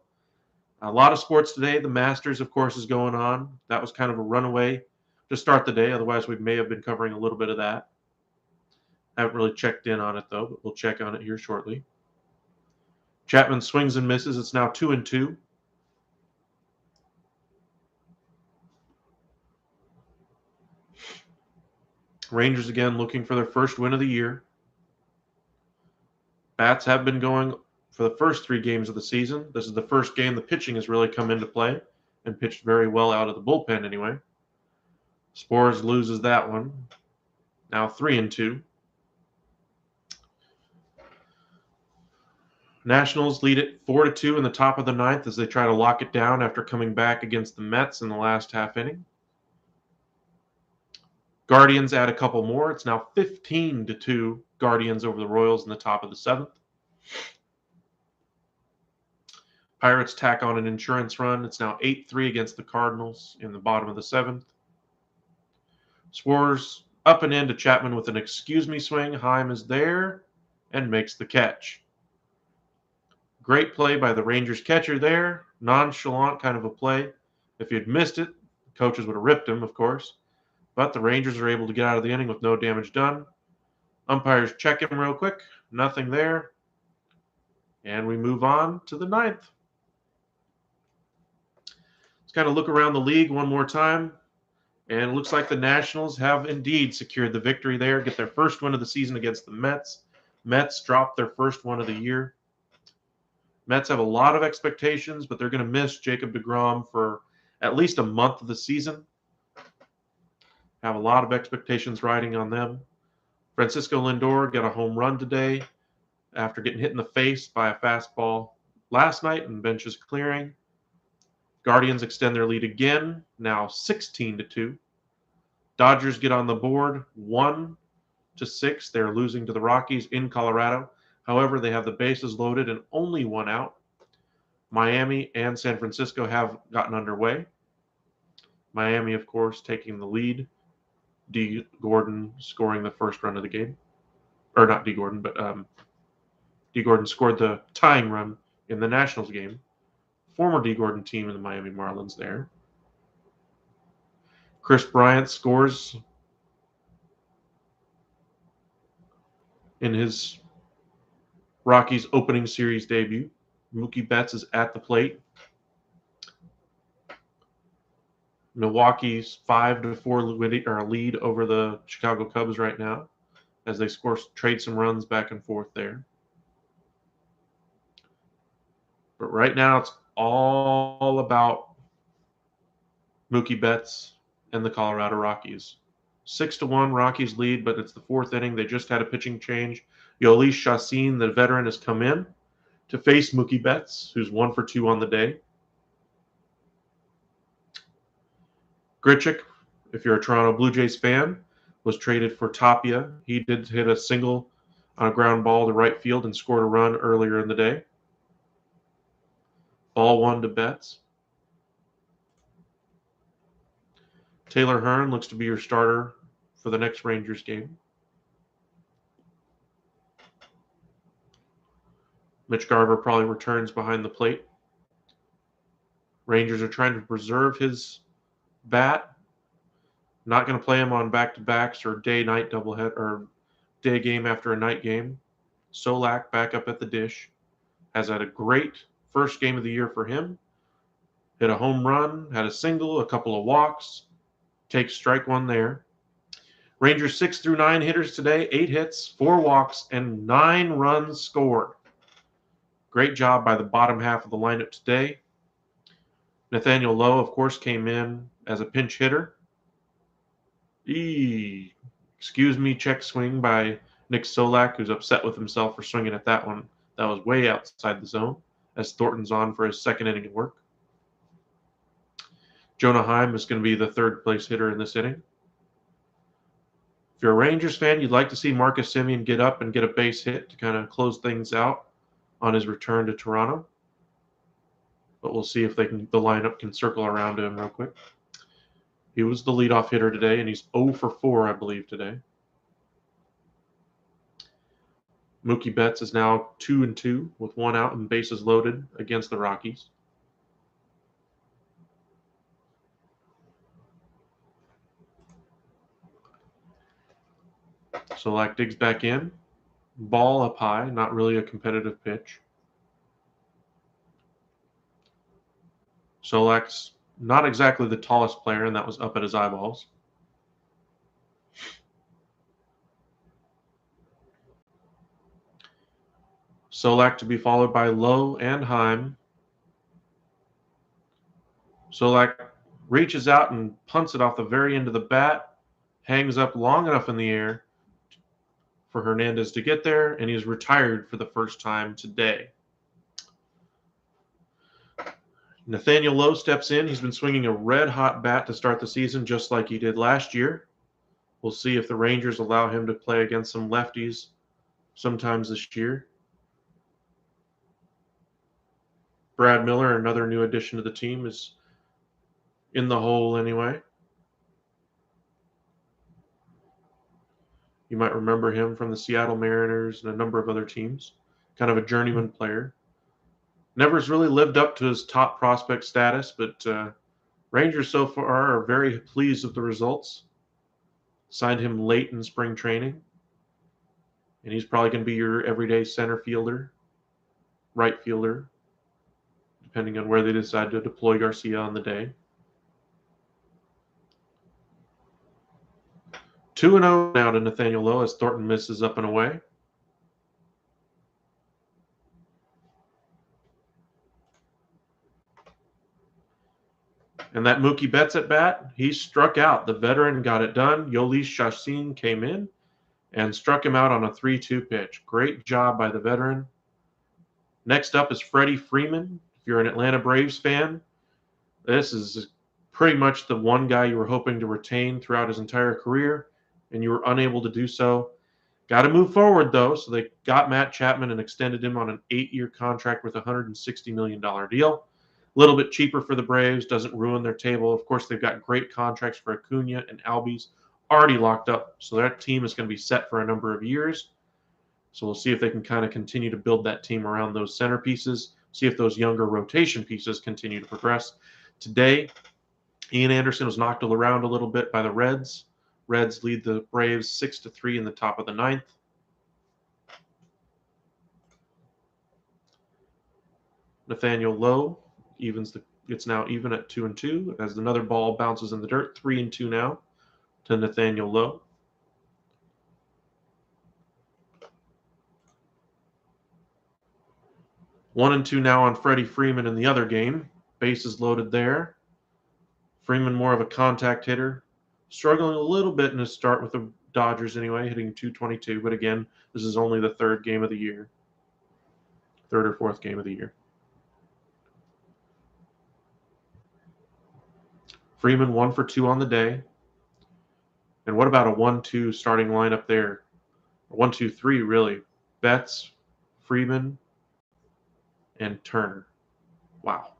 A lot of sports today. The Masters, of course, is going on. That was kind of a runaway to start the day. Otherwise, we may have been covering a little bit of that. I haven't really checked in on it, though, but we'll check on it here shortly. Chapman swings and misses. It's now 2-2. Rangers again looking for their first win of the year. Bats have been going for the first 3 games of the season. This is the first game the pitching has really come into play and pitched very well out of the bullpen anyway. Spores loses that one. Now 3-2. Nationals lead it 4-2 in the top of the 9th as they try to lock it down after coming back against the Mets in the last half inning. Guardians add a couple more. It's now 15-2 Guardians over the Royals in the top of the 7th. Pirates tack on an insurance run. It's now 8-3 against the Cardinals in the bottom of the 7th. Spores up and in to Chapman with an excuse-me swing. Heim is there and makes the catch. Great play by the Rangers catcher there. Nonchalant kind of a play. If you'd missed it, the coaches would have ripped him, of course. But the Rangers are able to get out of the inning with no damage done. Umpires check him real quick. Nothing there. And we move on to the 9th. Let's kind of look around the league one more time. And it looks like the Nationals have indeed secured the victory there, get their first win of the season against the Mets. Mets dropped their first one of the year. Mets have a lot of expectations, but they're going to miss Jacob deGrom for at least a month of the season. Have a lot of expectations riding on them. Francisco Lindor got a home run today after getting hit in the face by a fastball last night and benches clearing. Guardians extend their lead again, now 16-2. Dodgers get on the board 1-6. They're losing to the Rockies in Colorado. However, they have the bases loaded and only 1 out. Miami and San Francisco have gotten underway. Miami, of course, taking the lead. D. Gordon scoring the first run of the game. Or not D. Gordon, but D. Gordon scored the tying run in the Nationals game. Former D. Gordon team in the Miami Marlins there. Chris Bryant scores in his Rockies opening series debut. Mookie Betts is at the plate. Milwaukee's 5-4 lead over the Chicago Cubs right now as they trade some runs back and forth there. But right now it's all about Mookie Betts and the Colorado Rockies. 6-1 Rockies lead, but it's the 4th inning. They just had a pitching change. Yoelis Chacin, the veteran, has come in to face Mookie Betts, who's 1 for 2 on the day. Grichuk, if you're a Toronto Blue Jays fan, was traded for Tapia. He did hit a single on a ground ball to right field and scored a run earlier in the day. Ball 1 to Betts. Taylor Hearn looks to be your starter for the next Rangers game. Mitch Garver probably returns behind the plate. Rangers are trying to preserve his bat. Not going to play him on back-to-backs or day-night doublehead or day game after a night game. Solac back up at the dish. Has had a great first game of the year for him. Hit a home run, had a single, a couple of walks. Takes strike one there. Rangers 6 through 9 hitters today, 8 hits, 4 walks, and 9 runs scored. Great job by the bottom half of the lineup today. Nathaniel Lowe, of course, came in as a pinch hitter. Excuse me, check swing by Nick Solac, who's upset with himself for swinging at that one. That was way outside the zone, as Thornton's on for his second inning of work. Jonah Heim is going to be the third place hitter in this inning. If you're a Rangers fan, you'd like to see Marcus Semien get up and get a base hit to kind of close things out on his return to Toronto. But we'll see if the lineup can circle around him real quick. He was the leadoff hitter today, and he's 0 for 4, I believe, today. Mookie Betts is now 2-2 with 1 out and bases loaded against the Rockies. Solac digs back in. Ball up high, not really a competitive pitch. Solac's not exactly the tallest player, and that was up at his eyeballs. Solac to be followed by Lowe and Heim. Solac reaches out and punts it off the very end of the bat, hangs up long enough in the air for Hernandez to get there, and he's retired for the first time today. Nathaniel Lowe steps in. He's been swinging a red-hot bat to start the season, just like he did last year. We'll see if the Rangers allow him to play against some lefties sometimes this year. Brad Miller, another new addition to the team, is in the hole anyway. You might remember him from the Seattle Mariners and a number of other teams. Kind of a journeyman player. Never has really lived up to his top prospect status, but Rangers so far are very pleased with the results. Signed him late in spring training, and he's probably going to be your everyday center fielder, right fielder, depending on where they decide to deploy Garcia on the day. 2-0 now to Nathaniel Lowe as Thornton misses up and away. And that Mookie Betts at bat, he struck out. The veteran got it done. Yolis Chassin came in and struck him out on a 3-2 pitch. Great job by the veteran. Next up is Freddie Freeman. If you're an Atlanta Braves fan, this is pretty much the one guy you were hoping to retain throughout his entire career, and you were unable to do so. Got to move forward, though, so they got Matt Chapman and extended him on an 8-year contract with a $160 million deal. A little bit cheaper for the Braves, doesn't ruin their table. Of course, they've got great contracts for Acuna and Albies already locked up, so that team is going to be set for a number of years. So we'll see if they can kind of continue to build that team around those centerpieces, see if those younger rotation pieces continue to progress. Today, Ian Anderson was knocked around a little bit by the Reds. Reds lead the Braves 6-3 in the top of the 9th. Nathaniel Lowe it's now even at 2-2 as another ball bounces in the dirt. 3-2 now to Nathaniel Lowe. One and two now on Freddie Freeman in the other game. Bases loaded there. Freeman more of a contact hitter. Struggling a little bit in his start with the Dodgers anyway, hitting .222. But again, this is only the third game of the year. Third or fourth game of the year. Freeman 1 for 2 on the day. And what about a 1-2 starting lineup there? 1-2-3 really. Betts, Freeman, and Turner. Wow.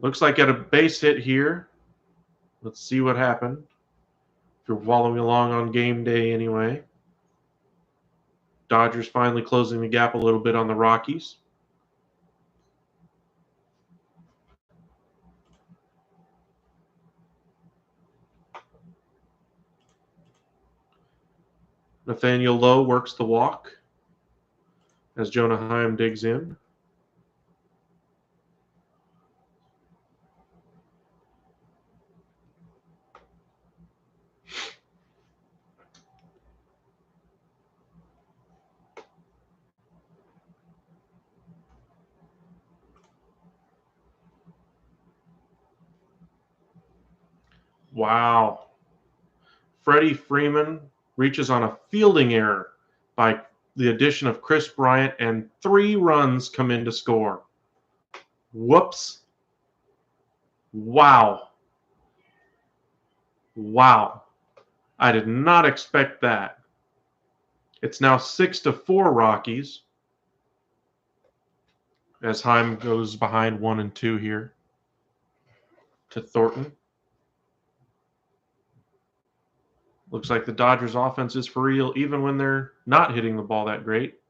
Looks like at a base hit here. Let's see what happened. If you're following along on game day anyway. Dodgers finally closing the gap a little bit on the Rockies. Nathaniel Lowe works the walk as Jonah Heim digs in. Wow. Freddie Freeman reaches on a fielding error by the addition of Chris Bryant, and 3 runs come in to score. Whoops. Wow. Wow. I did not expect that. It's now 6-4 Rockies as Heim goes behind 1 and 2 here to Thornton. Looks like the Dodgers offense is for real even when they're not hitting the ball that great,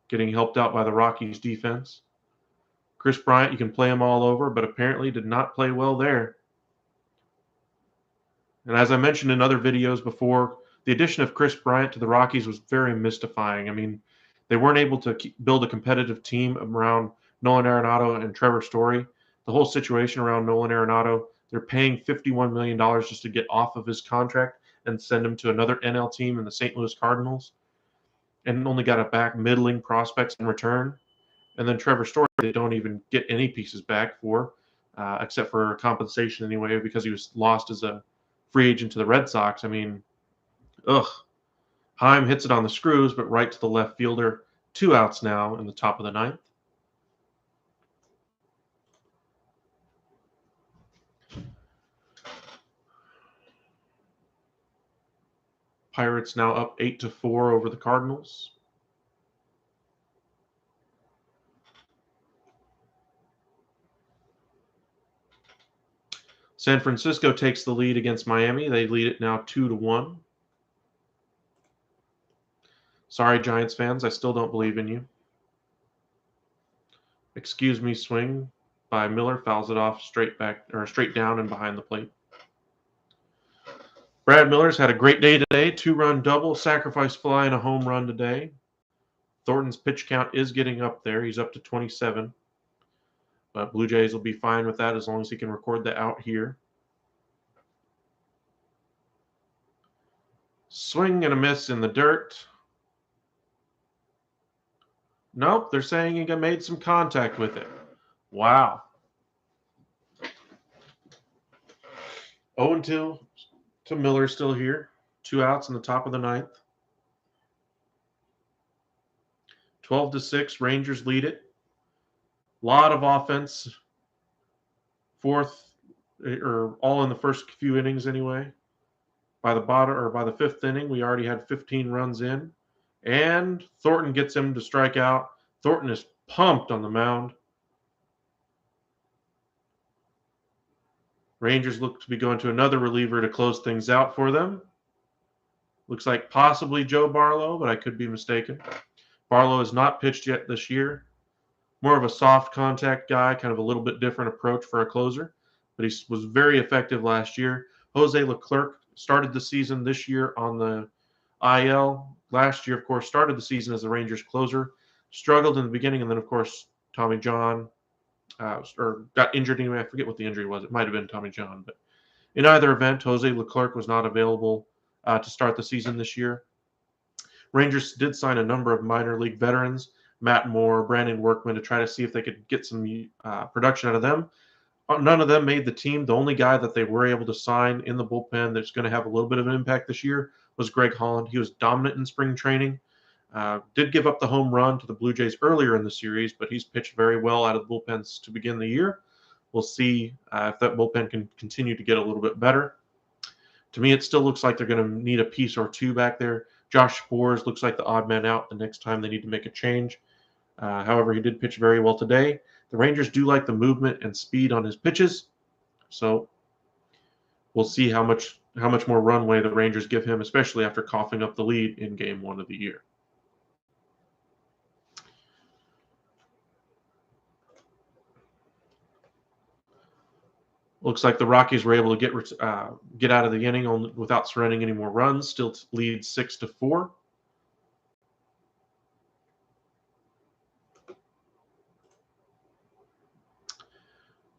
getting helped out by the Rockies defense. Chris Bryant, you can play him all over, but apparently did not play well there. And as I mentioned in other videos before, the addition of Chris Bryant to the Rockies was very mystifying. I mean, they weren't able to build a competitive team around Nolan Arenado and Trevor Story. The whole situation around Nolan Arenado, they're paying $51 million just to get off of his contract and send him to another NL team in the St. Louis Cardinals, and only got a back middling prospects in return. And then Trevor Story, they don't even get any pieces back for, except for compensation anyway, because he was lost as a free agent to the Red Sox. I mean, ugh. Heim hits it on the screws, but right to the left fielder. 2 outs now in the top of the 9th. Pirates now up 8-4 over the Cardinals. San Francisco takes the lead against Miami. They lead it now 2-1. Sorry, Giants fans, I still don't believe in you. Excuse me, swing by Miller, fouls it off straight down and behind the plate. Brad Miller's had a great day today. 2-run double, sacrifice fly, and a home run today. Thornton's pitch count is getting up there. He's up to 27. But Blue Jays will be fine with that as long as he can record the out here. Swing and a miss in the dirt. Nope, they're saying he made some contact with it. Wow. 0-2 to Miller still here. 2 outs in the top of the 9th. 12-6, Rangers lead it. Lot of offense. All in the first few innings anyway. By the 5th inning, we already had 15 runs in. And Thornton gets him to strike out. Thornton is pumped on the mound. Rangers look to be going to another reliever to close things out for them. Looks like possibly Joe Barlow, but I could be mistaken. Barlow has not pitched yet this year. More of a soft contact guy, kind of a little bit different approach for a closer, but he was very effective last year. Jose Leclerc started the season this year on the IL. Last year, of course, started the season as the Rangers closer. Struggled in the beginning, and then, of course, Tommy John got injured anyway. I forget what the injury was. It might have been Tommy John. But in either event, Jose Leclerc was not available to start the season this year. Rangers did sign a number of minor league veterans, Matt Moore, Brandon Workman, to try to see if they could get some production out of them. None of them made the team. The only guy that they were able to sign in the bullpen that's going to have a little bit of an impact this year was Greg Holland. He was dominant in spring training. Did give up the home run to the Blue Jays earlier in the series, but he's pitched very well out of the bullpens to begin the year. We'll see if that bullpen can continue to get a little bit better. To me, it still looks like they're going to need a piece or two back there. Josh Sborz looks like the odd man out the next time they need to make a change. However, he did pitch very well today. The Rangers do like the movement and speed on his pitches, so we'll see how much how much more runway the Rangers give him, especially after coughing up the lead in Game 1 of the year. Looks like the Rockies were able to get out of the inning without surrendering any more runs. Still leads 6-4.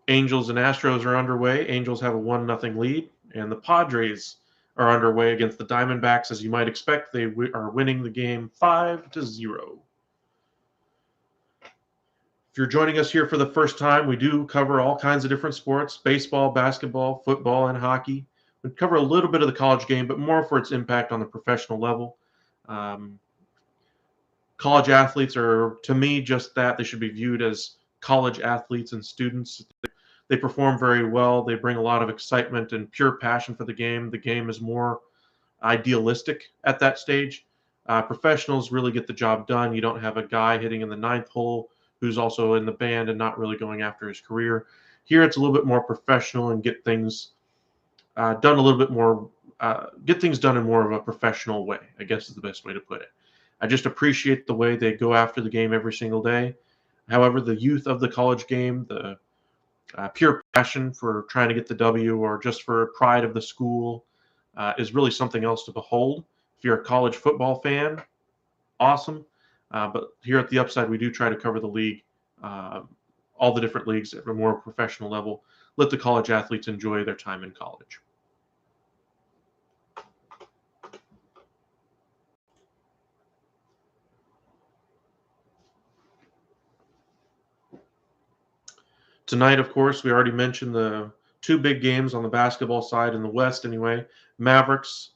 Angels and Astros are underway. Angels have a 1-0 lead, and the Padres are underway against the Diamondbacks. As you might expect, they are winning the game 5-0. If you're joining us here for the first time, we do cover all kinds of different sports: baseball, basketball, football, and hockey. We cover a little bit of the college game, but more for its impact on the professional level. College athletes are, to me, just that. They should be viewed as college athletes and students. They perform very well. They bring a lot of excitement and pure passion for the game. The game is more idealistic at that stage. Professionals really get the job done. You don't have a guy hitting in the ninth hole who's also in the band and not really going after his career. Here, it's a little bit more professional and get things done a little bit more. Get things done in more of a professional way, I guess is the best way to put it. I just appreciate the way they go after the game every single day. However, the youth of the college game, the pure passion for trying to get the W or just for pride of the school is really something else to behold. If you're a college football fan, awesome. But here at the Upside, we do try to cover the league, all the different leagues at a more professional level. Let the college athletes enjoy their time in college. Tonight, of course, we already mentioned the two big games on the basketball side in the West. Anyway, Mavericks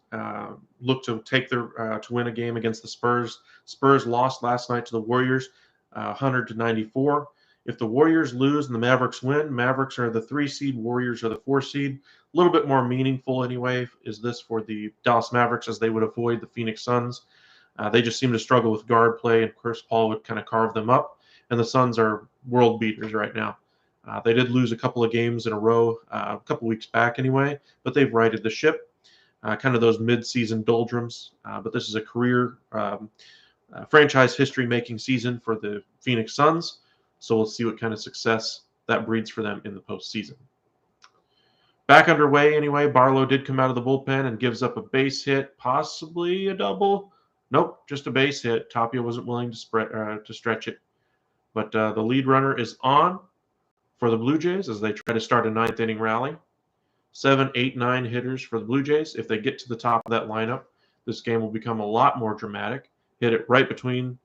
look to to win a game against the Spurs. Spurs lost last night to the Warriors, 100-94. If the Warriors lose and the Mavericks win, Mavericks are the 3 seed, Warriors are the 4 seed. A little bit more meaningful, anyway, is this for the Dallas Mavericks, as they would avoid the Phoenix Suns. They just seem to struggle with guard play, and Chris Paul would kind of carve them up. And the Suns are world beaters right now. They did lose a couple of games in a row a couple weeks back anyway, but they've righted the ship. Kind of those mid-season doldrums. But this is a career franchise history-making season for the Phoenix Suns. So we'll see what kind of success that breeds for them in the postseason. Back underway anyway, Barlow did come out of the bullpen and gives up a base hit, possibly a double. Nope, just a base hit. Tapia wasn't willing to stretch it. But the lead runner is on for the Blue Jays as they try to start a ninth inning rally. 7, 8, 9 hitters for the Blue Jays. If they get to the top of that lineup, this game will become a lot more dramatic. Hit it right between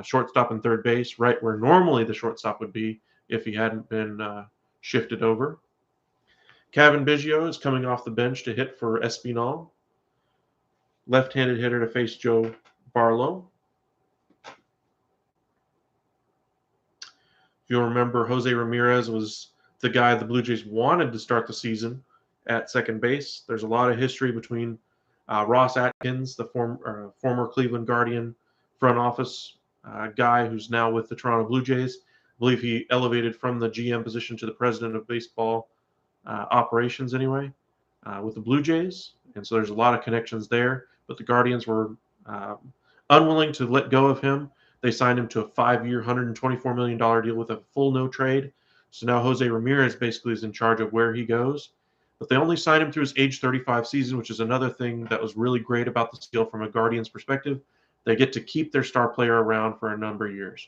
shortstop and third base, right where normally the shortstop would be if he hadn't been shifted over. Cavan Biggio is coming off the bench to hit for Espinal. Left-handed hitter to face Joe Barlow. If you'll remember, Jose Ramirez was the guy the Blue Jays wanted to start the season at second base. There's a lot of history between Ross Atkins, the former Cleveland Guardian front office guy who's now with the Toronto Blue Jays. I believe he elevated from the GM position to the president of baseball operations anyway with the Blue Jays. And so there's a lot of connections there. But the Guardians were unwilling to let go of him. They signed him to a 5-year, $124 million deal with a full no trade. So now Jose Ramirez basically is in charge of where he goes. But they only signed him through his age 35 season, which is another thing that was really great about this deal from a Guardians perspective. They get to keep their star player around for a number of years.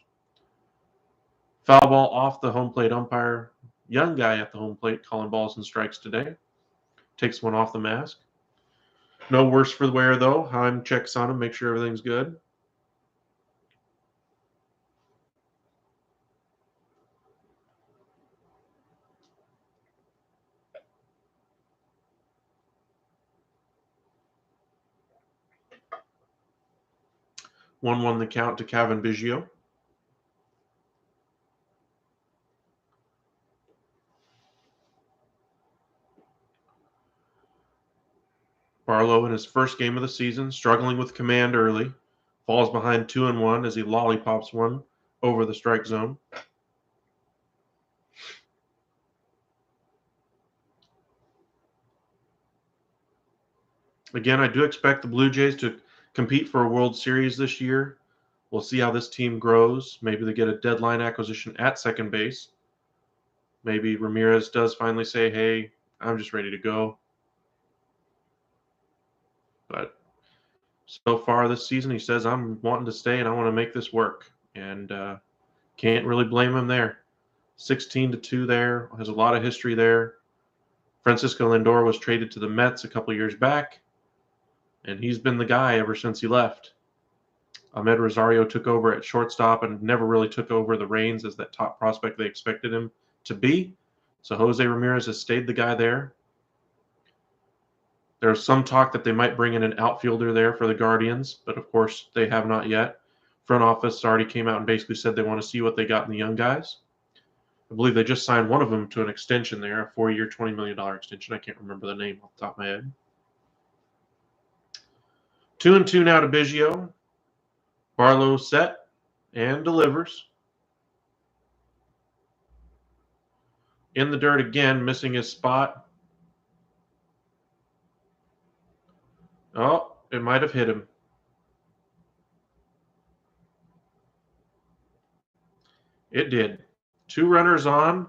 Foul ball off the home plate umpire. Young guy at the home plate calling balls and strikes today. Takes one off the mask. No worse for the wear, though. Heim checks on him, make sure everything's good. 1-1 the count to Cavan Biggio. Barlow in his first game of the season, struggling with command early, falls behind 2-1 as he lollipops one over the strike zone. Again, I do expect the Blue Jays to compete for a World Series this year. We'll see how this team grows. Maybe they get a deadline acquisition at second base. Maybe Ramirez does finally say, hey, I'm just ready to go. But so far this season, he says, I'm wanting to stay and I want to make this work. And can't really blame him there. 16-2 there. Has a lot of history there. Francisco Lindor was traded to the Mets a couple years back, and he's been the guy ever since he left. Ahmed Rosario took over at shortstop and never really took over the reins as that top prospect they expected him to be. So Jose Ramirez has stayed the guy there. There's some talk that they might bring in an outfielder there for the Guardians, but of course they have not yet. Front office already came out and basically said they want to see what they got in the young guys. I believe they just signed one of them to an extension there, a 4-year, $20 million extension. I can't remember the name off the top of my head. 2-2 now to Biggio. Barlow set and delivers. In the dirt again, missing his spot. Oh, it might have hit him. It did. 2 runners on.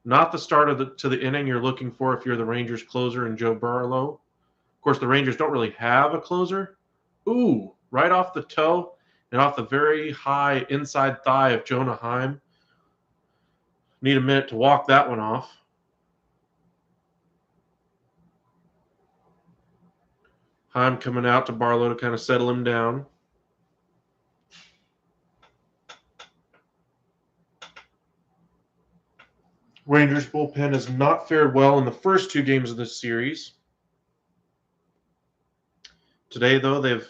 Not the start of the inning you're looking for if you're the Rangers closer and Joe Barlow. Of course, the Rangers don't really have a closer. Ooh, right off the toe and off the very high inside thigh of Jonah Heim. Need a minute to walk that one off. Heim coming out to Barlow to kind of settle him down. Rangers bullpen has not fared well in the first 2 games of this series. Today, though, they've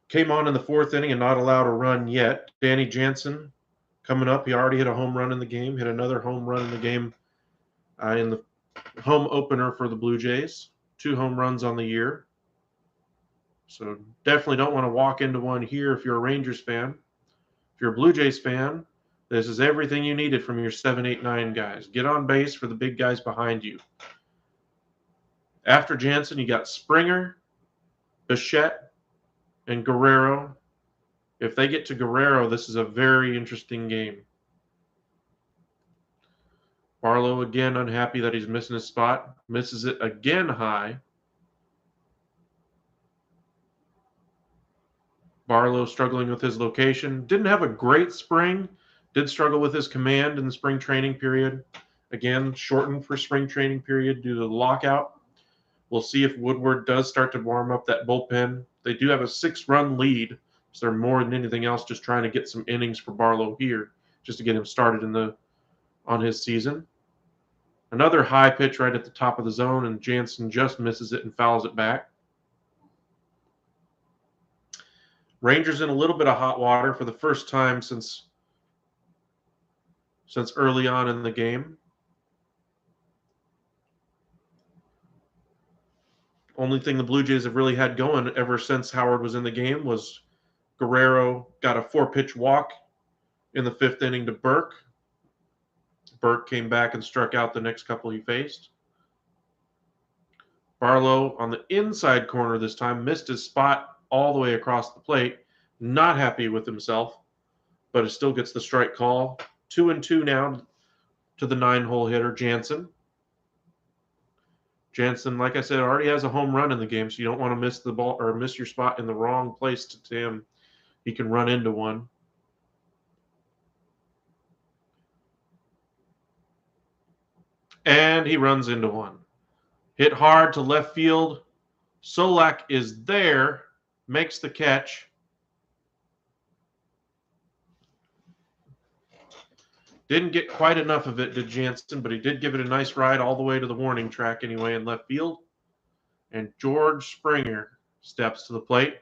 came on in the 4th inning and not allowed a run yet. Danny Jansen coming up. He already hit a home run in the game, hit another home run in the game in the home opener for the Blue Jays. 2 home runs on the year. So definitely don't want to walk into one here if you're a Rangers fan. If you're a Blue Jays fan, this is everything you needed from your 7, 8, 9 guys. Get on base for the big guys behind you. After Jansen, you got Springer, Bichette, and Guerrero. If they get to Guerrero, this is a very interesting game. Barlow again unhappy that he's missing his spot. Misses it again high. Barlow struggling with his location. Didn't have a great spring. Did struggle with his command in the spring training period. Again, shortened for spring training period due to the lockout. We'll see if Woodward does start to warm up that bullpen. They do have a 6-run lead, so they're more than anything else just trying to get some innings for Barlow here, just to get him started on his season. Another high pitch right at the top of the zone, and Jansen just misses it and fouls it back. Rangers in a little bit of hot water for the first time since early on in the game. Only thing the Blue Jays have really had going ever since Howard was in the game was Guerrero got a 4-pitch walk in the 5th inning to Burke. Burke came back and struck out the next couple he faced. Barlow on the inside corner this time missed his spot all the way across the plate. Not happy with himself, but it still gets the strike call. 2-2 now to the 9-hole hitter, Jansen. Jansen, like I said, already has a home run in the game, so you don't want to miss the ball or miss your spot in the wrong place to him. He can run into one. And he runs into one. Hit hard to left field. Solac is there, makes the catch. Didn't get quite enough of it, did Jansen, but he did give it a nice ride all the way to the warning track anyway in left field. And George Springer steps to the plate.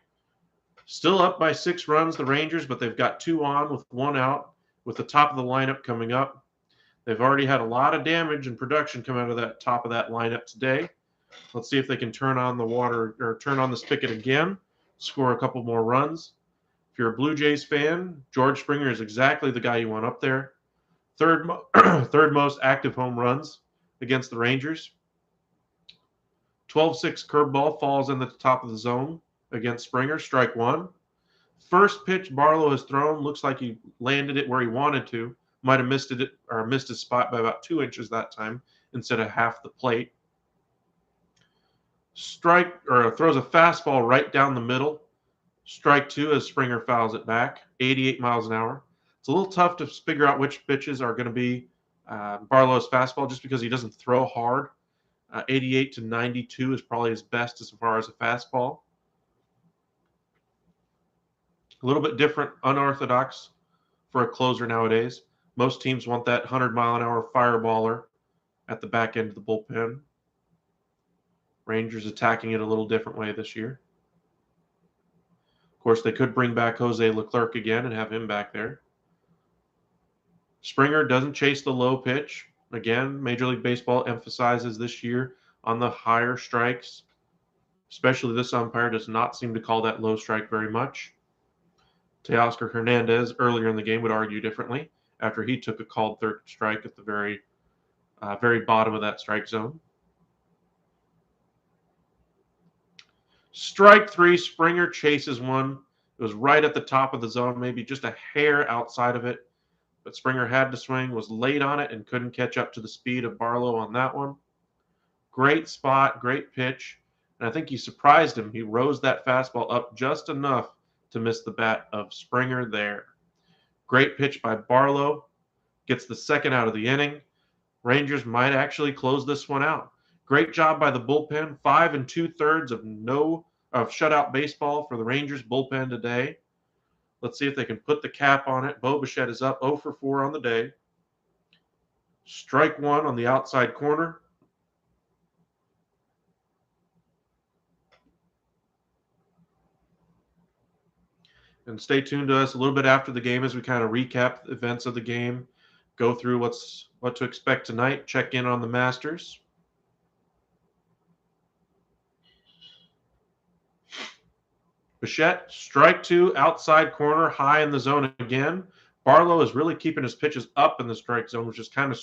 Still up by 6 runs, the Rangers, but they've got 2 on with 1 out with the top of the lineup coming up. They've already had a lot of damage and production come out of that top of that lineup today. Let's see if they can turn on the water or turn on the spigot again, score a couple more runs. If you're a Blue Jays fan, George Springer is exactly the guy you want up there. Third most active home runs against the Rangers. 12-6 curveball falls in the top of the zone against Springer, strike one. First pitch Barlow has thrown, looks like he landed it where he wanted to. Might have missed it or missed his spot by about 2 inches that time instead of half the plate. Strike or throws a fastball right down the middle. Strike two as Springer fouls it back, 88 miles an hour. It's a little tough to figure out which pitches are going to be Barlow's fastball just because he doesn't throw hard. 88 to 92 is probably his best as far as a fastball. A little bit different, unorthodox for a closer nowadays. Most teams want that 100-mile-an-hour fireballer at the back end of the bullpen. Rangers attacking it a little different way this year. Of course, they could bring back Jose Leclerc again and have him back there. Springer doesn't chase the low pitch. Again, Major League Baseball emphasizes this year on the higher strikes. Especially this umpire does not seem to call that low strike very much. Teoscar Hernandez earlier in the game would argue differently after he took a called third strike at the very bottom of that strike zone. Strike three, Springer chases one. It was right at the top of the zone, maybe just a hair outside of it. But Springer had to swing, was late on it, and couldn't catch up to the speed of Barlow on that one. Great spot, great pitch. And I think he surprised him. He rose that fastball up just enough to miss the bat of Springer there. Great pitch by Barlow. Gets the second out of the inning. Rangers might actually close this one out. Great job by the bullpen. 5 2/3 of shutout baseball for the Rangers bullpen today. Let's see if they can put the cap on it. Bo Bichette is up 0 for 4 on the day. Strike one on the outside corner. And stay tuned to us a little bit after the game as we kind of recap the events of the game, go through what to expect tonight, check in on the Masters. Bichette, strike two, outside corner, high in the zone again. Barlow is really keeping his pitches up in the strike zone, which is kind of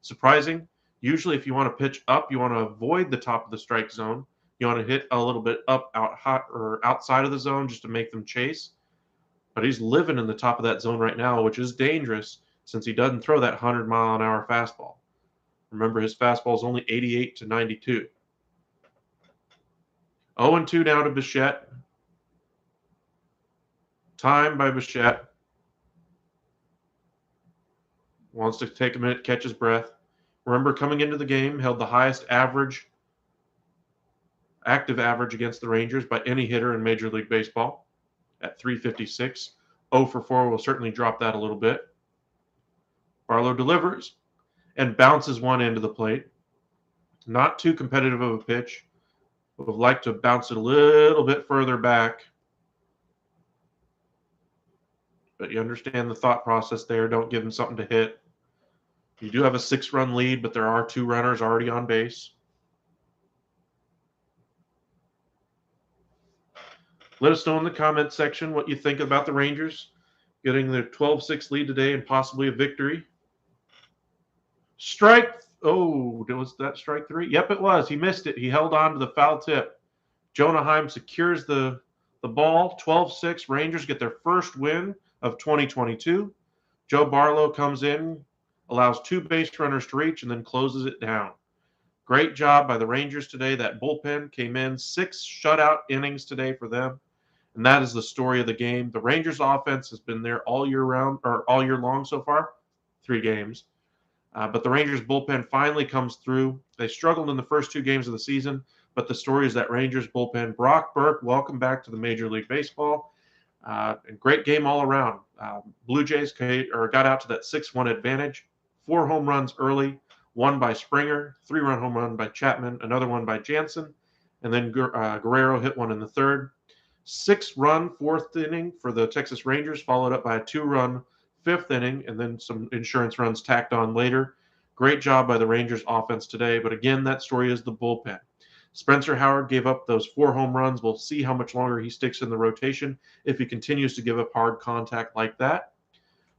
surprising. Usually, if you want to pitch up, you want to avoid the top of the strike zone. You want to hit a little bit up, outside of the zone just to make them chase. But he's living in the top of that zone right now, which is dangerous since he doesn't throw that 100-mile-an-hour fastball. Remember, his fastball is only 88 to 92. 0-2 now to Bichette. Time by Bichette. Wants to take a minute, catch his breath. Remember, coming into the game, held the highest active average against the Rangers by any hitter in Major League Baseball at 356. 0 for 4 will certainly drop that a little bit. Barlow delivers and bounces one into the plate. Not too competitive of a pitch. Would have liked to bounce it a little bit further back. But you understand the thought process there. Don't give him something to hit. You do have a 6-run lead, but there are 2 runners already on base. Let us know in the comments section what you think about the Rangers getting their 12-6 lead today and possibly a victory. Was that strike three? Yep, it was. He missed it. He held on to the foul tip. Jonah Heim secures the ball. 12-6. Rangers get their first win of 2022. Joe Barlow comes in, allows 2 base runners to reach, and then closes it down. Great job by the Rangers today. That bullpen came in 6 shutout innings today for them, and that is the story of the game. The Rangers offense has been there all year long so far, 3 games. But the Rangers bullpen finally comes through. They struggled in the first 2 games of the season, but the story is that Rangers bullpen. Brock Burke, welcome back to the Major League Baseball. And great game all around. Blue Jays got out to that 6-1 advantage. 4 home runs early, 1 by Springer, 3-run home run by Chapman, another one by Jansen, and then Guerrero hit one in the 3rd. 6-run 4th inning for the Texas Rangers, followed up by a 2-run 5th inning, and then some insurance runs tacked on later. Great job by the Rangers offense today, but again, that story is the bullpen. Spencer Howard gave up those 4 home runs. We'll see how much longer he sticks in the rotation if he continues to give up hard contact like that.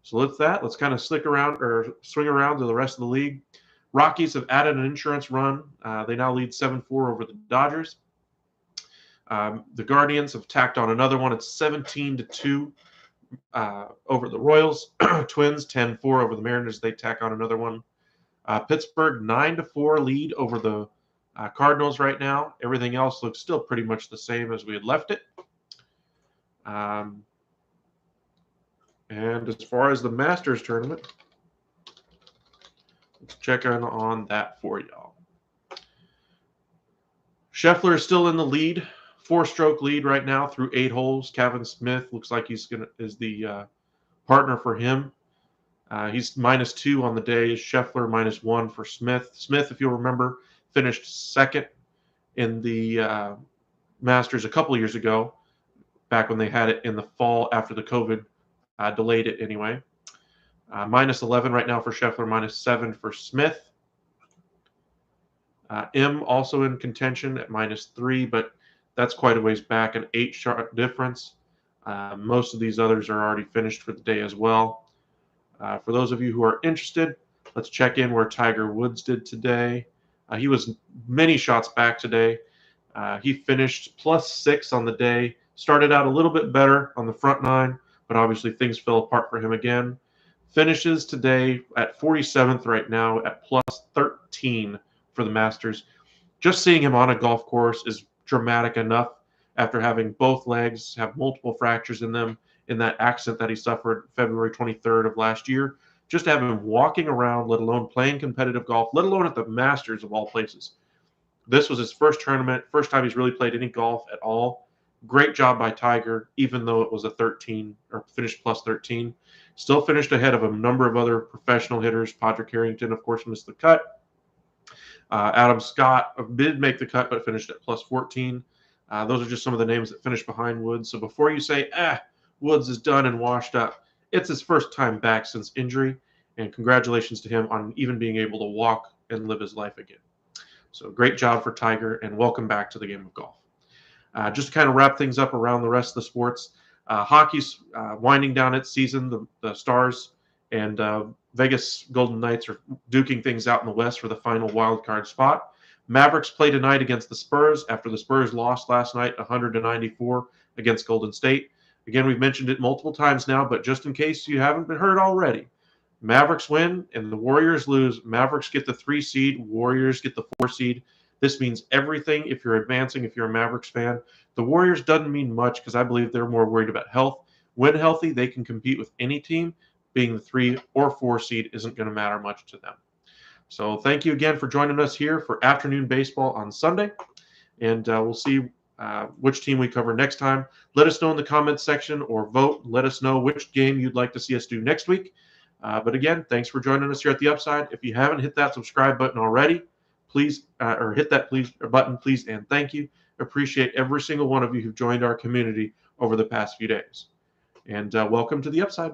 So let's kind of swing around to the rest of the league. Rockies have added an insurance run. They now lead 7-4 over the Dodgers. The Guardians have tacked on another one. It's 17-2 over the Royals. Twins 10-4 over the Mariners. They tack on another one. Pittsburgh 9-4 lead over the Cardinals right now. Everything else looks still pretty much the same as we had left it. And as far as the Masters tournament, let's check in on that for y'all. Scheffler is still in the lead, 4-stroke lead right now through 8 holes. Kevin Smith looks like is the partner for him. He's -2 on the day. Scheffler -1 for Smith. Smith, if you'll remember, finished second in the Masters a couple years ago, back when they had it in the fall after the COVID delayed it anyway. -11 right now for Scheffler, -7 for Smith. M also in contention at -3, but that's quite a ways back, an 8-shot difference. Most of these others are already finished for the day as well. For those of you who are interested, let's check in where Tiger Woods did today. He was many shots back today. He finished +6 on the day. Started out a little bit better on the front 9, but obviously things fell apart for him again. Finishes today at 47th right now at +13 for the Masters. Just seeing him on a golf course is dramatic enough after having both legs have multiple fractures in them in that accident that he suffered February 23rd of last year. Just to have him walking around, let alone playing competitive golf, let alone at the Masters of all places. This was his first tournament, first time he's really played any golf at all. Great job by Tiger, even though it was a 13 or finished +13. Still finished ahead of a number of other professional hitters. Padraig Harrington, of course, missed the cut. Adam Scott did make the cut, but finished at +14. Those are just some of the names that finished behind Woods. So before you say, Woods is done and washed up, it's his first time back since injury, and congratulations to him on even being able to walk and live his life again. So great job for Tiger, and welcome back to the game of golf. Just to kind of wrap things up around the rest of the sports, hockey's winding down its season. The Stars and Vegas Golden Knights are duking things out in the West for the final wild card spot. Mavericks play tonight against the Spurs after the Spurs lost last night 100-94 against Golden State. Again, we've mentioned it multiple times now, but just in case you haven't been heard already, Mavericks win and the Warriors lose. Mavericks get the 3 seed, Warriors get the 4 seed. This means everything if you're advancing, if you're a Mavericks fan. The Warriors doesn't mean much because I believe they're more worried about health. When healthy, they can compete with any team. Being the 3 or 4 seed isn't going to matter much to them. So thank you again for joining us here for afternoon baseball on Sunday. And we'll see which team we cover next time. Let us know in the comments section or vote. Let us know which game you'd like to see us do next week. But again, thanks for joining us here at the Upside. If you haven't hit that subscribe button already, please, or hit that button, please, and thank you. Appreciate every single one of you who've joined our community over the past few days. And welcome to the Upside.